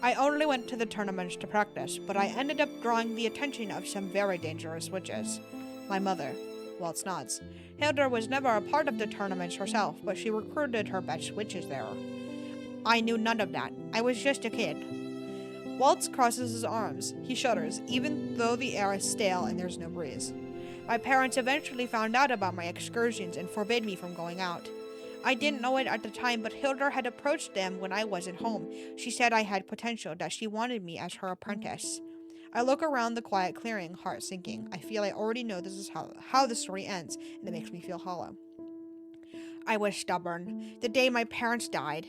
I only went to the tournaments to practice, but I ended up drawing the attention of some very dangerous witches. My mother. Waltz nods. Hilda was never a part of the tournaments herself, but she recruited her best witches there. I knew none of that. I was just a kid. Waltz crosses his arms. He shudders, even though the air is stale and there's no breeze. My parents eventually found out about my excursions and forbade me from going out. I didn't know it at the time, but Hilda had approached them when I wasn't home. She said I had potential, that she wanted me as her apprentice. I look around the quiet clearing, heart sinking. I feel I already know this is how the story ends, and it makes me feel hollow. I was stubborn. The day my parents died.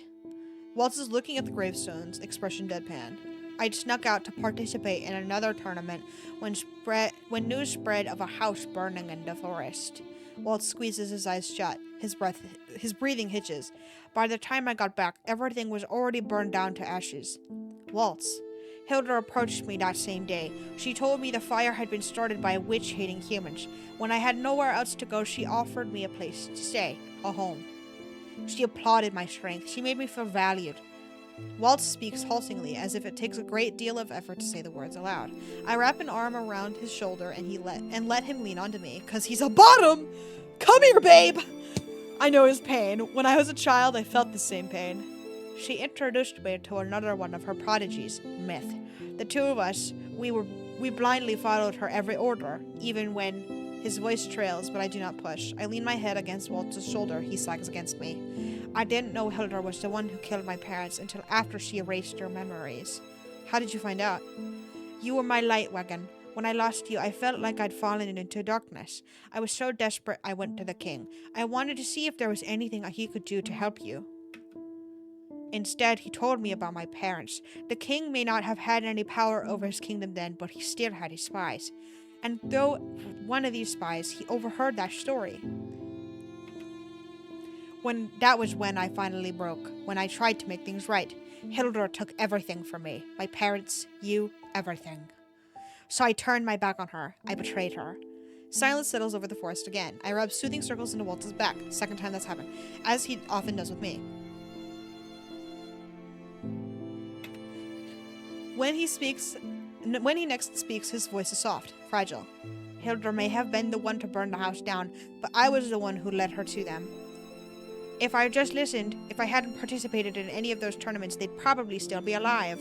Waltz is looking at the gravestones, expression deadpan. I'd snuck out to participate in another tournament when news spread of a house burning in the forest. Waltz squeezes his eyes shut. His breathing hitches. By the time I got back, everything was already burned down to ashes. Waltz. Hilda approached me that same day. She told me the fire had been started by witch-hating humans. When I had nowhere else to go, she offered me a place to stay, a home. She applauded my strength. She made me feel valued. Waltz speaks haltingly, as if it takes a great deal of effort to say the words aloud. I wrap an arm around his shoulder and let him lean onto me, 'cause he's a bottom! Come here, babe! I know his pain. When I was a child, I felt the same pain. She introduced me to another one of her prodigies, Myth. The two of us, we blindly followed her every order, even when his voice trails, but I do not push. I lean my head against Waltz's shoulder. He sags against me. I didn't know Hilda was the one who killed my parents until after she erased their memories. How did you find out? You were my light, Wagon. When I lost you, I felt like I'd fallen into darkness. I was so desperate I went to the king. I wanted to see if there was anything he could do to help you. Instead, he told me about my parents. The king may not have had any power over his kingdom then, but he still had his spies. And though one of these spies, he overheard that story. That was when I finally broke, when I tried to make things right. Hilda took everything from me. My parents, you, everything. So I turned my back on her. I betrayed her. Silence settles over the forest again. I rub soothing circles into Waltz's back. Second time that's happened, as he often does with me. When he next speaks, his voice is soft, fragile. Hilda may have been the one to burn the house down, but I was the one who led her to them. If I had just listened, if I hadn't participated in any of those tournaments, they'd probably still be alive.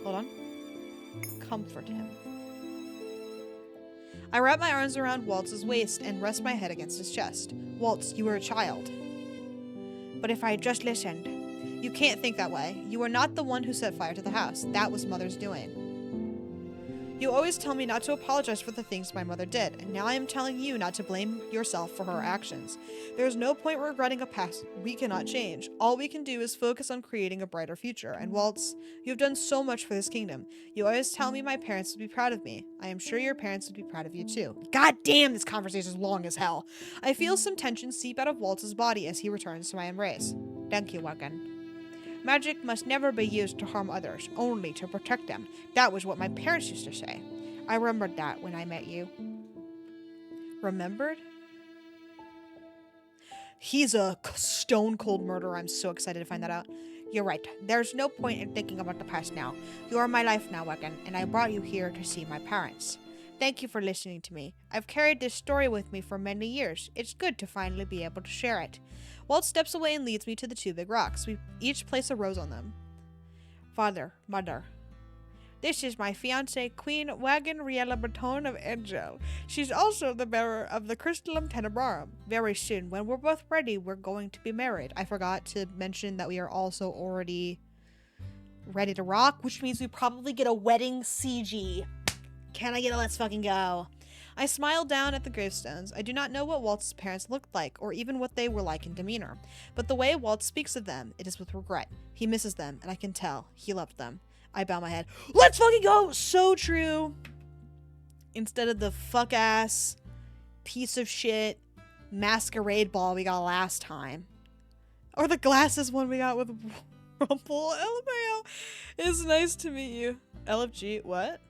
Hold on. Comfort him. I wrap my arms around Waltz's waist and rest my head against his chest. Waltz, you were a child. But if I had just listened... You can't think that way. You were not the one who set fire to the house. That was Mother's doing. You always tell me not to apologize for the things my mother did, and now I am telling you not to blame yourself for her actions. There is no point regretting a past we cannot change. All we can do is focus on creating a brighter future. And Waltz, you have done so much for this kingdom. You always tell me my parents would be proud of me. I am sure your parents would be proud of you too. God damn, this conversation is long as hell. I feel some tension seep out of Waltz's body as he returns to my embrace. Thank you, Wagon. Magic must never be used to harm others, only to protect them. That was what my parents used to say. I remembered that when I met you. Remembered? He's a stone cold murderer. I'm so excited to find that out. You're right. There's no point in thinking about the past now. You are my life now, Wagon, and I brought you here to see my parents. Thank you for listening to me. I've carried this story with me for many years. It's good to finally be able to share it. Walt steps away and leads me to the two big rocks. We each place a rose on them. Father, Mother, this is my fiancée, Queen Wagon Riella Breton of Angel. She's also the bearer of the Crystallum Tenebrarum. Very soon, when we're both ready, we're going to be married. I forgot to mention that we are also already ready to rock, which means we probably get a wedding CG. Can I get a let's fucking go? I smiled down at the gravestones. I do not know what Waltz's parents looked like, or even what they were like in demeanor. But the way Waltz speaks of them, it is with regret. He misses them, and I can tell he loved them. I bow my head. Let's fucking go! So true! Instead of the fuck-ass, piece of shit, masquerade ball we got last time. Or the glasses one we got with Rumple. LMAO. It's nice to meet you. LFG, what?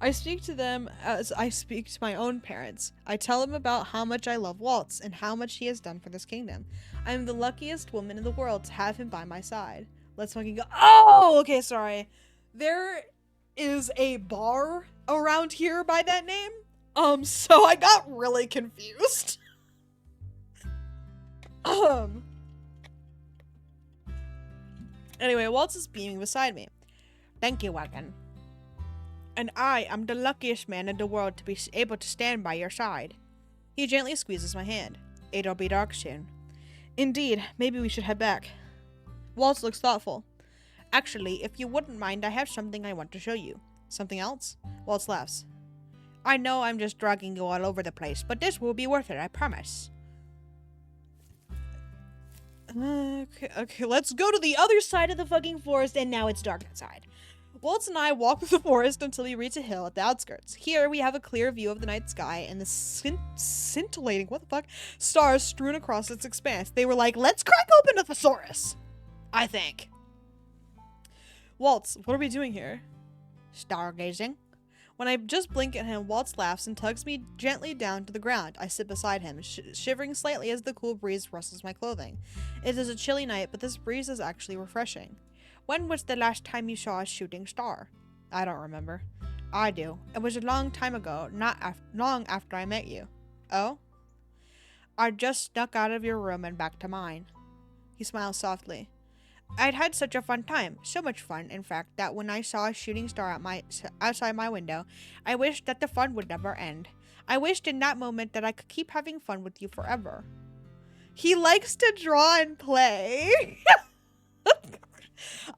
I speak to them as I speak to my own parents. I tell them about how much I love Waltz and how much he has done for this kingdom. I am the luckiest woman in the world to have him by my side. Let's fucking go. Oh, okay, sorry. There is a bar around here by that name. So I got really confused. Anyway, Waltz is beaming beside me. Thank you, Wagon. And I am the luckiest man in the world to be able to stand by your side. He gently squeezes my hand. It'll be dark soon. Indeed, maybe we should head back. Waltz looks thoughtful. Actually, if you wouldn't mind, I have something I want to show you. Something else? Waltz laughs. I know I'm just dragging you all over the place, but this will be worth it, I promise. Okay, let's go to the other side of the fucking forest, and now it's dark outside. Waltz and I walk through the forest until we reach a hill at the outskirts. Here, we have a clear view of the night sky and the scintillating, what the fuck, stars strewn across its expanse. They were like, let's crack open a thesaurus, I think. Waltz, what are we doing here? Stargazing. When I just blink at him, Waltz laughs and tugs me gently down to the ground. I sit beside him, shivering slightly as the cool breeze rustles my clothing. It is a chilly night, but this breeze is actually refreshing. When was the last time you saw a shooting star? I don't remember. I do. It was a long time ago, not long after I met you. Oh? I just snuck out of your room and back to mine. He smiles softly. I'd had such a fun time. So much fun, in fact, that when I saw a shooting star outside my window, I wished that the fun would never end. I wished in that moment that I could keep having fun with you forever. He likes to draw and play.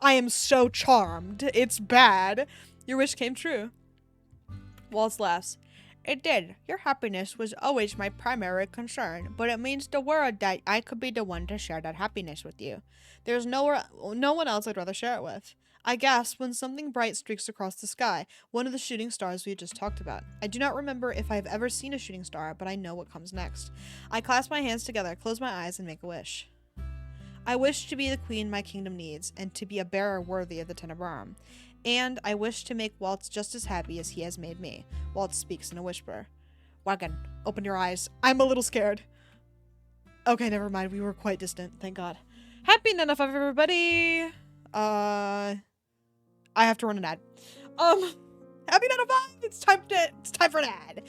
I am so charmed. It's bad. Your wish came true. Waltz laughs. It did. Your happiness was always my primary concern, but it means the world that I could be the one to share that happiness with you. There's no one else I'd rather share it with. I gasped when something bright streaks across the sky, one of the shooting stars we had just talked about. I do not remember if I have ever seen a shooting star, but I know what comes next. I clasp my hands together, close my eyes, and make a wish. I wish to be the queen my kingdom needs, and to be a bearer worthy of the Tenebrarum. And I wish to make Waltz just as happy as he has made me. Waltz speaks in a whisper. Wagon, open your eyes. I'm a little scared. Okay, never mind. We were quite distant. Thank God. Happy 9 to 5, everybody. I have to run an ad. Happy 9 to 5. It's time for an ad.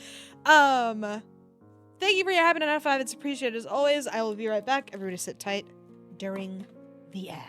Thank you for your happy 9 to 5. It's appreciated as always. I will be right back. Everybody sit tight during the ad.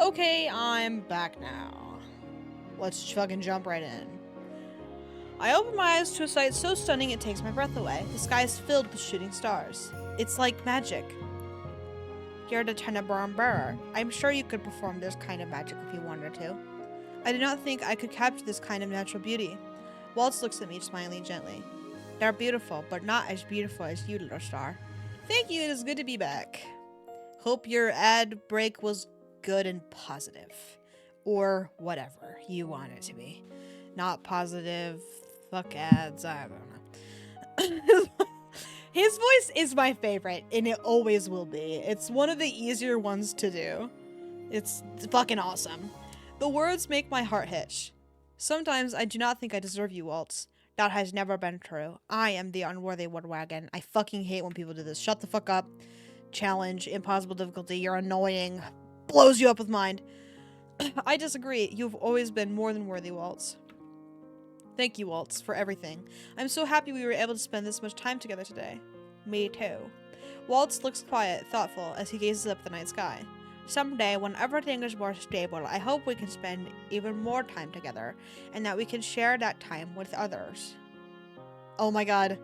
Okay, I'm back now. Let's fucking jump right in. I open my eyes to a sight so stunning it takes my breath away. The sky is filled with shooting stars. It's like magic. You're the Tenebrum Bearer. I'm sure you could perform this kind of magic if you wanted to. I did not think I could capture this kind of natural beauty. Waltz looks at me, smiling gently. They're beautiful, but not as beautiful as you, little star. Thank you, it is good to be back. Hope your ad break was good and positive. Or whatever you want it to be. Not positive, fuck ads, I don't know. His voice is my favorite, and it always will be. It's one of the easier ones to do. It's fucking awesome. The words make my heart hitch. Sometimes I do not think I deserve you, Waltz. That has never been true. I am the unworthy woodwagon. I fucking hate when people do this. Shut the fuck up. Challenge, impossible difficulty, you're annoying. Blows you up with mind. I disagree. You've always been more than worthy, Waltz. Thank you, Waltz, for everything. I'm so happy we were able to spend this much time together today. Me too. Waltz looks quiet, thoughtful, as he gazes up at the night sky. Someday, when everything is more stable, I hope we can spend even more time together, and that we can share that time with others. Oh my god.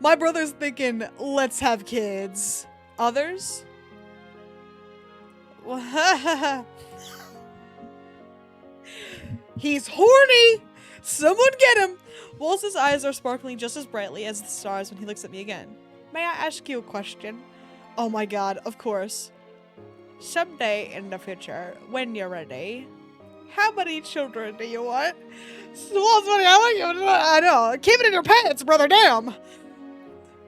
My brother's thinking, let's have kids. Others? He's horny! Someone get him! Waltz's eyes are sparkling just as brightly as the stars when he looks at me again. May I ask you a question? Oh my god, of course. Someday in the future, when you're ready, how many children do you want? Waltz, I know. Keep it in your pants, brother, damn!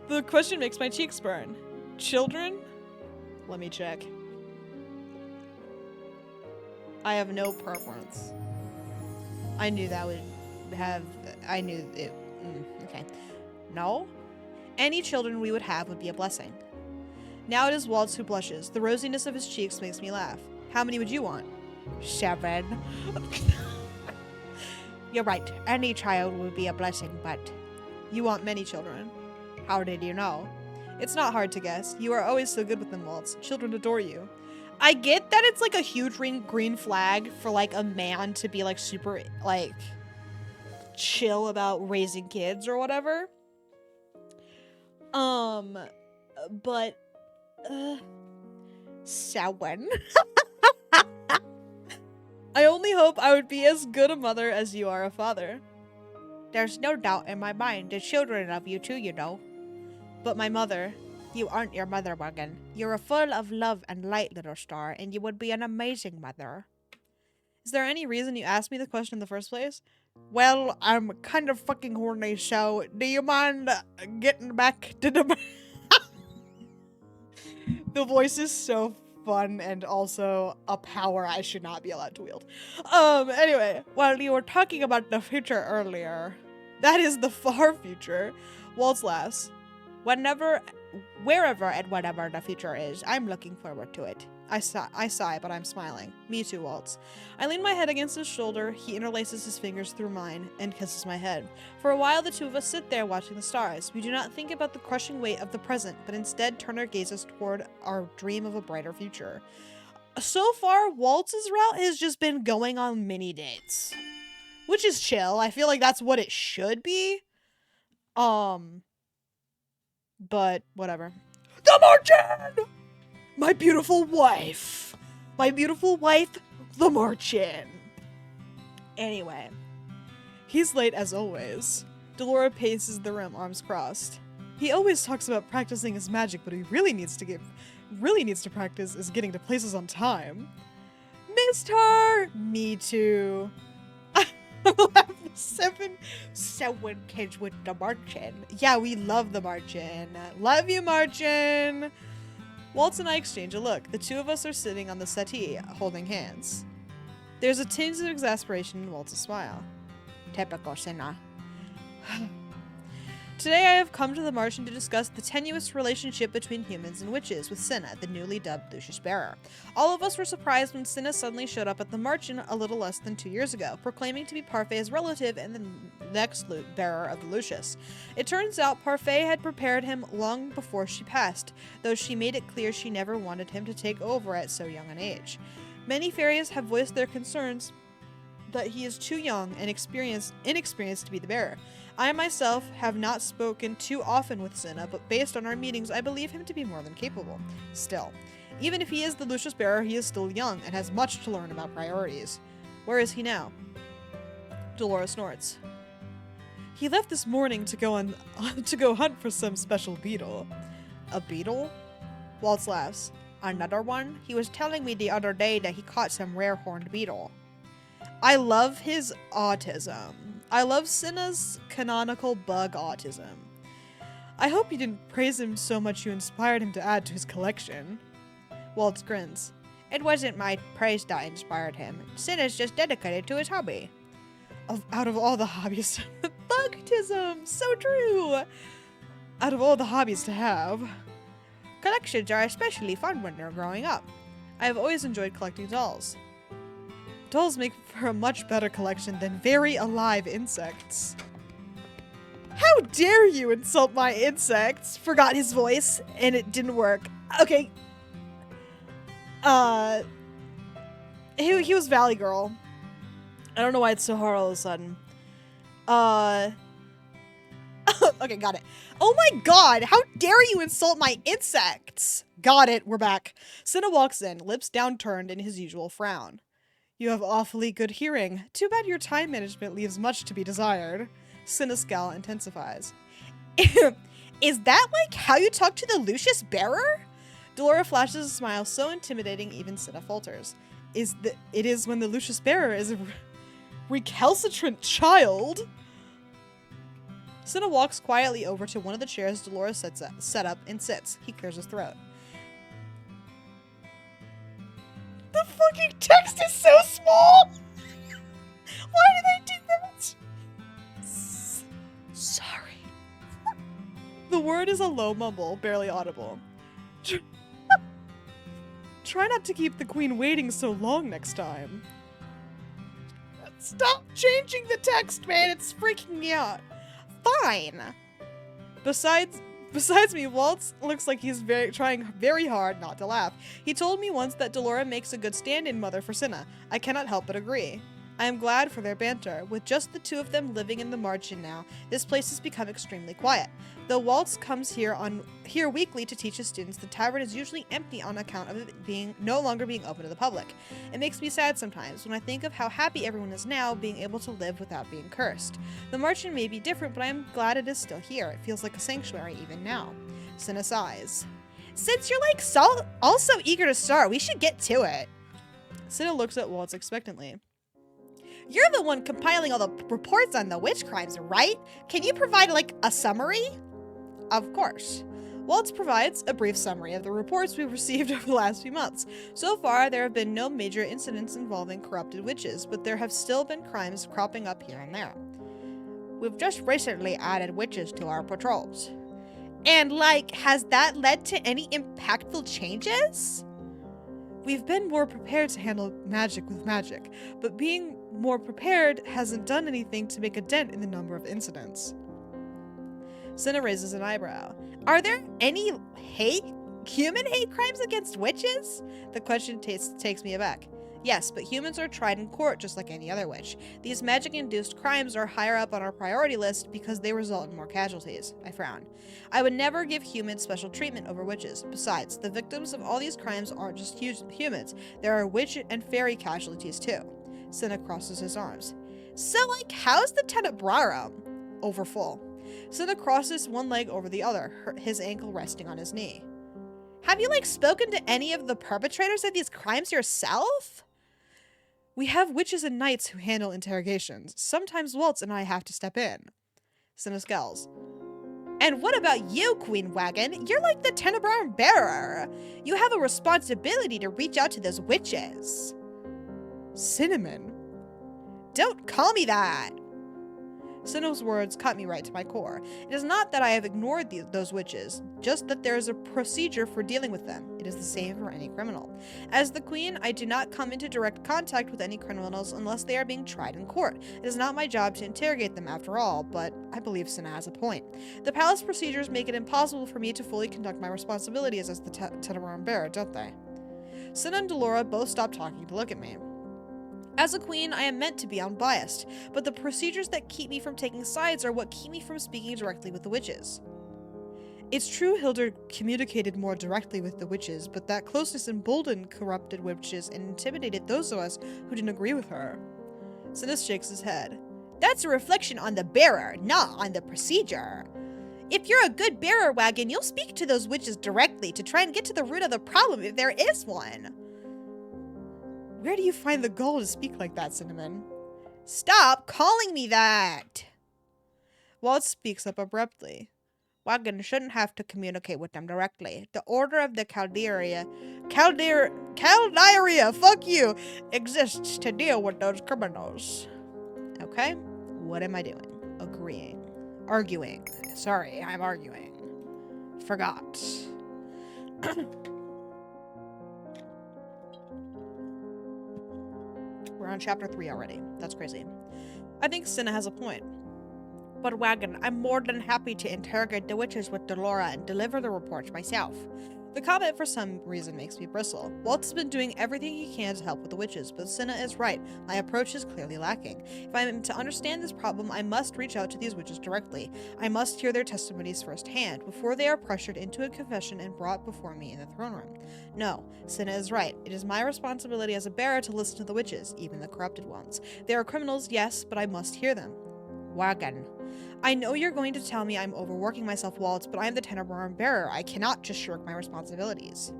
The question makes my cheeks burn. Children? Let me check. I have no preference. I knew that would have... I knew it... okay. No? Any children we would have would be a blessing. Now it is Waltz who blushes. The rosiness of his cheeks makes me laugh. How many would you want? 7. You're right. Any child would be a blessing, but... You want many children. How did you know? It's not hard to guess. You are always so good with them, Waltz. Children adore you. I get that it's like a huge green flag for like a man to be like super like chill about raising kids or whatever. But 7. I only hope I would be as good a mother as you are a father. There's no doubt in my mind the children love you too, you know. But my mother, you aren't your mother, Wagon. You're full of love and light, little star, and you would be an amazing mother. Is there any reason you asked me the question in the first place? Well, I'm kind of fucking horny, so do you mind getting back to the... The voice is so fun and also a power I should not be allowed to wield. Anyway, while you were talking about the future earlier, that is the far future. Waltz laughs. Wherever and whatever the future is, I'm looking forward to it. I sigh, but I'm smiling. Me too, Waltz. I lean my head against his shoulder, he interlaces his fingers through mine, and kisses my head. For a while, the two of us sit there watching the stars. We do not think about the crushing weight of the present, but instead turn our gazes toward our dream of a brighter future. So far, Waltz's route has just been going on mini dates. Which is chill. I feel like that's what it should be. But whatever. The Martian! My beautiful wife! My beautiful wife, the Martian! Anyway. He's late as always. Delora paces the room, arms crossed. He always talks about practicing his magic, but he really needs to practice is getting to places on time. Missed her! Me too. Seven kids with the Martian. Yeah, we love the Martian. Love you, Martian! Waltz and I exchange a look. The two of us are sitting on the settee, holding hands. There's a tinge of exasperation in Waltz's smile. Typical Cinna. Today I have come to the Martian to discuss the tenuous relationship between humans and witches with Cinna, the newly dubbed Lucius Bearer. All of us were surprised when Cinna suddenly showed up at the Martian a little less than 2 years ago, proclaiming to be Parfay's relative and the next bearer of the Lucius. It turns out Parfay had prepared him long before she passed, though she made it clear she never wanted him to take over at so young an age. Many fairies have voiced their concerns that he is too young and inexperienced to be the bearer. I myself have not spoken too often with Cinna, but based on our meetings, I believe him to be more than capable. Still, even if he is the Lucius bearer, he is still young and has much to learn about priorities. Where is he now? Dolores snorts. He left this morning to go hunt for some special beetle. A beetle? Waltz laughs. Another one? He was telling me the other day that he caught some rare horned beetle. I love his autism. I love Cinna's canonical bug autism. I hope you didn't praise him so much you inspired him to add to his collection. Waltz grins. It wasn't my praise that inspired him. Cinna's just dedicated to his hobby. Out of all the hobbies, bugtism, so true. Out of all the hobbies to have, Collections are especially fun when they're growing up. I have always enjoyed collecting dolls. Dolls make for a much better collection than very alive insects. How dare you insult my insects? Forgot his voice, and it didn't work. Okay. He was Valley Girl. I don't know why it's so hard all of a sudden. Okay, got it. Oh my god, how dare you insult my insects? Got it, we're back. Cinna walks in, lips downturned in his usual frown. You have awfully good hearing. Too bad your time management leaves much to be desired. Cinna's scowl intensifies. Is that like how you talk to the Lucius bearer? Delora flashes a smile so intimidating even Cinna falters. It is when the Lucius bearer is a recalcitrant child. Cinna walks quietly over to one of the chairs Dolores set up and sits. He clears his throat. The fucking text is so small! Why did they do that? Sorry. The word is a low mumble, barely audible. Try not to keep the queen waiting so long next time. Stop changing the text, man. It's freaking me out. Fine. Besides me, Waltz looks like he's trying very hard not to laugh. He told me once that Delora makes a good stand-in mother for Cinna. I cannot help but agree. I am glad for their banter. With just the two of them living in the margin now, this place has become extremely quiet. Though Waltz comes here weekly to teach his students, the tavern is usually empty on account of it no longer being open to the public. It makes me sad sometimes when I think of how happy everyone is now being able to live without being cursed. The margin may be different, but I am glad it is still here. It feels like a sanctuary even now. Cinna sighs. Since you're like all so eager to start, we should get to it. Cinna looks at Waltz expectantly. You're the one compiling all the reports on the witch crimes, right? Can you provide, like, a summary? Of course. Waltz provides a brief summary of the reports we've received over the last few months. So far, there have been no major incidents involving corrupted witches, but there have still been crimes cropping up here and there. We've just recently added witches to our patrols. And, like, has that led to any impactful changes? We've been more prepared to handle magic with magic, but being more prepared hasn't done anything to make a dent in the number of incidents. Cinna raises an eyebrow. Are there any human hate crimes against witches? The question takes me aback. Yes, but humans are tried in court just like any other witch. These magic-induced crimes are higher up on our priority list because they result in more casualties. I frown. I would never give humans special treatment over witches. Besides, the victims of all these crimes aren't just humans. There are witch and fairy casualties too. Cinna crosses his arms. So, like, how's the Tenebrarum? Overfull. Cinna crosses one leg over the other, his ankle resting on his knee. Have you, like, spoken to any of the perpetrators of these crimes yourself? We have witches and knights who handle interrogations. Sometimes Waltz and I have to step in. Cinna scowls. And what about you, Queen Wagon? You're like the Tenebrarum bearer. You have a responsibility to reach out to those witches. Cinnamon? Don't call me that! Cinna's words cut me right to my core. It is not that I have ignored those witches, just that there is a procedure for dealing with them. It is the same for any criminal. As the queen, I do not come into direct contact with any criminals unless they are being tried in court. It is not my job to interrogate them after all, but I believe Cinna has a point. The palace procedures make it impossible for me to fully conduct my responsibilities as the Tenebrarum bearer, don't they? Cinna and Delora both stop talking to look at me. As a queen, I am meant to be unbiased, but the procedures that keep me from taking sides are what keep me from speaking directly with the witches. It's true Hilda communicated more directly with the witches, but that closeness emboldened corrupted witches and intimidated those of us who didn't agree with her. Cinna shakes his head. That's a reflection on the bearer, not on the procedure. If you're a good bearer, Wagon, you'll speak to those witches directly to try and get to the root of the problem if there is one. Where do you find the gall to speak like that, Cinnamon? Stop calling me that! Waltz speaks up abruptly. Wagon shouldn't have to communicate with them directly. The Order of the Calderia, fuck you, exists to deal with those criminals. Okay? What am I doing? Agreeing. Arguing. Sorry, I'm arguing. Forgot. We're on chapter 3 already. That's crazy. I think Cinna has a point. But Wagon, I'm more than happy to interrogate the witches with Delora and deliver the reports myself. The comment for some reason makes me bristle. Waltz has been doing everything he can to help with the witches, but Cinna is right. My approach is clearly lacking. If I am to understand this problem, I must reach out to these witches directly. I must hear their testimonies firsthand, before they are pressured into a confession and brought before me in the throne room. No, Cinna is right. It is my responsibility as a bearer to listen to the witches, even the corrupted ones. They are criminals, yes, but I must hear them. Wagon. I know you're going to tell me I'm overworking myself, Waltz, but I am the Tenebrarum bearer. I cannot just shirk my responsibilities.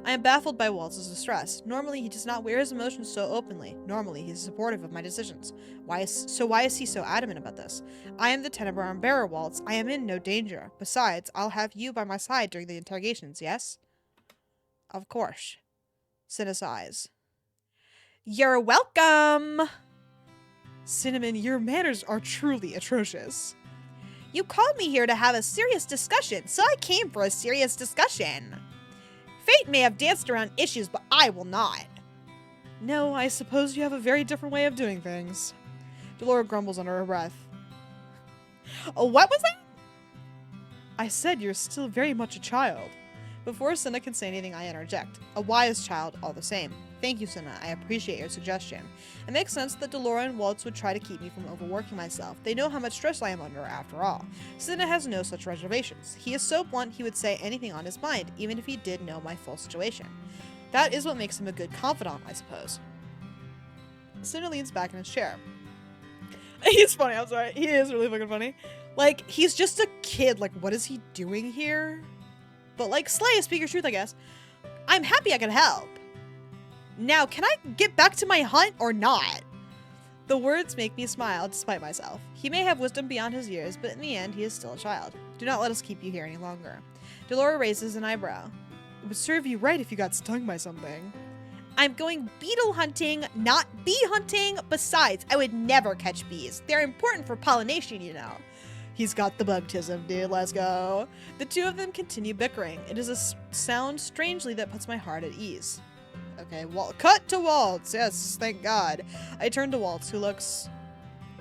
I am baffled by Waltz's distress. Normally, he does not wear his emotions so openly. Normally, he is supportive of my decisions. Why is he so adamant about this? I am the Tenebrarum bearer, Waltz. I am in no danger. Besides, I'll have you by my side during the interrogations, yes? Of course. Cinna sighs. You're welcome! Cinnamon, your manners are truly atrocious. You called me here to have a serious discussion, so I came for a serious discussion. Fate may have danced around issues, but I will not. No, I suppose you have a very different way of doing things. Delora grumbles under her breath. Oh, what was that? I said you're still very much a child. Before Cinna can say anything, I interject. A wise child, all the same. Thank you, Cinna. I appreciate your suggestion. It makes sense that Delora and Waltz would try to keep me from overworking myself. They know how much stress I am under, after all. Cinna has no such reservations. He is so blunt he would say anything on his mind, even if he did know my full situation. That is what makes him a good confidant, I suppose. Cinna leans back in his chair. He's funny, I'm sorry. He is really fucking funny. Like, he's just a kid. Like, what is he doing here? But like, slay, speak your truth, I guess. I'm happy I can help. Now, can I get back to my hunt or not? The words make me smile despite myself. He may have wisdom beyond his years, but in the end, he is still a child. Do not let us keep you here any longer. Delora raises an eyebrow. It would serve you right if you got stung by something. I'm going beetle hunting, not bee hunting. Besides, I would never catch bees. They're important for pollination, you know. He's got the bugtism, dude. Let's go. The two of them continue bickering. It is a sound strangely that puts my heart at ease. Okay, cut to Waltz. Yes, thank God. I turn to Waltz, who looks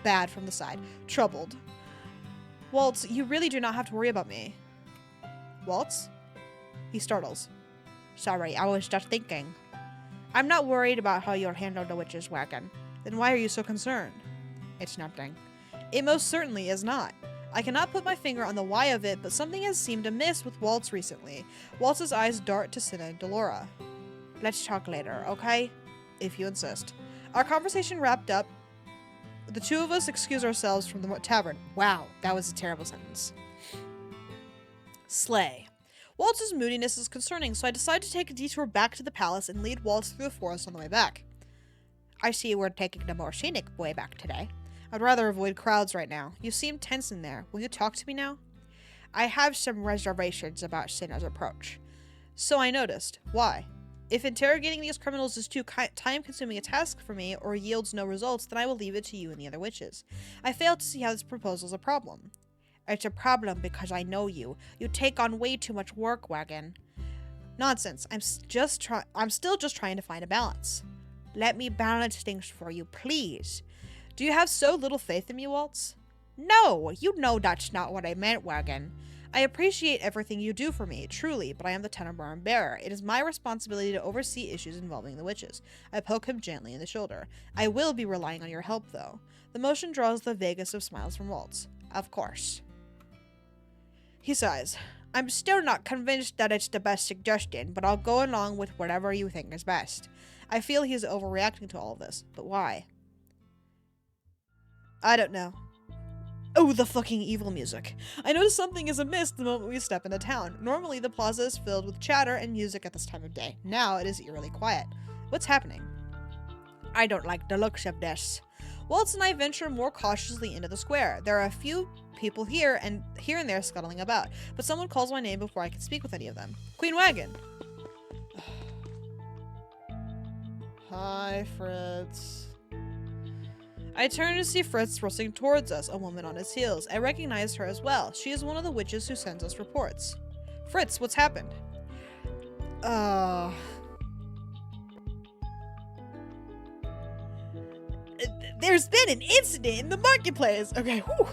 bad from the side. Troubled. Waltz, you really do not have to worry about me. Waltz? He startles. Sorry, I was just thinking. I'm not worried about how you'll handle the witch's wagon. Then why are you so concerned? It's nothing. It most certainly is not. I cannot put my finger on the why of it, but something has seemed amiss with Waltz recently. Waltz's eyes dart to Cinna and Delora. Let's talk later, okay? If you insist. Our conversation wrapped up. The two of us excuse ourselves from the tavern. Wow, that was a terrible sentence. Slay. Waltz's moodiness is concerning, so I decide to take a detour back to the palace and lead Waltz through the forest on the way back. I see we're taking the more scenic way back today. I'd rather avoid crowds right now. You seem tense in there. Will you talk to me now? I have some reservations about Cinna's approach. So I noticed. Why? If interrogating these criminals is too time-consuming a task for me or yields no results, then I will leave it to you and the other witches. I fail to see how this proposal is a problem. It's a problem because I know you. You take on way too much work, Wagon. Nonsense. I'm still just trying to find a balance. Let me balance things for you, please. Do you have so little faith in me, Waltz? No, you know that's not what I meant, Wagon. I appreciate everything you do for me, truly, but I am the Tenenbaum bearer. It is my responsibility to oversee issues involving the witches. I poke him gently in the shoulder. I will be relying on your help, though. The motion draws the vaguest of smiles from Waltz. Of course. He sighs. I'm still not convinced that it's the best suggestion, but I'll go along with whatever you think is best. I feel he is overreacting to all of this, but why? I don't know. Oh, the fucking evil music. I notice something is amiss the moment we step into town. Normally, the plaza is filled with chatter and music at this time of day. Now, it is eerily quiet. What's happening? I don't like the looks of this. Waltz and I venture more cautiously into the square. There are a few people here and there scuttling about, but someone calls my name before I can speak with any of them. Queen Wagon! Hi, Fritz. I turn to see Fritz rustling towards us, a woman on his heels. I recognize her as well. She is one of the witches who sends us reports. Fritz, what's happened? There's been an incident in the marketplace. Okay, whew.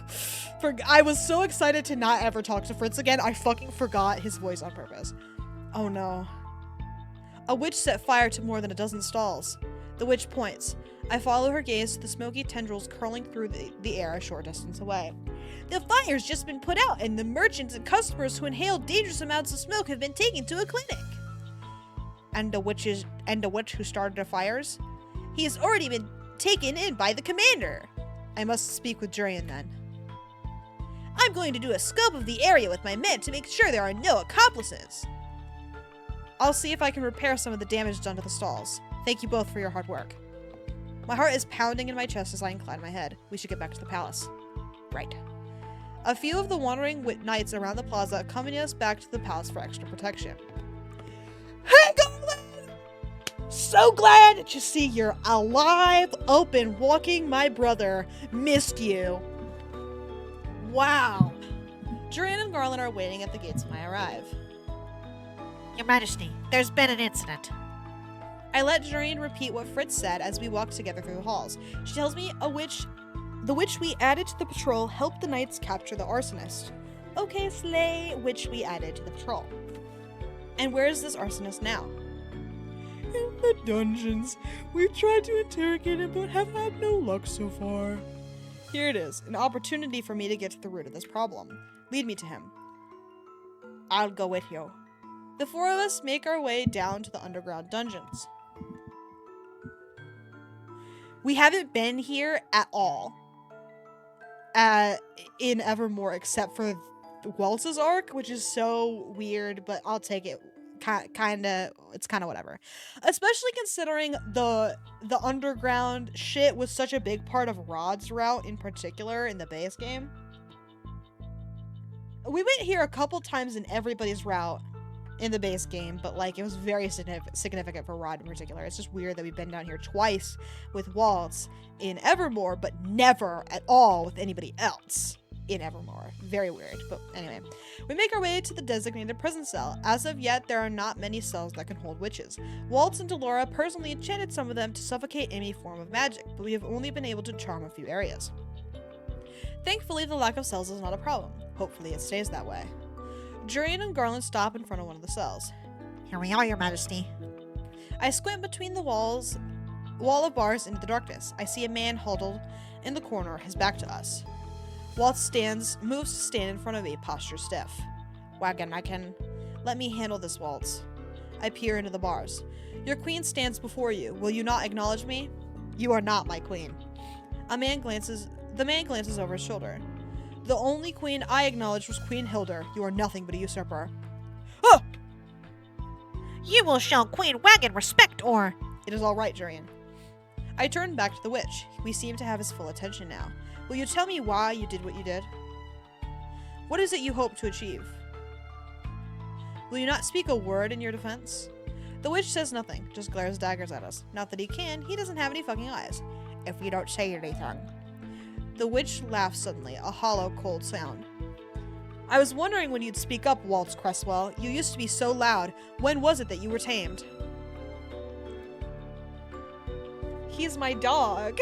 I was so excited to not ever talk to Fritz again, I fucking forgot his voice on purpose. Oh no. A witch set fire to more than a dozen stalls. The witch points. I follow her gaze to the smoky tendrils curling through the air a short distance away. The fire's just been put out, and the merchants and customers who inhaled dangerous amounts of smoke have been taken to a clinic. And the witch who started the fires? He has already been taken in by the commander. I must speak with Jurian then. I'm going to do a scope of the area with my men to make sure there are no accomplices. I'll see if I can repair some of the damage done to the stalls. Thank you both for your hard work. My heart is pounding in my chest as I incline my head. We should get back to the palace. Right. A few of the wandering knights around the plaza accompany us back to the palace for extra protection. Hey, Goblin! So glad to see you're alive, open, walking, my brother. Missed you. Wow. Duran and Garland are waiting at the gates when I arrive. Your Majesty, there's been an incident. I let Jurian repeat what Fritz said as we walked together through the halls. She tells me the witch we added to the patrol helped the knights capture the arsonist. Okay, slay, witch we added to the patrol. And where is this arsonist now? In the dungeons. We've tried to interrogate him, but have had no luck so far. Here it is, an opportunity for me to get to the root of this problem. Lead me to him. I'll go with you. The four of us make our way down to the underground dungeons. We haven't been here at all in Evermore except for Waltz's arc, which is so weird, but I'll take it. It's kind of whatever. Especially considering the underground shit was such a big part of Rod's route in particular in the base game. We went here a couple times in everybody's route in the base game, but like it was very significant for Rod in particular. It's just weird that we've been down here twice with Waltz in Evermore, but never at all with anybody else in Evermore. Very weird, but anyway. We make our way to the designated prison cell. As of yet, there are not many cells that can hold witches. Waltz and Delora personally enchanted some of them to suffocate any form of magic, but we have only been able to charm a few areas. Thankfully, the lack of cells is not a problem. Hopefully it stays that way. Jurian and Garland stop in front of one of the cells. Here we are, Your Majesty. I squint between the wall of bars into the darkness. I see a man huddled in the corner, his back to us. Waltz moves to stand in front of me, posture stiff. Wagon, let me handle this, Waltz. I peer into the bars. Your queen stands before you. Will you not acknowledge me? You are not my queen. The man glances over his shoulder. The only queen I acknowledged was Queen Hilda. You are nothing but a usurper. Oh! You will show Queen Wagon respect, or... It is all right, Jurian. I turn back to the witch. We seem to have his full attention now. Will you tell me why you did what you did? What is it you hope to achieve? Will you not speak a word in your defense? The witch says nothing, just glares daggers at us. Not that he can, he doesn't have any fucking eyes. If you don't say anything. The witch laughs suddenly, a hollow, cold sound. I was wondering when you'd speak up, Waltz Cresswell. You used to be so loud. When was it that you were tamed? He's my dog.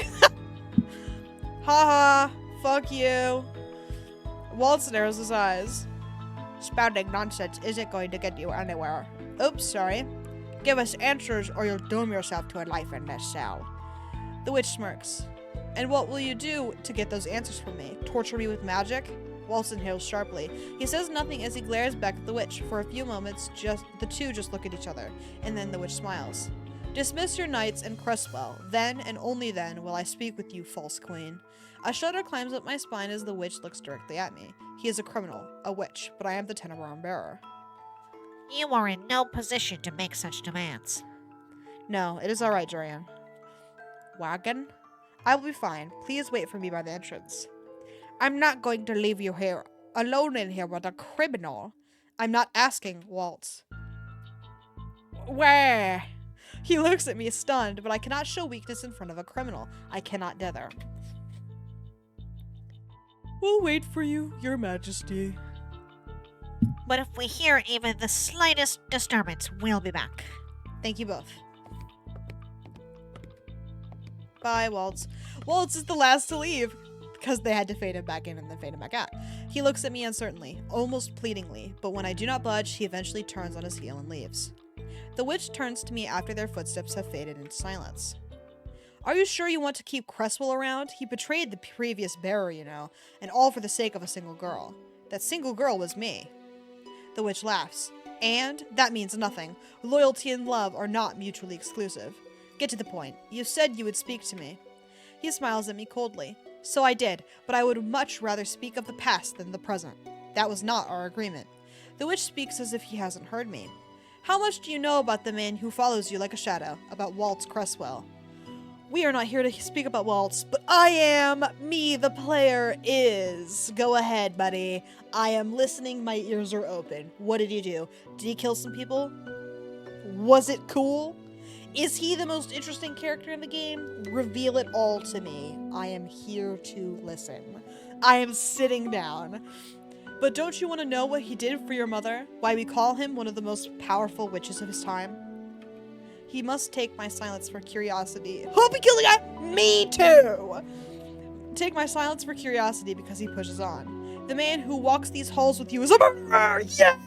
Haha, fuck you. Waltz narrows his eyes. Spouting nonsense isn't going to get you anywhere. Oops, sorry. Give us answers or you'll doom yourself to a life in this cell. The witch smirks. And what will you do to get those answers from me? Torture me with magic? Waltz inhales sharply. He says nothing as he glares back at the witch. For a few moments, the two just look at each other, and then the witch smiles. Dismiss your knights and Cresswell. Then, and only then, will I speak with you, false queen. A shudder climbs up my spine as the witch looks directly at me. He is a criminal, a witch, but I am the Tenebrarum bearer. You are in no position to make such demands. No, it is alright, Jorian. Wagon? I will be fine. Please wait for me by the entrance. I'm not going to leave you here, alone in here with a criminal. I'm not asking, Waltz. Where? He looks at me stunned, but I cannot show weakness in front of a criminal. I cannot dither. We'll wait for you, Your Majesty. But if we hear even the slightest disturbance, we'll be back. Thank you both. Bye, Waltz. Waltz is the last to leave, because they had to fade him back in and then fade him back out. He looks at me uncertainly, almost pleadingly, but when I do not budge, he eventually turns on his heel and leaves. The witch turns to me after their footsteps have faded into silence. Are you sure you want to keep Cresswell around? He betrayed the previous bearer, you know, and all for the sake of a single girl. That single girl was me. The witch laughs. And that means nothing. Loyalty and love are not mutually exclusive. Get to the point. You said you would speak to me. He smiles at me coldly. So I did, but I would much rather speak of the past than the present. That was not our agreement. The witch speaks as if he hasn't heard me. How much do you know about the man who follows you like a shadow, about Waltz Cresswell? We are not here to speak about Waltz, but I am. Me, the player, is. Go ahead, buddy. I am listening. My ears are open. What did you do? Did he kill some people? Was it cool? Is he the most interesting character in the game? Reveal it all to me. I am here to listen. I am sitting down. But don't you want to know what he did for your mother? Why we call him one of the most powerful witches of his time? He must take my silence for curiosity. Hope he killed a guy? Me too! Take my silence for curiosity because he pushes on. The man who walks these halls with you is a murderer! Yeah!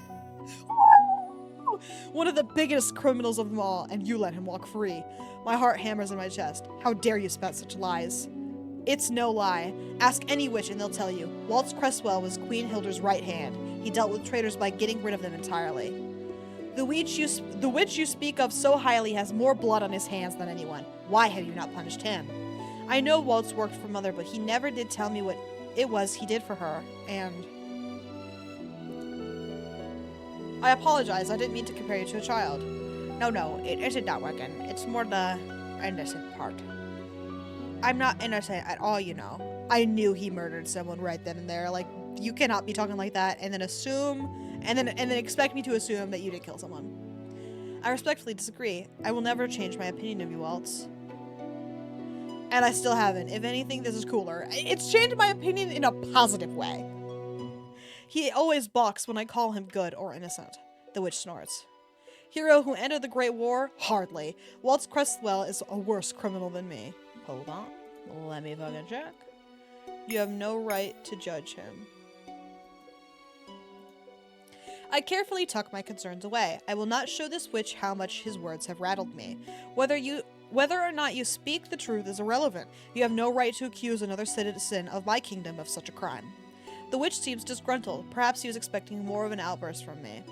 Woo! One of the biggest criminals of them all, and you let him walk free. My heart hammers in my chest. How dare you spout such lies? It's no lie. Ask any witch and they'll tell you. Waltz Cresswell was Queen Hilda's right hand. He dealt with traitors by getting rid of them entirely. The witch you speak of so highly has more blood on his hands than anyone. Why have you not punished him? I know Waltz worked for Mother, but he never did tell me what it was he did for her, and... I apologize, I didn't mean to compare you to a child. No, it isn't that, Wagon. It's more the innocent part. I'm not innocent at all, you know. I knew he murdered someone right then and there. Like, you cannot be talking like that and then assume... And then expect me to assume that you did kill someone. I respectfully disagree. I will never change my opinion of you, Waltz. And I still haven't. If anything, this is cooler. It's changed my opinion in a positive way. He always balks when I call him good or innocent. The witch snorts. Hero who ended the Great War? Hardly. Waltz Cresswell is a worse criminal than me. Hold on. Let me fucking check. You have no right to judge him. I carefully tuck my concerns away. I will not show this witch how much his words have rattled me. Whether or not you speak the truth is irrelevant. You have no right to accuse another citizen of my kingdom of such a crime. The witch seems disgruntled. Perhaps he was expecting more of an outburst from me.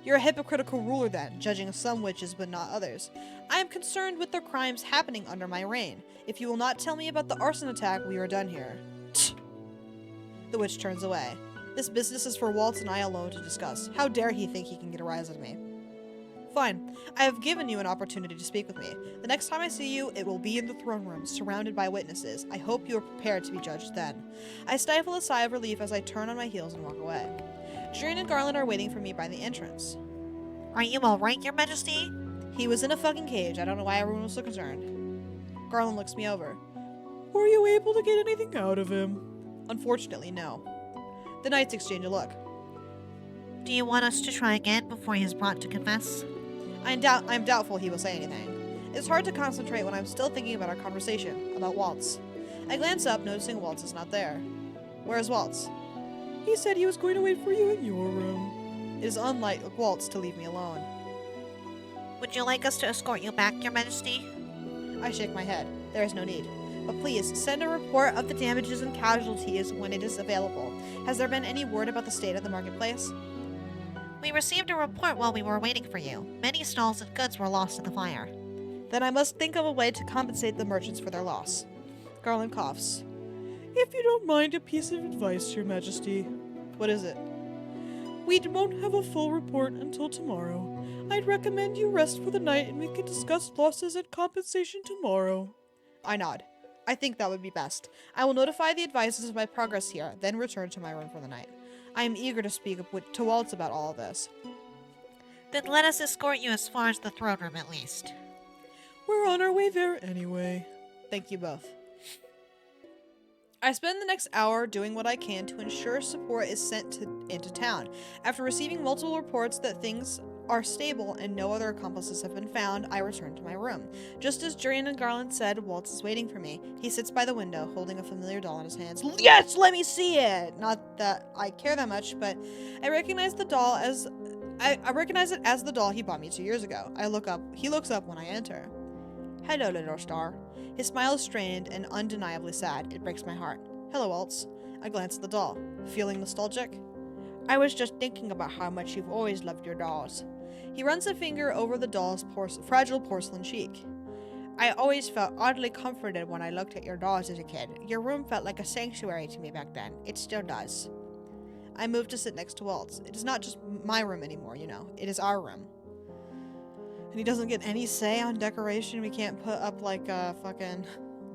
You're a hypocritical ruler then, judging some witches but not others. I am concerned with the crimes happening under my reign. If you will not tell me about the arson attack, we are done here. The witch turns away. This business is for Waltz and I alone to discuss. How dare he think he can get a rise out of me? Fine. I have given you an opportunity to speak with me. The next time I see you, it will be in the throne room, surrounded by witnesses. I hope you are prepared to be judged then. I stifle a sigh of relief as I turn on my heels and walk away. Jorian and Garland are waiting for me by the entrance. Are you alright, Your Majesty? He was in a fucking cage. I don't know why everyone was so concerned. Garland looks me over. Were you able to get anything out of him? Unfortunately, no. The knights exchange a look. Do you want us to try again before he is brought to confess? I'm doubtful he will say anything. It's hard to concentrate when I'm still thinking about our conversation, about Waltz. I glance up, noticing Waltz is not there. Where is Waltz? He said he was going to wait for you in your room. It is unlike Waltz to leave me alone. Would you like us to escort you back, Your Majesty? I shake my head. There is no need. But please, send a report of the damages and casualties when it is available. Has there been any word about the state of the marketplace? We received a report while we were waiting for you. Many stalls and goods were lost in the fire. Then I must think of a way to compensate the merchants for their loss. Garland coughs. If you don't mind a piece of advice, Your Majesty. What is it? We won't have a full report until tomorrow. I'd recommend you rest for the night and we can discuss losses and compensation tomorrow. I nod. I think that would be best. I will notify the advisors of my progress here, then return to my room for the night. I am eager to speak to Waltz about all of this. Then let us escort you as far as the throne room at least. We're on our way there anyway. Thank you both. I spend the next hour doing what I can to ensure support is sent into town. After receiving multiple reports that things are stable and no other accomplices have been found, I return to my room. Just as Jurian and Garland said, Waltz is waiting for me. He sits by the window, holding a familiar doll in his hands. Yes, let me see it! Not that I care that much, but I recognize the doll as... I recognize it as the doll he bought me 2 years ago. I look up. He looks up when I enter. Hello, little star. His smile is strained and undeniably sad. It breaks my heart. Hello, Waltz. I glance at the doll. Feeling nostalgic? I was just thinking about how much you've always loved your dolls. He runs a finger over the doll's fragile porcelain cheek. I always felt oddly comforted when I looked at your dolls as a kid. Your room felt like a sanctuary to me back then. It still does. I move to sit next to Waltz. It is not just my room anymore, you know. It is our room. And he doesn't get any say on decoration. We can't put up like a fucking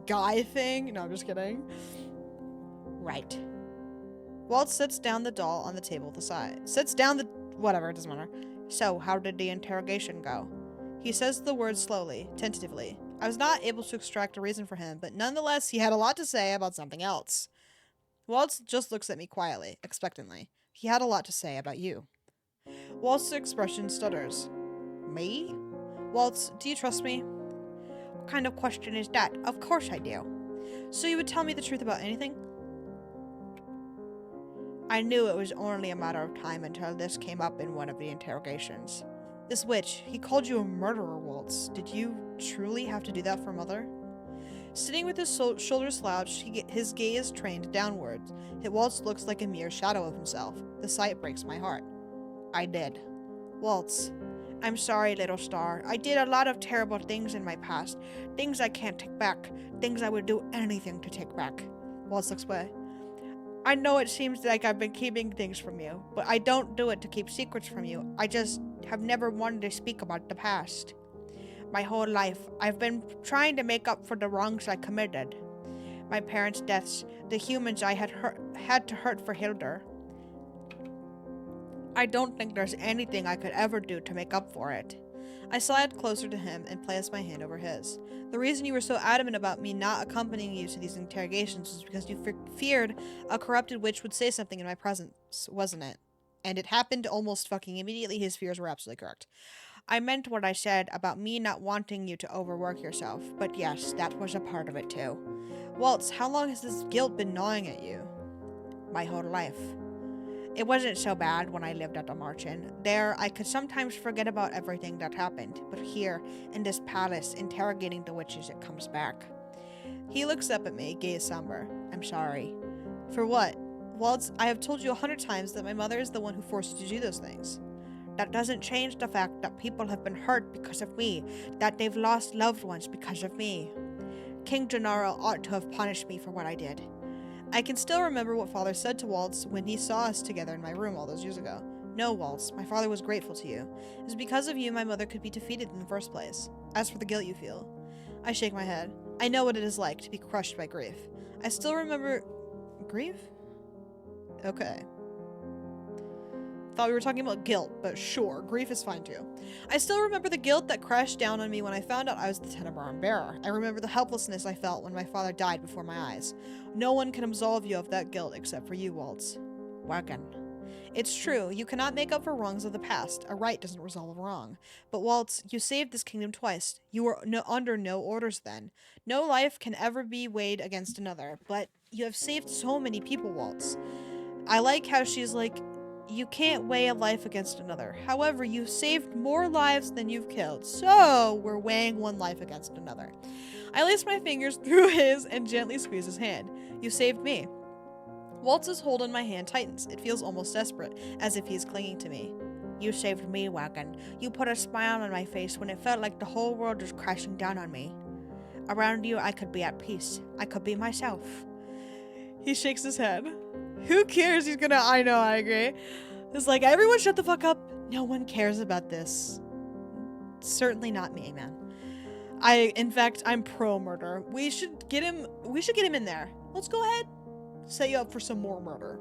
guy thing. No, I'm just kidding. Right. Waltz sets down the doll on the table at the side. Whatever, it doesn't matter. So, how did the interrogation go? He says the words slowly, tentatively. I was not able to extract a reason for him, but nonetheless, he had a lot to say about something else. Waltz just looks at me quietly, expectantly. He had a lot to say about you. Waltz's expression stutters. Me? Waltz, do you trust me? What kind of question is that? Of course I do. So you would tell me the truth about anything? I knew it was only a matter of time until this came up in one of the interrogations. This witch, he called you a murderer, Waltz. Did you truly have to do that for Mother? Sitting with his shoulders slouched, his gaze trained downwards. Waltz looks like a mere shadow of himself. The sight breaks my heart. I did. Waltz, I'm sorry, little star. I did a lot of terrible things in my past. Things I can't take back. Things I would do anything to take back. Waltz looks away. I know it seems like I've been keeping things from you, but I don't do it to keep secrets from you. I just have never wanted to speak about the past. My whole life, I've been trying to make up for the wrongs I committed. My parents' deaths, the humans I had to hurt for Hildur. I don't think there's anything I could ever do to make up for it. I slide closer to him and place my hand over his. The reason you were so adamant about me not accompanying you to these interrogations was because you feared a corrupted witch would say something in my presence, wasn't it? And it happened almost fucking immediately. His fears were absolutely correct. I meant what I said about me not wanting you to overwork yourself, but yes, that was a part of it too. Waltz, how long has this guilt been gnawing at you? My whole life. It wasn't so bad when I lived at the Marchen. There, I could sometimes forget about everything that happened, but here, in this palace, interrogating the witches, it comes back. He looks up at me, gaze somber. I'm sorry. For what? Waltz, I have told you 100 times that my mother is the one who forced you to do those things. That doesn't change the fact that people have been hurt because of me, that they've lost loved ones because of me. King Gennaro ought to have punished me for what I did. I can still remember what Father said to Waltz when he saw us together in my room all those years ago. No, Waltz, my father was grateful to you. It was because of you my mother could be defeated in the first place. As for the guilt you feel, I shake my head. I know what it is like to be crushed by grief. I still remember... Grief? Okay. Thought we were talking about guilt, but sure, grief is fine too. I still remember the guilt that crashed down on me when I found out I was the Tenenbaum bearer. I remember the helplessness I felt when my father died before my eyes. No one can absolve you of that guilt except for you, Waltz. Wagon. It's true, you cannot make up for wrongs of the past. A right doesn't resolve a wrong. But Waltz, you saved this kingdom twice. You were under no orders then. No life can ever be weighed against another, but you have saved so many people, Waltz. I like how she's like, You can't weigh a life against another. However, you've saved more lives than you've killed, so we're weighing one life against another. I lace my fingers through his and gently squeeze his hand. You saved me. Waltz's hold on my hand tightens. It feels almost desperate, as if he's clinging to me. You saved me, Wagon. You put a smile on my face when it felt like the whole world was crashing down on me. Around you, I could be at peace. I could be myself. He shakes his head. Who cares? He's gonna, I know, I agree. It's like, everyone shut the fuck up. No one cares about this. Certainly not me, man. In fact, I'm pro murder. We should get him in there. Let's go ahead. Set you up for some more murder.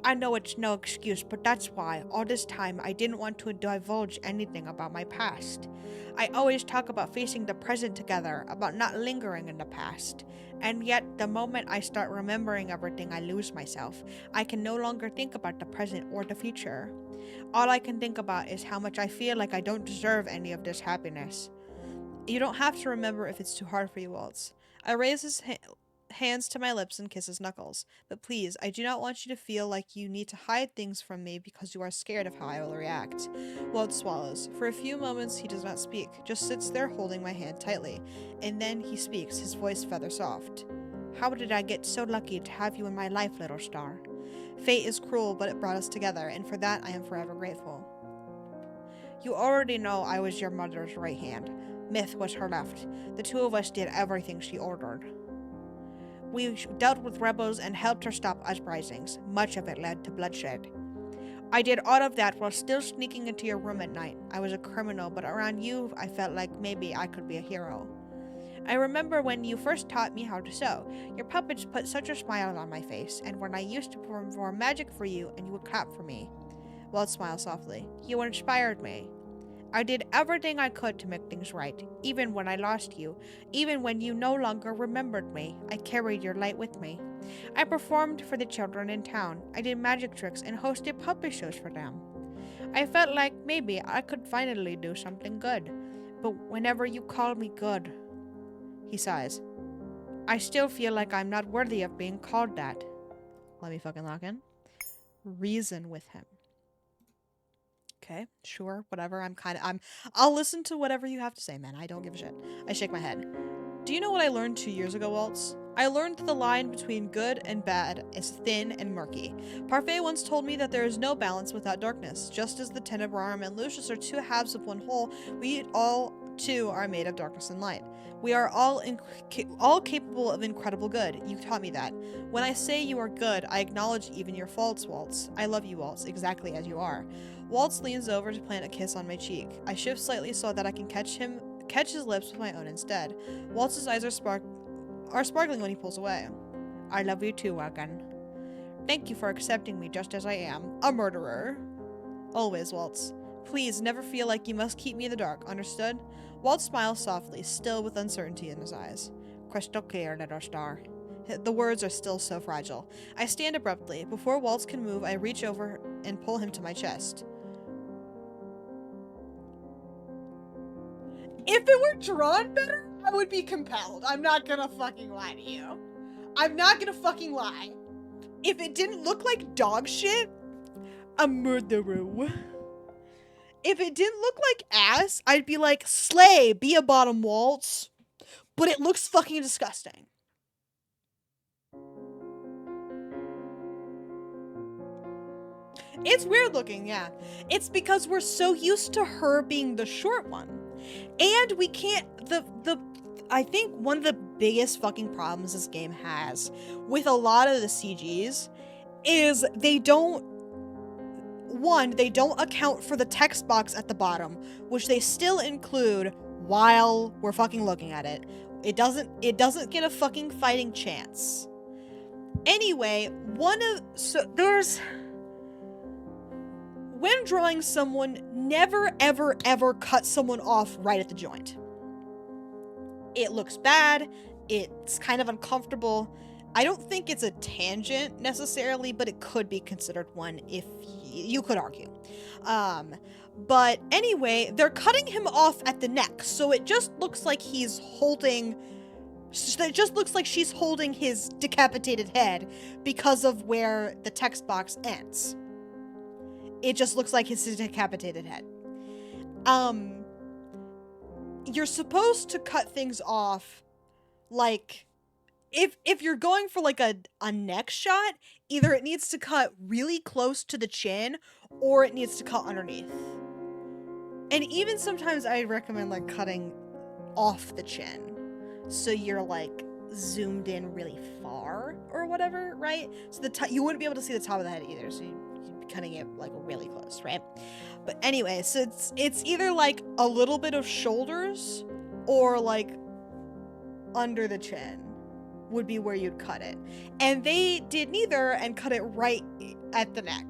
I know it's no excuse, but that's why, all this time, I didn't want to divulge anything about my past. I always talk about facing the present together, about not lingering in the past. And yet, the moment I start remembering everything, I lose myself. I can no longer think about the present or the future. All I can think about is how much I feel like I don't deserve any of this happiness. You don't have to remember if it's too hard for you, Waltz. I raise his hands to my lips and kiss his knuckles. But please, I do not want you to feel like you need to hide things from me because you are scared of how I will react. Waltz swallows. For a few moments, he does not speak, just sits there holding my hand tightly. And then he speaks, his voice feather soft. How did I get so lucky to have you in my life, little star? Fate is cruel, but it brought us together, and for that I am forever grateful. You already know I was your mother's right hand. Myth was her left. The two of us did everything she ordered. We dealt with rebels and helped her stop uprisings. Much of it led to bloodshed. I did all of that while still sneaking into your room at night. I was a criminal, but around you, I felt like maybe I could be a hero. I remember when you first taught me how to sew. Your puppets put such a smile on my face, and when I used to perform magic for you and you would clap for me. Walt smiled softly. You inspired me. I did everything I could to make things right, even when I lost you, even when you no longer remembered me. I carried your light with me. I performed for the children in town. I did magic tricks and hosted puppet shows for them. I felt like maybe I could finally do something good. But whenever you call me good, he sighs, I still feel like I'm not worthy of being called that. Let me fucking lock in. Reason with him. Okay, sure, whatever. I'll listen to whatever you have to say, man. I don't give a shit. I shake my head. Do you know what I learned 2 years ago, Waltz? I learned that the line between good and bad is thin and murky. Parfait once told me that there is no balance without darkness. Just as the Tenebrarum and Lucius are two halves of one whole, we all too are made of darkness and light. We are all capable of incredible good. You taught me that. When I say you are good, I acknowledge even your faults, Waltz. I love you, Waltz, exactly as you are. Waltz leans over to plant a kiss on my cheek. I shift slightly so that I can catch his lips with my own instead. Waltz's eyes are sparkling when he pulls away. I love you too, Wagon. Thank you for accepting me just as I am, a murderer. Always, Waltz. Please never feel like you must keep me in the dark, understood? Waltz smiles softly, still with uncertainty in his eyes. Crystal clear, little star. The words are still so fragile. I stand abruptly. Before Waltz can move, I reach over and pull him to my chest. If it were drawn better, I would be compelled. I'm not gonna fucking lie to you. I'm not gonna fucking lie. If it didn't look like dog shit, a murderer. If it didn't look like ass, I'd be like, slay, be a bottom, Waltz. But it looks fucking disgusting. It's weird looking, yeah. It's because we're so used to her being the short one. And we can't, I think one of the biggest fucking problems this game has with a lot of the CGs is they don't account for the text box at the bottom, which they still include while we're fucking looking at it. It doesn't get a fucking fighting chance. Anyway, when drawing someone, never, ever, ever cut someone off right at the joint. It looks bad. It's kind of uncomfortable. I don't think it's a tangent necessarily, but it could be considered one if you could argue. But anyway, they're cutting him off at the neck, so it just looks like she's holding his decapitated head because of where the text box ends. It just looks like his decapitated head. You're supposed to cut things off, like, if you're going for like a neck shot, either it needs to cut really close to the chin or it needs to cut underneath. And even sometimes I recommend like cutting off the chin, so you're like zoomed in really far or whatever, right? So you wouldn't be able to see the top of the head either, so you'd be cutting it like really close, right? But anyway, so it's either like a little bit of shoulders or like under the chin would be where you'd cut it. And they did neither and cut it right at the neck.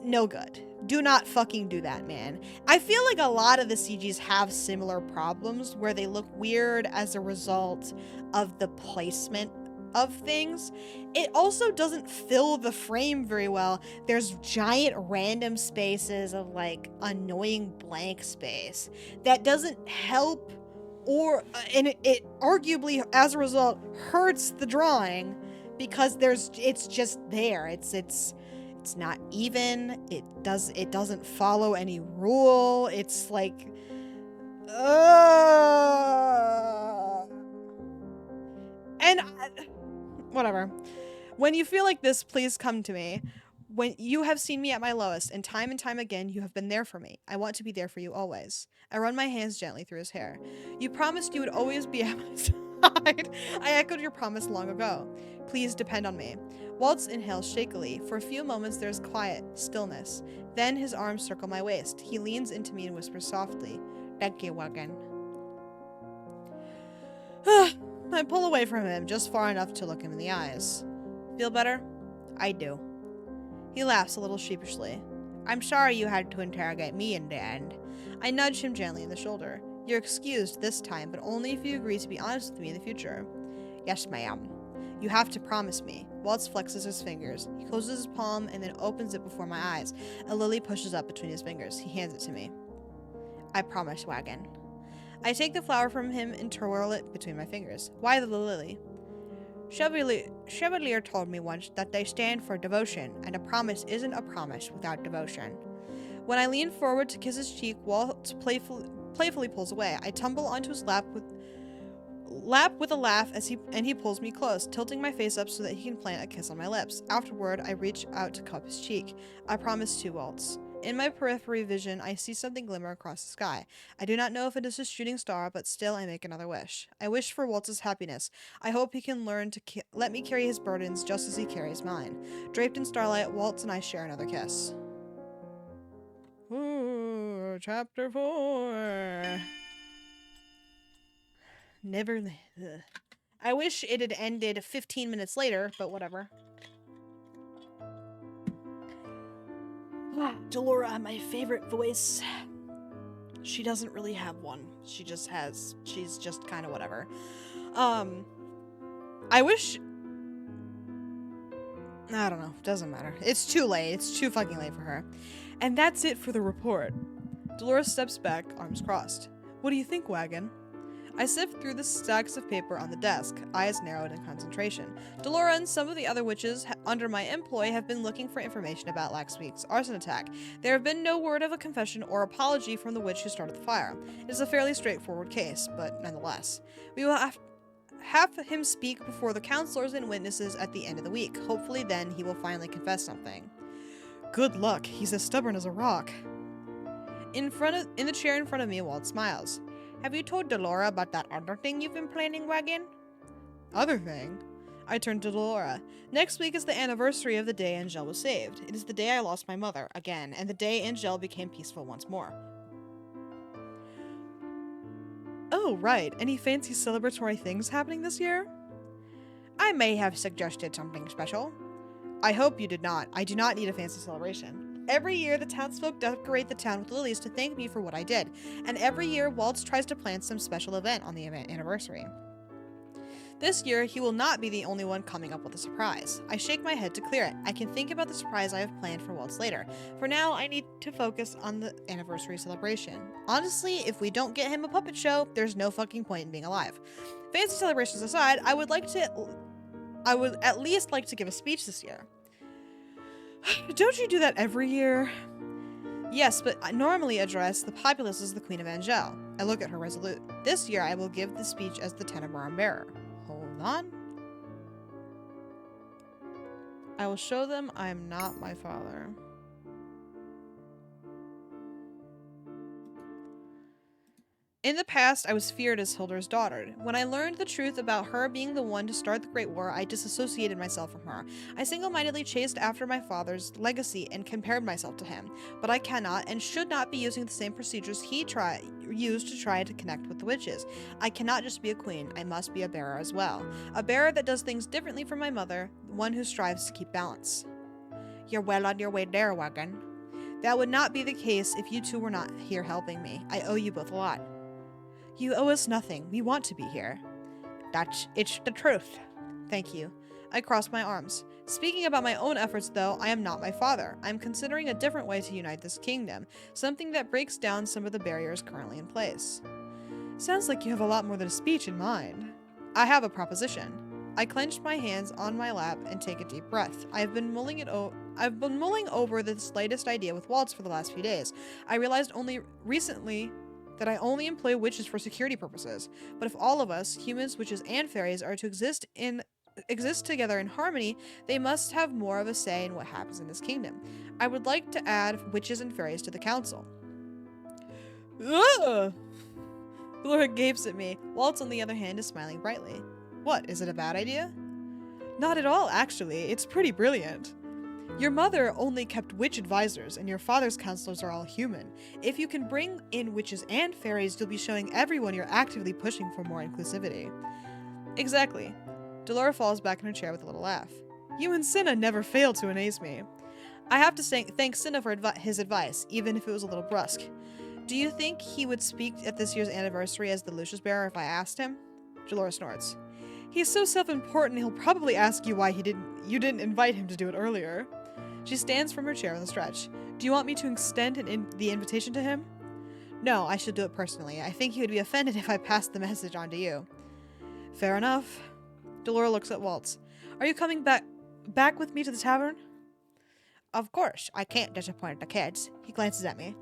No good. Do not fucking do that, man. I feel like a lot of the CGs have similar problems where they look weird as a result of the placement of things. It also doesn't fill the frame very well. There's giant random spaces of like annoying blank space that doesn't help, or and it arguably as a result hurts the drawing because it's just there. It's not even. It doesn't follow any rule. It's like whatever. When you feel like this, please come to me. When you have seen me at my lowest, and time again, you have been there for me. I want to be there for you always. I run my hands gently through his hair. You promised you would always be at my side. I echoed your promise long ago. Please depend on me. Waltz inhales shakily. For a few moments, there is quiet, stillness. Then his arms circle my waist. He leans into me and whispers softly, "Thank you, Wagon." I pull away from him, just far enough to look him in the eyes. Feel better? I do. He laughs a little sheepishly. I'm sorry you had to interrogate me in the end. I nudge him gently in the shoulder. You're excused this time, but only if you agree to be honest with me in the future. Yes, ma'am. You have to promise me. Waltz flexes his fingers. He closes his palm and then opens it before my eyes. A lily pushes up between his fingers. He hands it to me. I promise, Wagon. I take the flower from him and twirl it between my fingers. Why the lily? Chevalier told me once that they stand for devotion, and a promise isn't a promise without devotion. When I lean forward to kiss his cheek, Waltz playfully pulls away. I tumble onto his lap with a laugh and he pulls me close, tilting my face up so that he can plant a kiss on my lips. Afterward, I reach out to cup his cheek. I promise to, Waltz. In my periphery vision, I see something glimmer across the sky. I do not know if it is a shooting star, but still I make another wish. I wish for Waltz's happiness. I hope he can learn to let me carry his burdens just as he carries mine. Draped in starlight, Waltz and I share another kiss. Ooh, chapter 4. I wish it had ended 15 minutes later, but whatever. Delora, my favorite voice. She doesn't really have one. She's just kind of whatever. I wish, I don't know, doesn't matter. It's too late. It's too fucking late for her. And that's it for the report. Delora steps back, arms crossed. What do you think, Wagon? I sift through the stacks of paper on the desk, eyes narrowed in concentration. Delora and some of the other witches under my employ have been looking for information about last week's arson attack. There have been no word of a confession or apology from the witch who started the fire. It is a fairly straightforward case, but nonetheless. We will have him speak before the counselors and witnesses at the end of the week. Hopefully then he will finally confess something. Good luck. He's as stubborn as a rock. In the chair in front of me, Walt smiles. Have you told Delora about that other thing you've been planning, Wagon? Other thing? I turned to Delora. Next week is the anniversary of the day Angel was saved. It is the day I lost my mother, again, and the day Angel became peaceful once more. Oh, right. Any fancy celebratory things happening this year? I may have suggested something special. I hope you did not. I do not need a fancy celebration. Every year, the townsfolk decorate the town with lilies to thank me for what I did, and every year, Waltz tries to plan some special event on the anniversary. This year, he will not be the only one coming up with a surprise. I shake my head to clear it. I can think about the surprise I have planned for Waltz later. For now, I need to focus on the anniversary celebration. Honestly, if we don't get him a puppet show, there's no fucking point in being alive. Fancy celebrations aside, I would at least like to give a speech this year. Don't you do that every year? Yes, but I normally address the populace as the Queen of Angel. I look at her resolute. This year I will give the speech as the Tenenbaum bearer. Hold on. I will show them I am not my father. In the past, I was feared as Hilder's daughter. When I learned the truth about her being the one to start the Great War, I disassociated myself from her. I single-mindedly chased after my father's legacy and compared myself to him. But I cannot and should not be using the same procedures he used to try to connect with the witches. I cannot just be a queen, I must be a bearer as well. A bearer that does things differently from my mother, one who strives to keep balance. You're well on your way there, Wagon. That would not be the case if you two were not here helping me. I owe you both a lot. You owe us nothing. We want to be here. It's the truth. Thank you. I cross my arms. Speaking about my own efforts, though, I am not my father. I am considering a different way to unite this kingdom, something that breaks down some of the barriers currently in place. Sounds like you have a lot more than a speech in mind. I have a proposition. I clench my hands on my lap and take a deep breath. I've been mulling over this latest idea with Waltz for the last few days. I realized only recently that I only employ witches for security purposes. But if all of us, humans, witches, and fairies, are to exist together in harmony, they must have more of a say in what happens in this kingdom. I would like to add witches and fairies to the council. Ugh! Laura gapes at me. Waltz, on the other hand, is smiling brightly. What, is it a bad idea? Not at all, actually. It's pretty brilliant. Your mother only kept witch advisors, and your father's counselors are all human. If you can bring in witches and fairies, you'll be showing everyone you're actively pushing for more inclusivity. Exactly. Delora falls back in her chair with a little laugh. You and Cinna never fail to amaze me. I have to thank Cinna for his advice, even if it was a little brusque. Do you think he would speak at this year's anniversary as the Lucius bearer if I asked him? Delora snorts. He's so self-important he'll probably ask you why you didn't invite him to do it earlier. She stands from her chair in the stretch. Do you want me to extend the invitation to him? No, I should do it personally. I think he would be offended if I passed the message on to you. Fair enough. Delora looks at Waltz. Are you coming back with me to the tavern? Of course. I can't disappoint the kids. He glances at me.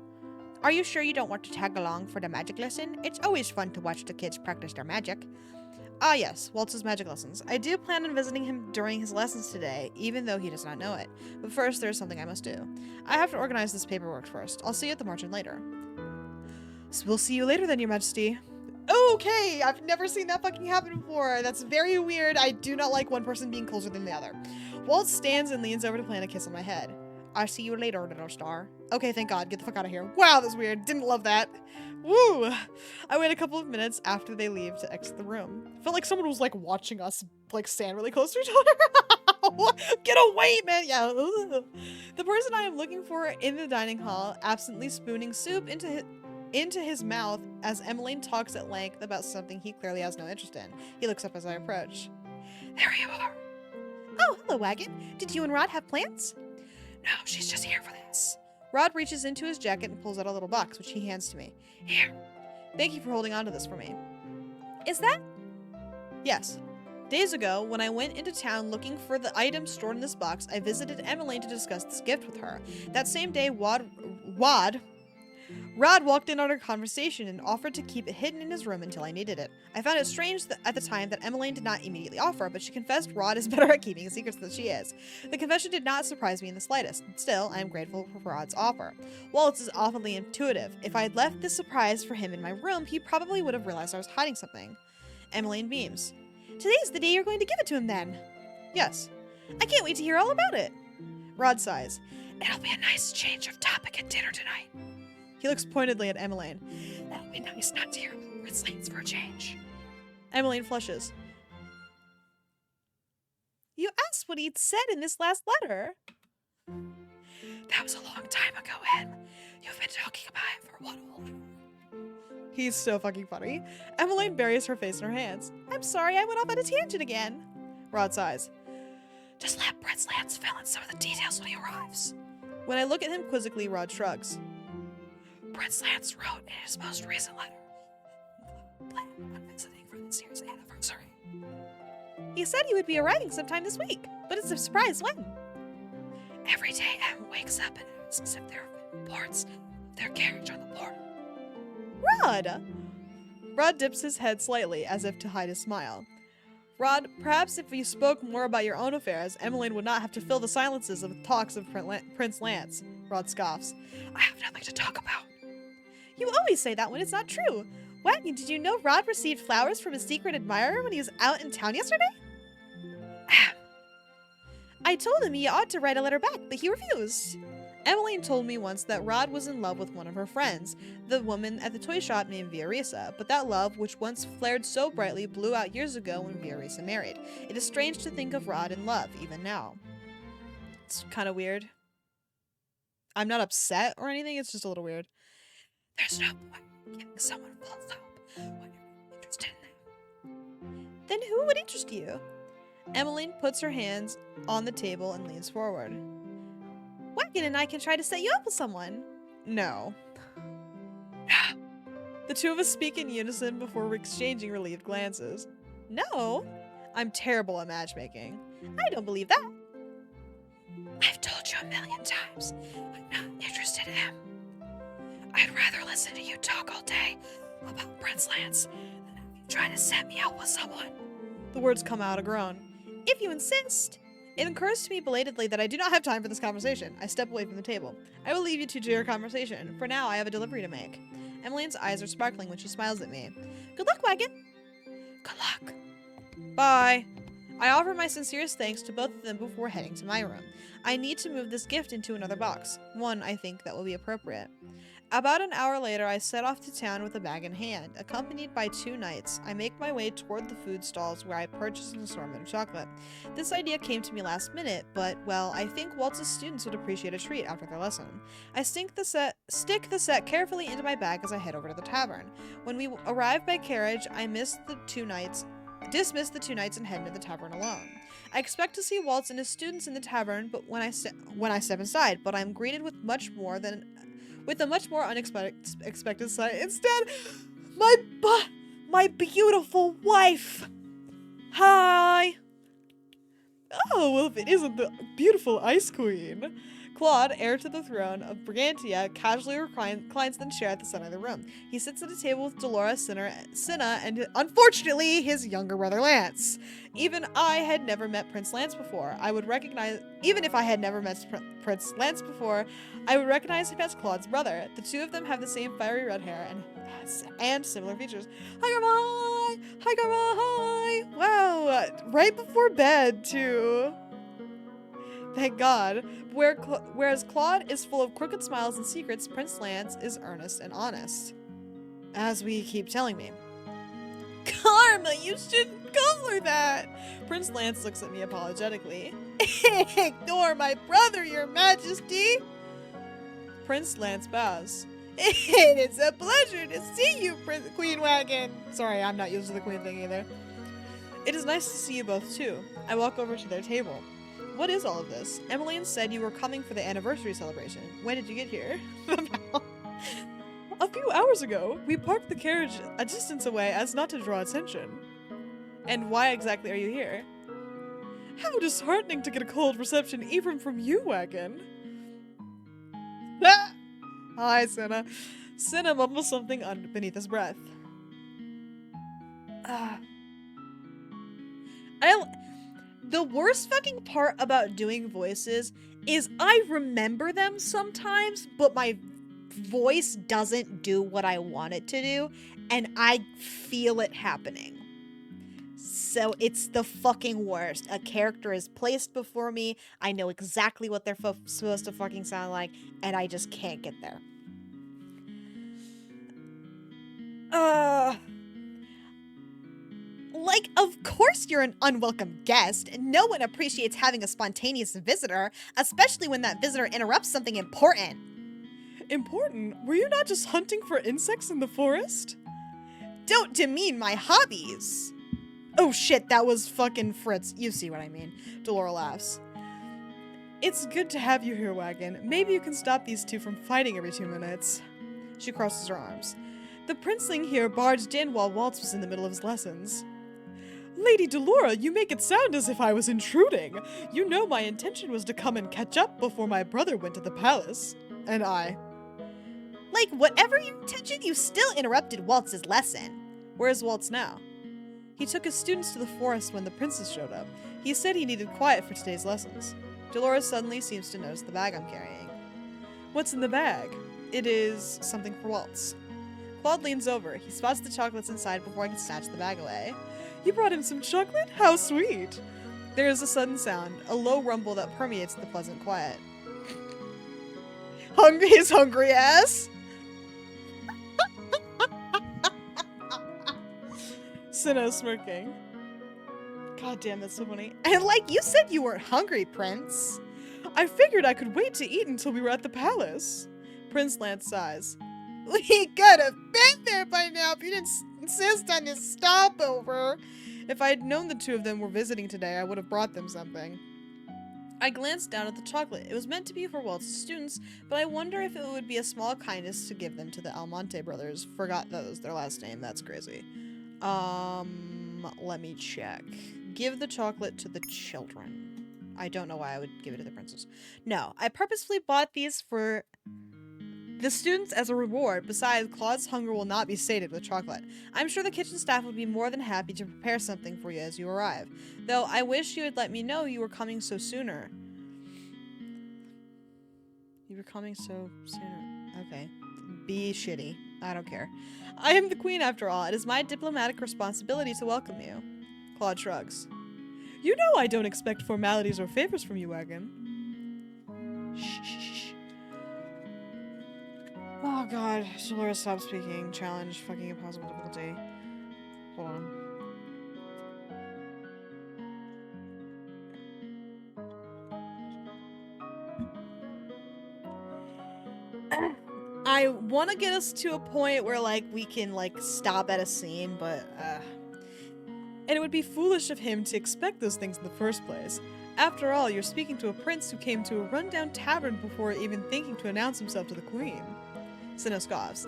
Are you sure you don't want to tag along for the magic lesson? It's always fun to watch the kids practice their magic. Ah yes, Waltz's magic lessons. I do plan on visiting him during his lessons today, even though he does not know it. But first, there is something I must do. I have to organize this paperwork first. I'll see you at the margin later. So we'll see you later then, Your Majesty. Okay, I've never seen that fucking happen before. That's very weird. I do not like one person being closer than the other. Waltz stands and leans over to plant a kiss on my head. I'll see you later, little star. Okay, thank God. Get the fuck out of here. Wow, that's weird. Didn't love that. Woo! I wait a couple of minutes after they leave to exit the room. Felt like someone was like watching us like stand really close to each other. Get away, man! Yeah. Ugh. The person I am looking for in the dining hall, absently spooning soup into his mouth as Emmeline talks at length about something he clearly has no interest in. He looks up as I approach. There you are. Oh, hello, Wagon. Did you and Rod have plans? No, she's just here for this. Rod reaches into his jacket and pulls out a little box, which he hands to me. Here. Thank you for holding on to this for me. Is that? Yes. Days ago, when I went into town looking for the items stored in this box, I visited Emmeline to discuss this gift with her. That same day, Rod walked in on our conversation and offered to keep it hidden in his room until I needed it. I found it strange at the time that Emmeline did not immediately offer, but she confessed Rod is better at keeping secrets than she is. The confession did not surprise me in the slightest. Still, I am grateful for Rod's offer. Waltz is awfully intuitive. If I had left this surprise for him in my room, he probably would have realized I was hiding something. Emmeline beams. Today's the day you're going to give it to him then. Yes. I can't wait to hear all about it. Rod sighs. It'll be a nice change of topic at dinner tonight. He looks pointedly at Emmeline. That'll be nice not to hear Fritz for a change. Emmeline flushes. You asked what he'd said in this last letter. That was a long time ago, Em. You've been talking about it for what old? He's so fucking funny. Emmeline buries her face in her hands. I'm sorry, I went off on a tangent again. Rod sighs. Just let Fritz fill in some of the details when he arrives. When I look at him quizzically, Rod shrugs. Prince Lance wrote in his most recent letter, plan on visiting for this year's anniversary. He said he would be arriving sometime this week, but it's a surprise when. Every day Em wakes up and asks if there have been reports of their carriage on the portal. Rod! Rod dips his head slightly, as if to hide his smile. Rod, perhaps if you spoke more about your own affairs, Emmeline would not have to fill the silences of talks of Prince Lance. Rod scoffs. I have nothing to talk about. You always say that when it's not true. Wagon, did you know Rod received flowers from his secret admirer when he was out in town yesterday? I told him he ought to write a letter back, but he refused. Emmeline told me once that Rod was in love with one of her friends, the woman at the toy shop named Viorisa, but that love, which once flared so brightly, blew out years ago when Viorisa married. It is strange to think of Rod in love, even now. It's kind of weird. I'm not upset or anything, it's just a little weird. There's no point in giving someone false hope when you're interested in them. Then who would interest you? Emmeline puts her hands on the table and leans forward. Wagon and I can try to set you up with someone. No. The two of us speak in unison before exchanging relieved glances. No? I'm terrible at matchmaking. I don't believe that. I've told you a million times. I'm not interested in him. I'd rather listen to you talk all day about Prince Lance than have you try to set me up with someone. The words come out a groan. If you insist. It occurs to me belatedly that I do not have time for this conversation. I step away from the table. I will leave you two to your conversation. For now, I have a delivery to make. Emmeline's eyes are sparkling when she smiles at me. Good luck, Wagon. Good luck. Bye. I offer my sincerest thanks to both of them before heading to my room. I need to move this gift into another box. One, I think, that will be appropriate. About an hour later, I set off to town with a bag in hand. Accompanied by two knights, I make my way toward the food stalls where I purchase an assortment of chocolate. This idea came to me last minute, but, well, I think Waltz's students would appreciate a treat after their lesson. I stick the set carefully into my bag as I head over to the tavern. When we arrive by carriage, I dismiss the two knights and head into the tavern alone. I expect to see Waltz and his students in the tavern, but when I step inside, but I'm greeted with a much more unexpected sight. Instead, my beautiful wife. Hi. Oh, well, if it isn't the beautiful Ice Queen. Claude, heir to the throne of Brigantia, casually reclines in the chair at the center of the room. He sits at a table with Dolores, Cinna, and unfortunately, his younger brother Lance. Even if I had never met Prince Lance before, I would recognize him as Claude's brother. The two of them have the same fiery red hair and similar features. Hi, Grandma! Hi, Grandma! Hi! Wow, right before bed, too. Thank God. Whereas Claude is full of crooked smiles and secrets, Prince Lance is earnest and honest. As we keep telling me. Karma, you shouldn't color that! Prince Lance looks at me apologetically. Ignore my brother, your majesty! Prince Lance bows. It is a pleasure to see you, Queen Wagon! Sorry, I'm not used to the queen thing either. It is nice to see you both, too. I walk over to their table. What is all of this? Emmeline said you were coming for the anniversary celebration. When did you get here? A few hours ago. We parked the carriage a distance away as not to draw attention. And why exactly are you here? How disheartening to get a cold reception even from you, Wagon. Ah! Hi, Cinna. Cinna mumbles something beneath his breath. The worst fucking part about doing voices is I remember them sometimes, but my voice doesn't do what I want it to do, and I feel it happening. So it's the fucking worst. A character is placed before me, I know exactly what they're supposed to fucking sound like, and I just can't get there. Like, of course you're an unwelcome guest, and no one appreciates having a spontaneous visitor, especially when that visitor interrupts something important. Important? Were you not just hunting for insects in the forest? Don't demean my hobbies! Oh shit, that was fucking Fritz. You see what I mean. Delora laughs. It's good to have you here, Wagon. Maybe you can stop these two from fighting every 2 minutes. She crosses her arms. The princeling here barged in while Waltz was in the middle of his lessons. Lady Delora, you make it sound as if I was intruding. You know my intention was to come and catch up before my brother went to the palace. And I. Like, whatever your intention, you still interrupted Waltz's lesson. Where's Waltz now? He took his students to the forest when the princess showed up. He said he needed quiet for today's lessons. Dolores suddenly seems to notice the bag I'm carrying. What's in the bag? It is something for Waltz. Claude leans over. He spots the chocolates inside before I can snatch the bag away. You brought him some chocolate? How sweet! There is a sudden sound, a low rumble that permeates the pleasant quiet. His hungry ass! Cinna smirking. God damn, that's so funny. And like you said you weren't hungry, Prince. I figured I could wait to eat until we were at the palace. Prince Lance sighs. We could have been there by now if you didn't insist on this stopover. If I had known the two of them were visiting today, I would have brought them something. I glanced down at the chocolate. It was meant to be for Waltz's students, but I wonder if it would be a small kindness to give them to the Almonte brothers. Forgot that was their last name. That's crazy. Let me check. Give the chocolate to the children. I don't know why I would give it to the princess. No, I purposefully bought these for the students as a reward. Besides, Claude's hunger will not be sated with chocolate. I'm sure the kitchen staff would be more than happy to prepare something for you as you arrive. Though I wish you had let me know you were coming so sooner. You were coming so sooner. Okay. Be shitty. I don't care. I am the queen after all. It is my diplomatic responsibility to welcome you. Claude shrugs. You know I don't expect formalities or favors from you, Wagon. Shh. Oh god. Dolores, stop speaking. Challenge. Fucking impossible difficulty. Hold on. I want to get us to a point where, like, we can, like, stop at a scene, but, And it would be foolish of him to expect those things in the first place. After all, you're speaking to a prince who came to a rundown tavern before even thinking to announce himself to the queen. Cinna scoffs.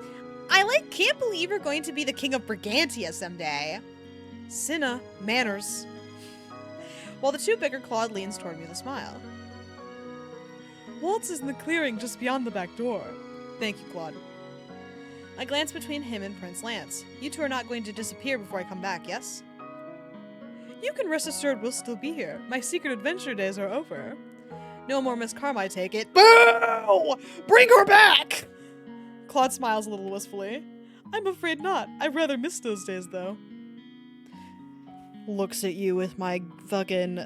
Can't believe you're going to be the king of Brigantia someday. Cinna, manners. While the two bigger Claude leans toward me with a smile. Waltz is in the clearing just beyond the back door. Thank you, Claude. I glance between him and Prince Lance. You two are not going to disappear before I come back, yes? You can rest assured we'll still be here. My secret adventure days are over. No more Miss Carm, I take it. Boo! Bring her back! Claude smiles a little wistfully. I'm afraid not. I rather miss those days, though. Looks at you with my fucking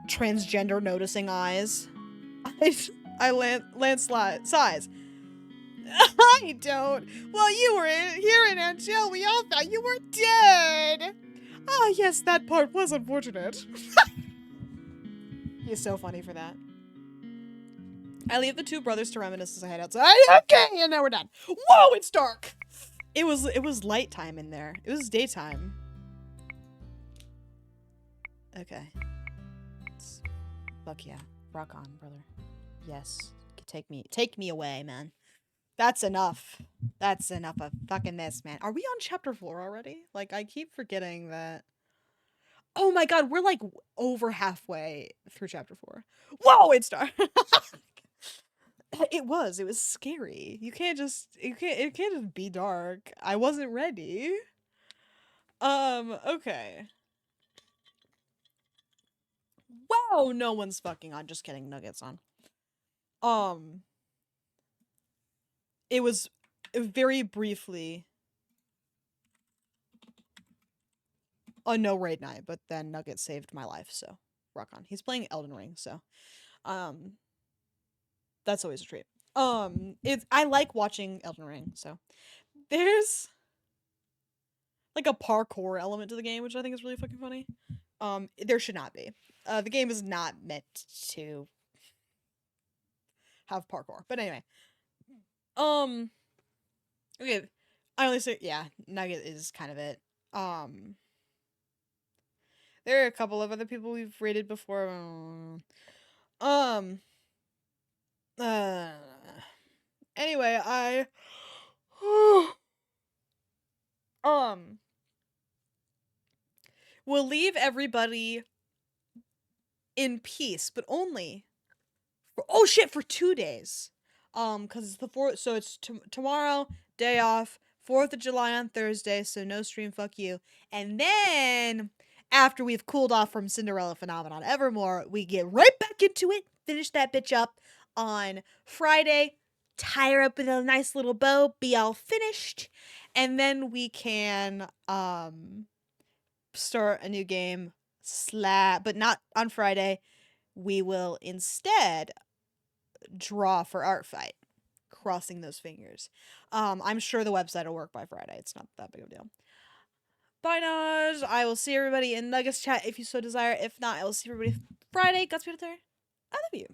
transgender noticing eyes. Lance sighs. I don't. While you were here in Angel, we all thought you were dead. Ah, yes, that part was unfortunate. He's so funny for that. I leave the two brothers to reminisce as I head outside. Okay, and now we're done. Whoa, it's dark. It was light time in there. It was daytime. Okay. Fuck yeah. Rock on, brother. Yes. Take me away, man. That's enough. That's enough of fucking this, man. Are we on chapter 4 already? Like, I keep forgetting that. Oh my god, we're like over halfway through chapter 4. Whoa, it's dark. It was scary. It can't just be dark. I wasn't ready. Okay. Wow, no one's fucking on. Just kidding, Nuggets on. It was very briefly a no raid night, but then Nugget saved my life, so rock on. He's playing Elden Ring, so that's always a treat. I like watching Elden Ring, so there's like a parkour element to the game, which I think is really fucking funny. There should not be. The game is not meant to have parkour, but anyway. Okay, I only say, yeah, Nugget is kind of it. There are a couple of other people we've rated before. Anyway, we'll leave everybody in peace, but only for, oh shit, for 2 days. Because it's the 4th, so it's tomorrow, day off, 4th of July on Thursday, so no stream, fuck you. And then, after we've cooled off from Cinderella Phenomenon Evermore, we get right back into it, finish that bitch up on Friday, tie her up in a nice little bow, be all finished, and then we can, start a new game, but not on Friday. We will instead draw for Art Fight. Crossing those fingers. I'm sure the website will work by Friday. It's not that big of a deal. Bye, Naj. I will see everybody in Nuggets chat if you so desire. If not, I will see everybody Friday. Godspeed out there. I love you.